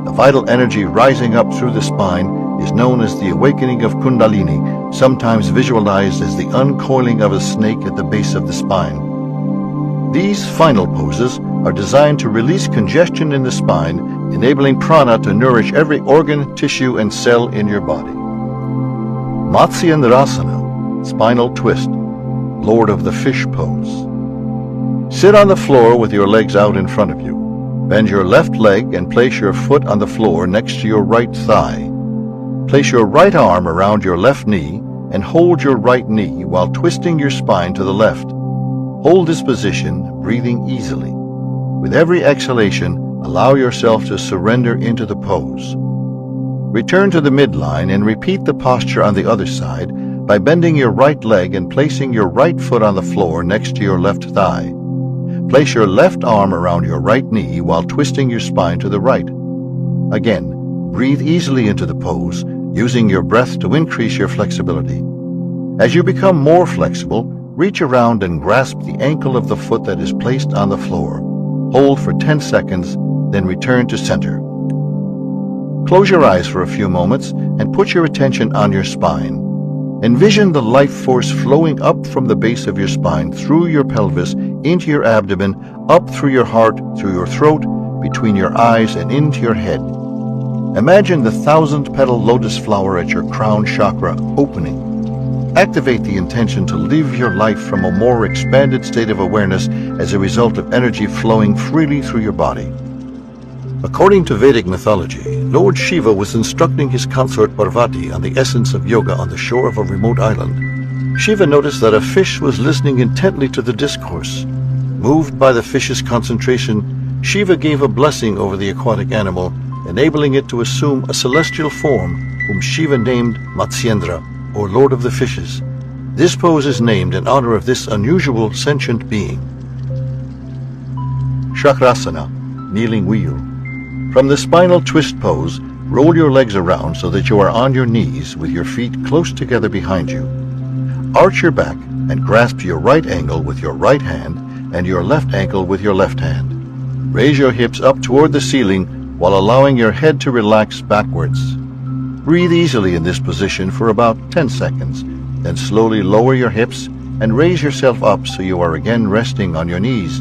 The vital energy rising up through the spine is known as the awakening of Kundalini, sometimes visualized as the uncoiling of a snake at the base of the spine. These final poses are designed to release congestion in the spine, enabling prana to nourish every organ, tissue, and cell in your body. Matsyendrasana, spinal twist, Lord of the Fish pose. Sit on the floor with your legs out in front of you. Bend your left leg and place your foot on the floor next to your right thigh. Place your right arm around your left knee and hold your right knee while twisting your spine to the left. Hold this position, breathing easily. With every exhalation, allow yourself to surrender into the pose. Return to the midline and repeat the posture on the other side by bending your right leg and placing your right foot on the floor next to your left thigh. Place your left arm around your right knee while twisting your spine to the right. Again, breathe easily into the pose, using your breath to increase your flexibility. As you become more flexible, reach around and grasp the ankle of the foot that is placed on the floor. Hold for 10 seconds, then return to center. Close your eyes for a few moments and put your attention on your spine. Envision the life force flowing up from the base of your spine through your pelvis, into your abdomen, up through your heart, through your throat, between your eyes, and into your head. Imagine the 1,000-petal lotus flower at your crown chakra opening. Activate the intention to live your life from a more expanded state of awareness as a result of energy flowing freely through your body. According to Vedic mythology, Lord Shiva was instructing his consort Parvati on the essence of yoga on the shore of a remote island. Shiva noticed that a fish was listening intently to the discourse. Moved by the fish's concentration, Shiva gave a blessing over the aquatic animal, enabling it to assume a celestial form whom Shiva named Matsyendra, or Lord of the Fishes. This pose is named in honor of this unusual sentient being. Chakrasana, kneeling wheel. From the spinal twist pose, roll your legs around so that you are on your knees with your feet close together behind you. Arch your back and grasp your right ankle with your right hand and your left ankle with your left hand. Raise your hips up toward the ceiling while allowing your head to relax backwards. Breathe easily in this position for about 10 seconds, then slowly lower your hips and raise yourself up so you are again resting on your knees.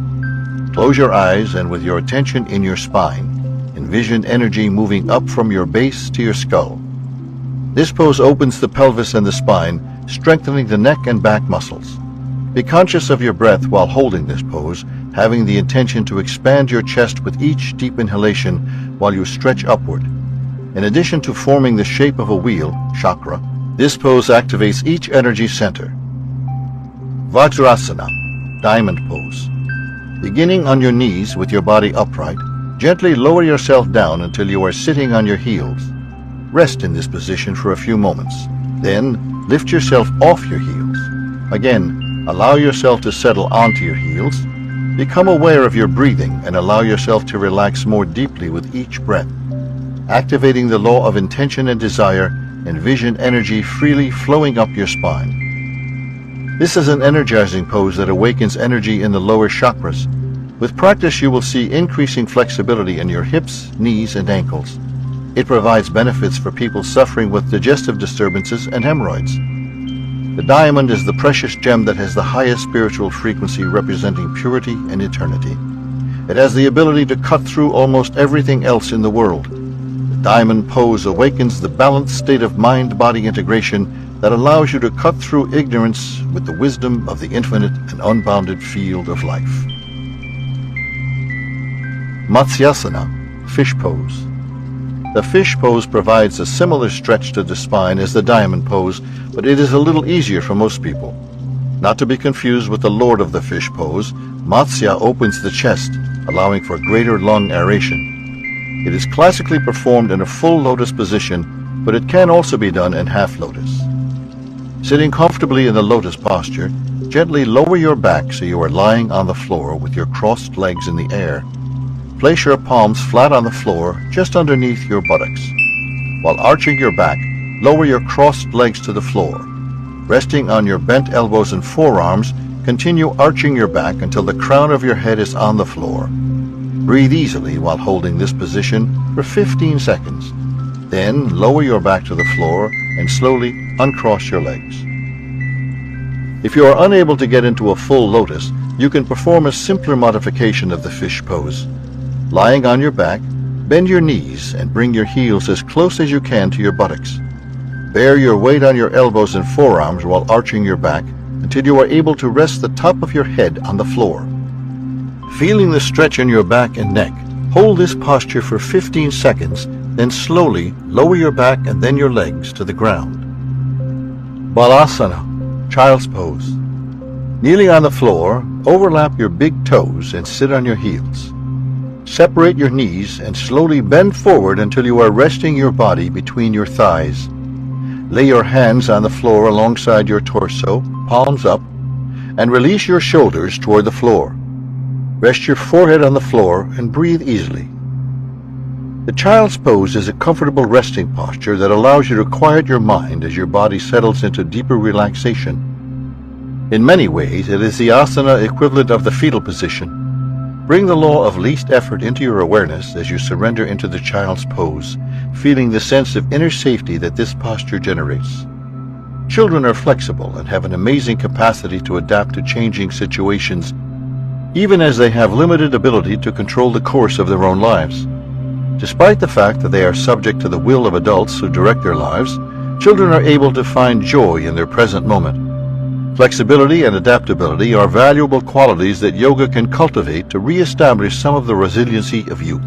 Close your eyes and with your attention in your spine, envision energy moving up from your base to your skull. This pose opens the pelvis and the spine, strengthening the neck and back muscles. Be conscious of your breath while holding this pose, having the intention to expand your chest with each deep inhalation while you stretch upward. In addition to forming the shape of a wheel, chakra, this pose activates each energy center. Vajrasana, diamond pose. Beginning on your knees with your body upright, gently lower yourself down until you are sitting on your heels. Rest in this position for a few moments. Then, lift yourself off your heels. Again, allow yourself to settle onto your heels. Become aware of your breathing and allow yourself to relax more deeply with each breath. Activating the law of intention and desire, envision energy freely flowing up your spine. This is an energizing pose that awakens energy in the lower chakras. With practice, you will see increasing flexibility in your hips, knees, and ankles. It provides benefits for people suffering with digestive disturbances and hemorrhoids. The diamond is the precious gem that has the highest spiritual frequency, representing purity and eternity. It has the ability to cut through almost everything else in the world. The diamond pose awakens the balanced state of mind-body integration that allows you to cut through ignorance with the wisdom of the infinite and unbounded field of life. Matsyasana, fish pose. The fish pose provides a similar stretch to the spine as the diamond pose, but it is a little easier for most people. Not to be confused with the Lord of the Fish pose, Matsya opens the chest, allowing for greater lung aeration. It is classically performed in a full lotus position, but it can also be done in half lotus. Sitting comfortably in the lotus posture, gently lower your back so you are lying on the floor with your crossed legs in the air. Place your palms flat on the floor, just underneath your buttocks. While arching your back, lower your crossed legs to the floor. Resting on your bent elbows and forearms, continue arching your back until the crown of your head is on the floor. Breathe easily while holding this position for 15 seconds. Then lower your back to the floor and slowly uncross your legs. If you are unable to get into a full lotus, you can perform a simpler modification of the fish pose. Lying on your back, bend your knees and bring your heels as close as you can to your buttocks. Bear your weight on your elbows and forearms while arching your back until you are able to rest the top of your head on the floor. Feeling the stretch in your back and neck, hold this posture for 15 seconds, then slowly lower your back and then your legs to the ground. Balasana, child's pose. Kneeling on the floor, overlap your big toes and sit on your heels. Separate your knees and slowly bend forward until you are resting your body between your thighs. Lay your hands on the floor alongside your torso, palms up, and release your shoulders toward the floor. Rest your forehead on the floor and breathe easily. The child's pose is a comfortable resting posture that allows you to quiet your mind as your body settles into deeper relaxation. In many ways, it is the asana equivalent of the fetal position. Bring the law of least effort into your awareness as you surrender into the child's pose, feeling the sense of inner safety that this posture generates. Children are flexible and have an amazing capacity to adapt to changing situations, even as they have limited ability to control the course of their own lives. Despite the fact that they are subject to the will of adults who direct their lives, children are able to find joy in their present moment. Flexibility and adaptability are valuable qualities that yoga can cultivate to re-establish some of the resiliency of youth.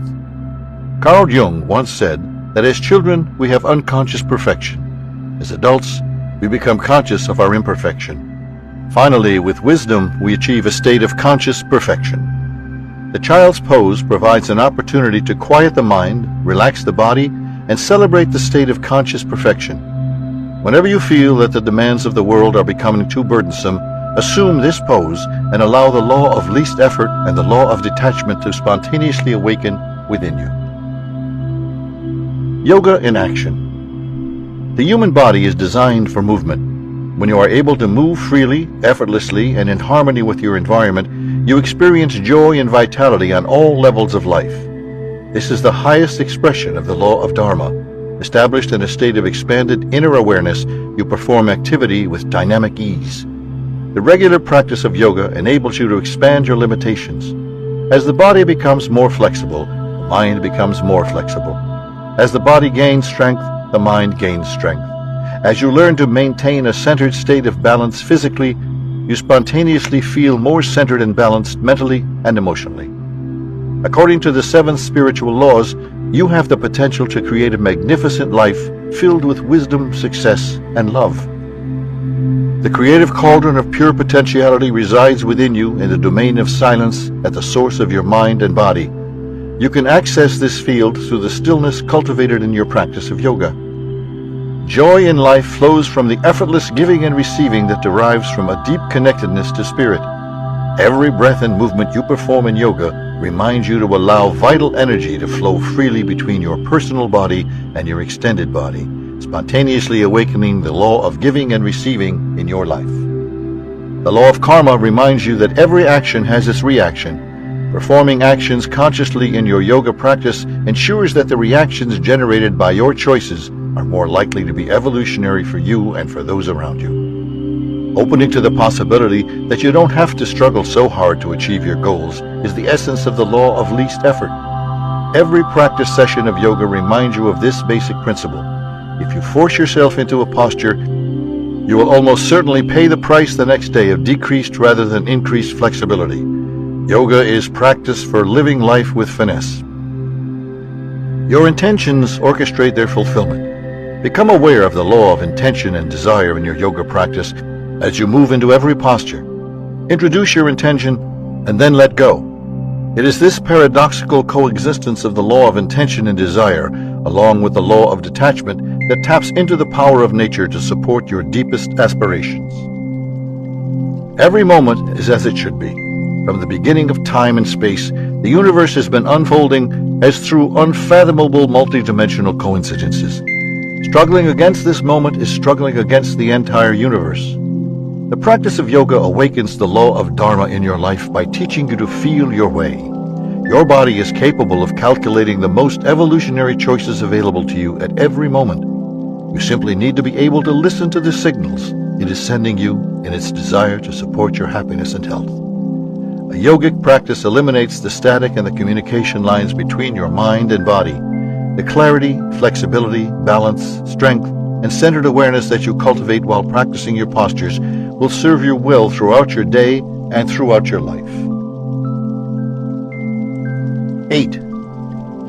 Carl Jung once said that as children we have unconscious perfection. As adults, we become conscious of our imperfection. Finally, with wisdom, we achieve a state of conscious perfection. The child's pose provides an opportunity to quiet the mind, relax the body, and celebrate the state of conscious perfection. Whenever you feel that the demands of the world are becoming too burdensome, assume this pose and allow the law of least effort and the law of detachment to spontaneously awaken within you. Yoga in action. The human body is designed for movement. When you are able to move freely, effortlessly, and in harmony with your environment, you experience joy and vitality on all levels of life. This is the highest expression of the law of Dharma. Established in a state of expanded inner awareness, you perform activity with dynamic ease. The regular practice of yoga enables you to expand your limitations. As the body becomes more flexible, the mind becomes more flexible. As the body gains strength, the mind gains strength. As you learn to maintain a centered state of balance physically, you spontaneously feel more centered and balanced mentally and emotionally. According to the 7 spiritual laws, you have the potential to create a magnificent life filled with wisdom, success, and love. The creative cauldron of pure potentiality resides within you in the domain of silence at the source of your mind and body. You can access this field through the stillness cultivated in your practice of yoga. Joy in life flows from the effortless giving and receiving that derives from a deep connectedness to spirit. Every breath and movement you perform in yoga reminds you to allow vital energy to flow freely between your personal body and your extended body, spontaneously awakening the law of giving and receiving in your life. The law of karma reminds you that every action has its reaction. Performing actions consciously in your yoga practice ensures that the reactions generated by your choices are more likely to be evolutionary for you and for those around you. Opening to the possibility that you don't have to struggle so hard to achieve your goals is the essence of the law of least effort. Every practice session of yoga reminds you of this basic principle. If you force yourself into a posture, you will almost certainly pay the price the next day of decreased rather than increased flexibility. Yoga is practice for living life with finesse. Your intentions orchestrate their fulfillment. Become aware of the law of intention and desire in your yoga practice as you move into every posture. Introduce your intention and then let go. It is this paradoxical coexistence of the law of intention and desire, along with the law of detachment, that taps into the power of nature to support your deepest aspirations. Every moment is as it should be. From the beginning of time and space, the universe has been unfolding as through unfathomable multidimensional coincidences. Struggling against this moment is struggling against the entire universe. The practice of yoga awakens the law of Dharma in your life by teaching you to feel your way. Your body is capable of calculating the most evolutionary choices available to you at every moment. You simply need to be able to listen to the signals it is sending you in its desire to support your happiness and health. A yogic practice eliminates the static and the communication lines between your mind and body. The clarity, flexibility, balance, strength, and centered awareness that you cultivate while practicing your postures will serve you well throughout your day and throughout your life. 8.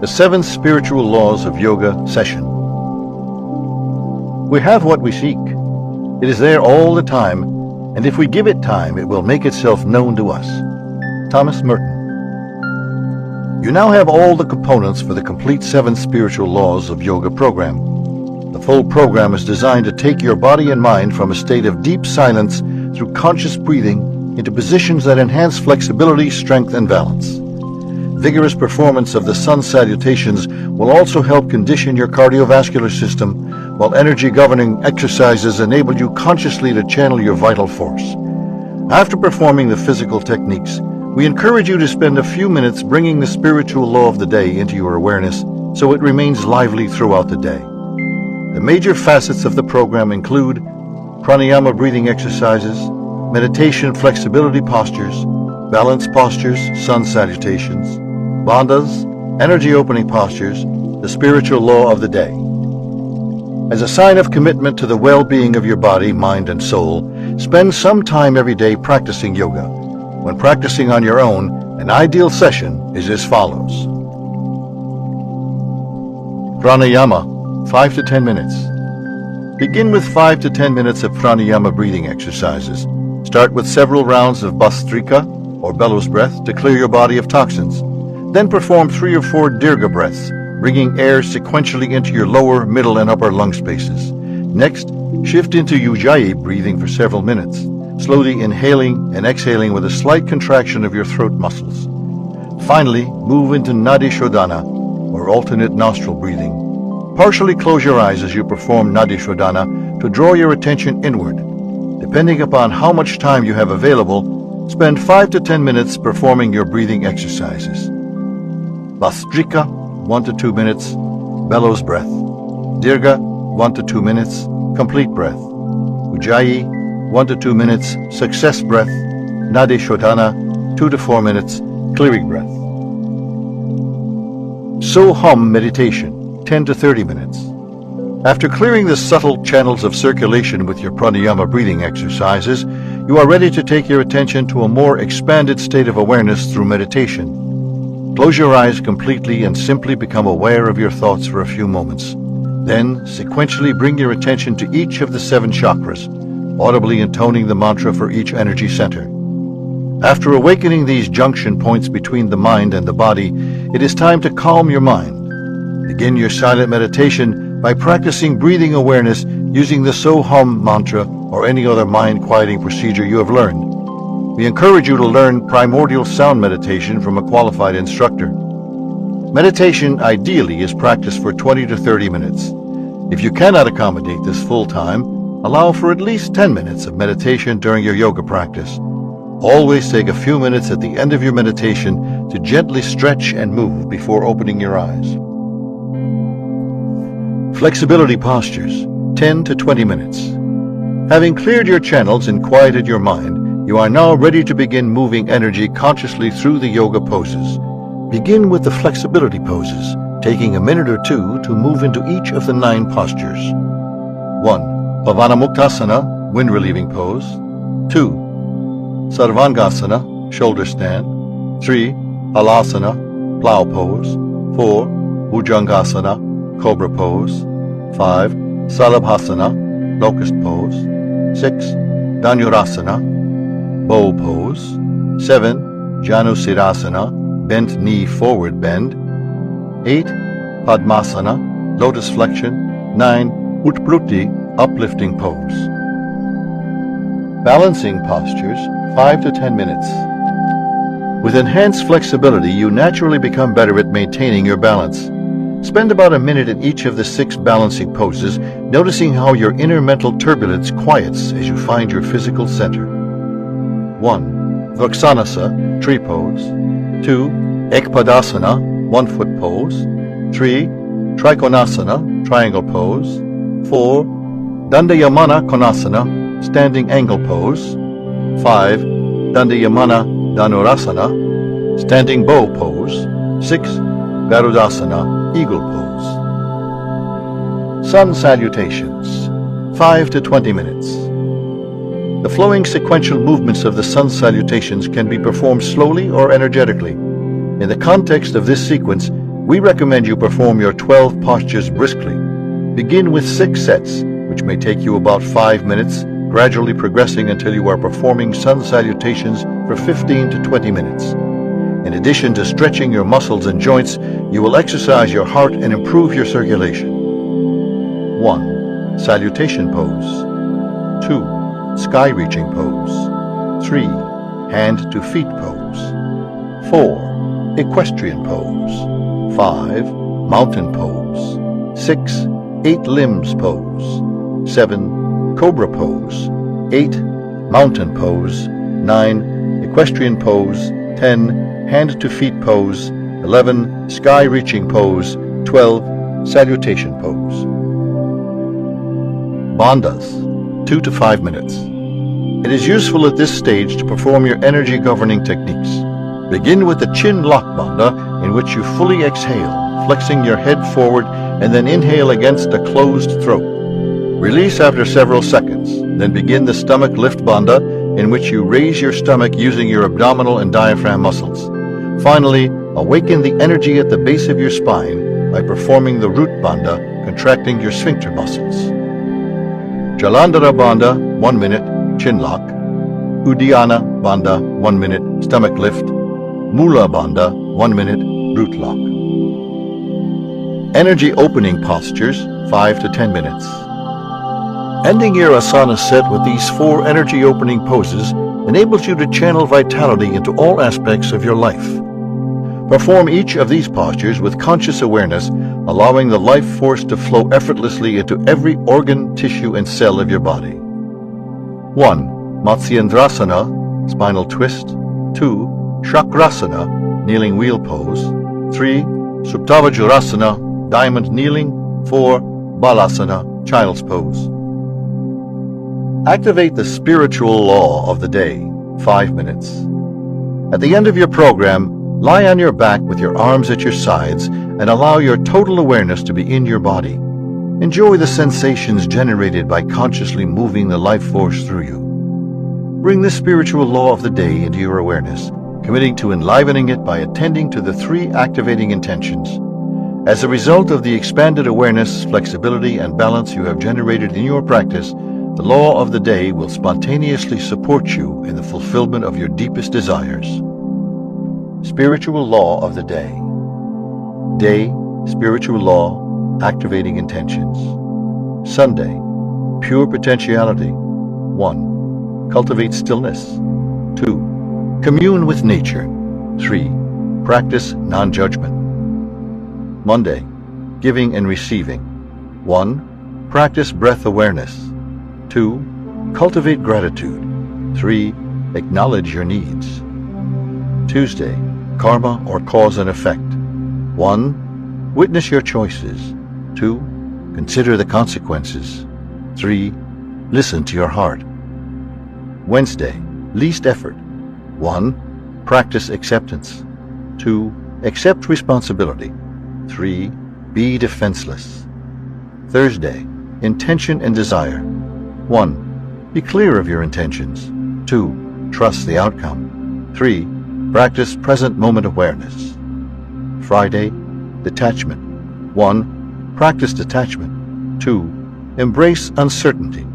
The 7 Spiritual Laws of Yoga Session. We have what we seek. It is there all the time, and if we give it time, it will make itself known to us. Thomas Merton. You now have all the components for the complete 7 Spiritual Laws of Yoga program. The full program is designed to take your body and mind from a state of deep silence through conscious breathing into positions that enhance flexibility, strength, and balance. Vigorous performance of the sun salutations will also help condition your cardiovascular system, while energy-governing exercises enable you consciously to channel your vital force. After performing the physical techniques, we encourage you to spend a few minutes bringing the spiritual law of the day into your awareness so it remains lively throughout the day. The major facets of the program include pranayama breathing exercises, meditation flexibility postures, balance postures, sun salutations, bandhas, energy opening postures, the spiritual law of the day. As a sign of commitment to the well-being of your body, mind, and soul, spend some time every day practicing yoga. When practicing on your own, an ideal session is as follows. Pranayama, 5 to 10 minutes. Begin with 5 to 10 minutes of pranayama breathing exercises. Start with several rounds of bhastrika, or bellows breath, to clear your body of toxins. Then perform 3 or 4 dirgha breaths, bringing air sequentially into your lower, middle, and upper lung spaces. Next, shift into ujjayi breathing for several minutes, slowly inhaling and exhaling with a slight contraction of your throat muscles. Finally, move into nadi shodhana, or alternate nostril breathing. Partially close your eyes as you perform nadi shodhana to draw your attention inward. Depending upon how much time you have available, spend 5 to 10 minutes performing your breathing exercises. Bhastrika, 1 to 2 minutes, bellows breath. Dirgha, 1 to 2 minutes, complete breath. Ujjayi, 1 to 2 minutes, success breath. Nadi shodhana, 2 to 4 minutes, clearing breath. So-hum meditation, 10 to 30 minutes. After clearing the subtle channels of circulation with your pranayama breathing exercises, you are ready to take your attention to a more expanded state of awareness through meditation. Close your eyes completely and simply become aware of your thoughts for a few moments. Then, sequentially bring your attention to each of the 7 chakras, audibly intoning the mantra for each energy center. After awakening these junction points between the mind and the body, it is time to calm your mind. Begin your silent meditation by practicing breathing awareness using the So-hum mantra or any other mind-quieting procedure you have learned. We encourage you to learn primordial sound meditation from a qualified instructor. Meditation ideally is practiced for 20 to 30 minutes. If you cannot accommodate this full time, allow for at least 10 minutes of meditation during your yoga practice. Always take a few minutes at the end of your meditation to gently stretch and move before opening your eyes. Flexibility postures, 10 to 20 minutes. Having cleared your channels and quieted your mind, you are now ready to begin moving energy consciously through the yoga poses. Begin with the flexibility poses, taking a minute or 2 to move into each of the 9 postures. 1. Pavanamuktasana, wind relieving pose. 2. Sarvangasana, shoulder stand. 3. Halasana, plow pose. 4. Bhujangasana, cobra pose. 5. Salabhasana, locust pose. 6. Dhanurasana, bow pose. 7. Janusirasana, bent knee forward bend. 8. Padmasana, lotus flexion. 9. Utpluti, uplifting pose. Balancing postures, 5 to 10 minutes. With enhanced flexibility, you naturally become better at maintaining your balance. Spend about a minute in each of the 6 balancing poses, noticing how your inner mental turbulence quiets as you find your physical center. 1. Vaksanasa, tree pose. 2. Ekpadasana, 1-foot pose. 3. Trikonasana, triangle pose. 4. Dandayamana Konasana, standing angle pose. 5. Dandayamana Dhanurasana, standing bow pose. 6. Garudasana, eagle pose. Sun salutations, 5 to 20 minutes. The flowing sequential movements of the sun salutations can be performed slowly or energetically. In the context of this sequence, we recommend you perform your 12 postures briskly. Begin with 6 sets, which may take you about 5 minutes, gradually progressing until you are performing sun salutations for 15 to 20 minutes. In addition to stretching your muscles and joints, you will exercise your heart and improve your circulation. 1. Salutation pose. 2. Sky-reaching pose. 3. Hand-to-feet pose. 4. Equestrian pose. 5. Mountain pose. 6. 8 limbs pose. 7. Cobra pose. 8. Mountain pose. 9. Equestrian pose. 10. Hand-to-feet pose. 11. Sky-reaching pose. 12. Salutation pose. Bandhas, 2 to 5 minutes. It is useful at this stage to perform your energy governing techniques. Begin with the chin lock bandha, in which you fully exhale, flexing your head forward, and then inhale against a closed throat. Release after several seconds. Then begin the stomach lift bandha, in which you raise your stomach using your abdominal and diaphragm muscles. Finally, awaken the energy at the base of your spine by performing the root bandha, contracting your sphincter muscles. Jalandhara bandha, 1 minute, chin lock. Uddiyana bandha, 1 minute, stomach lift. Mula bandha, 1 minute, root lock. Energy opening postures, 5 to 10 minutes. Ending your asana set with these 4 energy opening poses enables you to channel vitality into all aspects of your life. Perform each of these postures with conscious awareness, allowing the life force to flow effortlessly into every organ, tissue, and cell of your body. 1. Matsyendrasana, spinal twist. 2. Chakrasana, kneeling wheel pose. 3. Suptavajrasana, diamond kneeling. 4. Balasana, child's pose. Activate the spiritual law of the day, 5 minutes. At the end of your program, lie on your back with your arms at your sides and allow your total awareness to be in your body. Enjoy the sensations generated by consciously moving the life force through you. Bring the spiritual law of the day into your awareness, committing to enlivening it by attending to the 3 activating intentions. As a result of the expanded awareness, flexibility, and balance you have generated in your practice, the law of the day will spontaneously support you in the fulfillment of your deepest desires. Spiritual law of the day. Day, spiritual law, activating intentions. Sunday, pure potentiality. 1. Cultivate stillness. 2. Commune with nature. 3. Practice non-judgment. Monday, giving and receiving. 1. Practice breath awareness. 2. Cultivate gratitude. 3. Acknowledge your needs. Tuesday, karma or cause and effect. 1. Witness your choices. 2. Consider the consequences. 3. Listen to your heart. Wednesday, least effort. 1. Practice acceptance. 2. Accept responsibility. 3. Be defenseless. Thursday, intention and desire. 1. Be clear of your intentions. 2. Trust the outcome. 3. Practice present moment awareness. Friday, detachment. 1. Practice detachment. 2. Embrace uncertainty.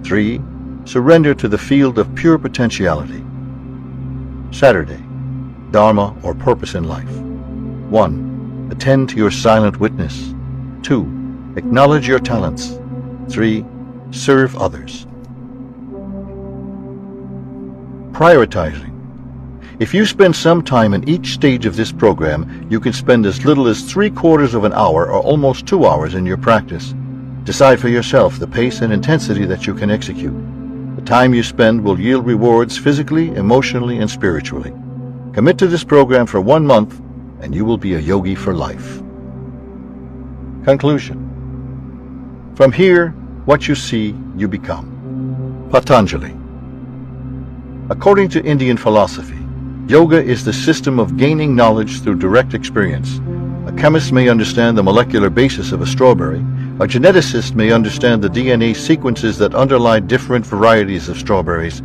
3. Surrender to the field of pure potentiality. Saturday, dharma or purpose in life. 1. Attend to your silent witness. 2. Acknowledge your talents. 3. Serve others. Prioritizing. If you spend some time in each stage of this program, you can spend as little as 3/4 of an hour or almost 2 hours in your practice. Decide for yourself the pace and intensity that you can execute. The time you spend will yield rewards physically, emotionally, and spiritually. Commit to this program for 1 month and you will be a yogi for life. Conclusion. From here, what you see, you become. Patanjali. According to Indian philosophy, yoga is the system of gaining knowledge through direct experience. A chemist may understand the molecular basis of a strawberry. A geneticist may understand the DNA sequences that underlie different varieties of strawberries.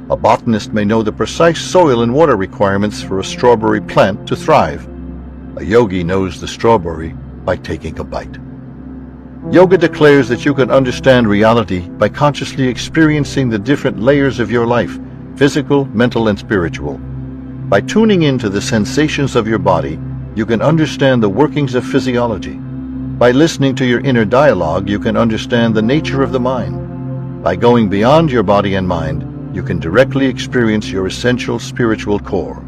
A botanist may know the precise soil and water requirements for a strawberry plant to thrive. A yogi knows the strawberry by taking a bite. Yoga declares that you can understand reality by consciously experiencing the different layers of your life, physical, mental, and spiritual. By tuning into the sensations of your body, you can understand the workings of physiology. By listening to your inner dialogue, you can understand the nature of the mind. By going beyond your body and mind, you can directly experience your essential spiritual core.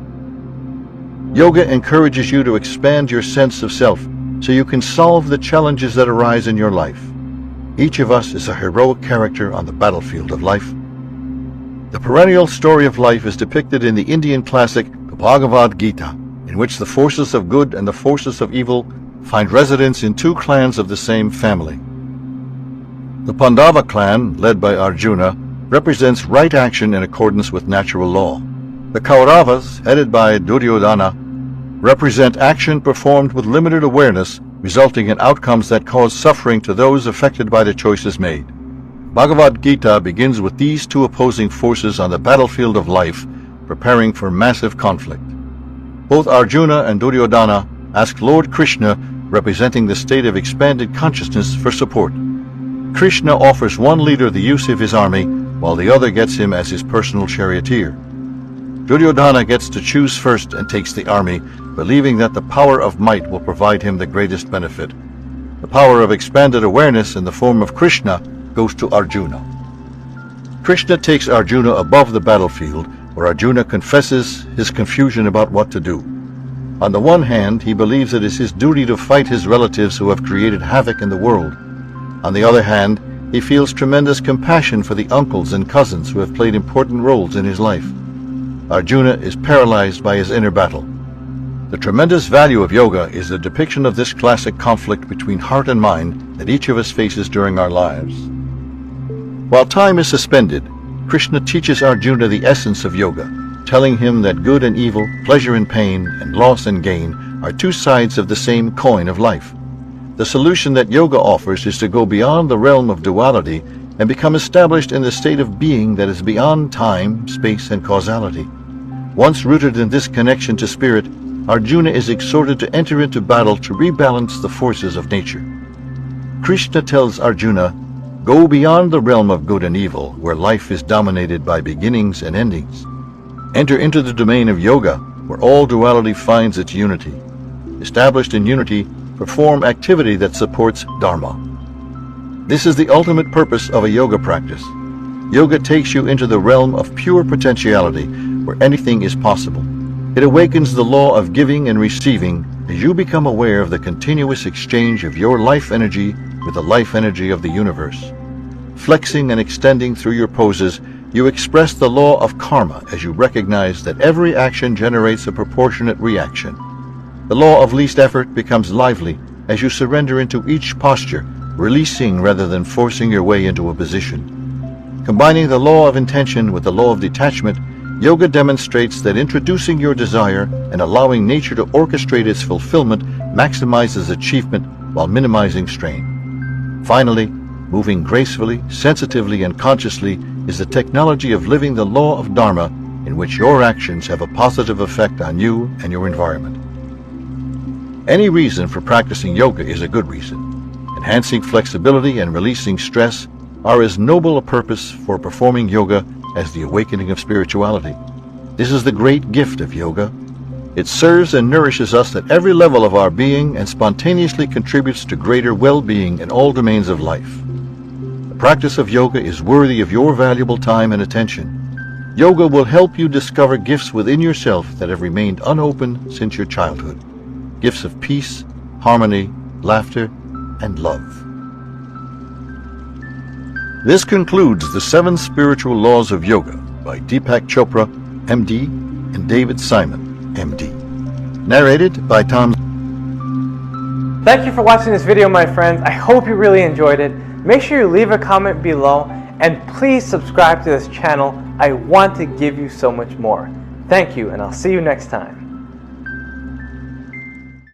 Yoga encourages you to expand your sense of self so you can solve the challenges that arise in your life. Each of us is a heroic character on the battlefield of life. The perennial story of life is depicted in the Indian classic, the Bhagavad Gita, in which the forces of good and the forces of evil find residence in two clans of the same family. The Pandava clan, led by Arjuna, represents right action in accordance with natural law. The Kauravas, headed by Duryodhana, represent action performed with limited awareness, resulting in outcomes that cause suffering to those affected by the choices made. Bhagavad Gita begins with these two opposing forces on the battlefield of life, preparing for massive conflict. Both Arjuna and Duryodhana ask Lord Krishna, representing the state of expanded consciousness, for support. Krishna offers one leader the use of his army, while the other gets him as his personal charioteer. Duryodhana gets to choose first and takes the army, believing that the power of might will provide him the greatest benefit. The power of expanded awareness in the form of Krishna goes to Arjuna. Krishna takes Arjuna above the battlefield, where Arjuna confesses his confusion about what to do. On the one hand, he believes it is his duty to fight his relatives who have created havoc in the world. On the other hand, he feels tremendous compassion for the uncles and cousins who have played important roles in his life. Arjuna is paralyzed by his inner battle. The tremendous value of yoga is the depiction of this classic conflict between heart and mind that each of us faces during our lives. While time is suspended, Krishna teaches Arjuna the essence of yoga, telling him that good and evil, pleasure and pain, and loss and gain are two sides of the same coin of life. The solution that yoga offers is to go beyond the realm of duality and become established in the state of being that is beyond time, space, and causality. Once rooted in this connection to spirit, Arjuna is exhorted to enter into battle to rebalance the forces of nature. Krishna tells Arjuna, "Go beyond the realm of good and evil, where life is dominated by beginnings and endings. Enter into the domain of yoga, where all duality finds its unity. Established in unity, perform activity that supports Dharma." This is the ultimate purpose of a yoga practice. Yoga takes you into the realm of pure potentiality, where anything is possible. It awakens the law of giving and receiving as you become aware of the continuous exchange of your life energy with the life energy of the universe. Flexing and extending through your poses, you express the law of karma as you recognize that every action generates a proportionate reaction. The law of least effort becomes lively as you surrender into each posture, releasing rather than forcing your way into a position. Combining the law of intention with the law of detachment, yoga demonstrates that introducing your desire and allowing nature to orchestrate its fulfillment maximizes achievement while minimizing strain. Finally, moving gracefully, sensitively, and consciously is the technology of living the law of Dharma, in which your actions have a positive effect on you and your environment. Any reason for practicing yoga is a good reason. Enhancing flexibility and releasing stress are as noble a purpose for performing yoga as the awakening of spirituality. This is the great gift of yoga. It serves and nourishes us at every level of our being and spontaneously contributes to greater well-being in all domains of life. The practice of yoga is worthy of your valuable time and attention. Yoga will help you discover gifts within yourself that have remained unopened since your childhood. Gifts of peace, harmony, laughter, and love. This concludes the 7 Spiritual Laws of Yoga by Deepak Chopra, MD, and David Simon, MD. Narrated by Tom. Thank you for watching this video, my friends. I hope you really enjoyed it. Make sure you leave a comment below and please subscribe to this channel. I want to give you so much more. Thank you, and I'll see you next time.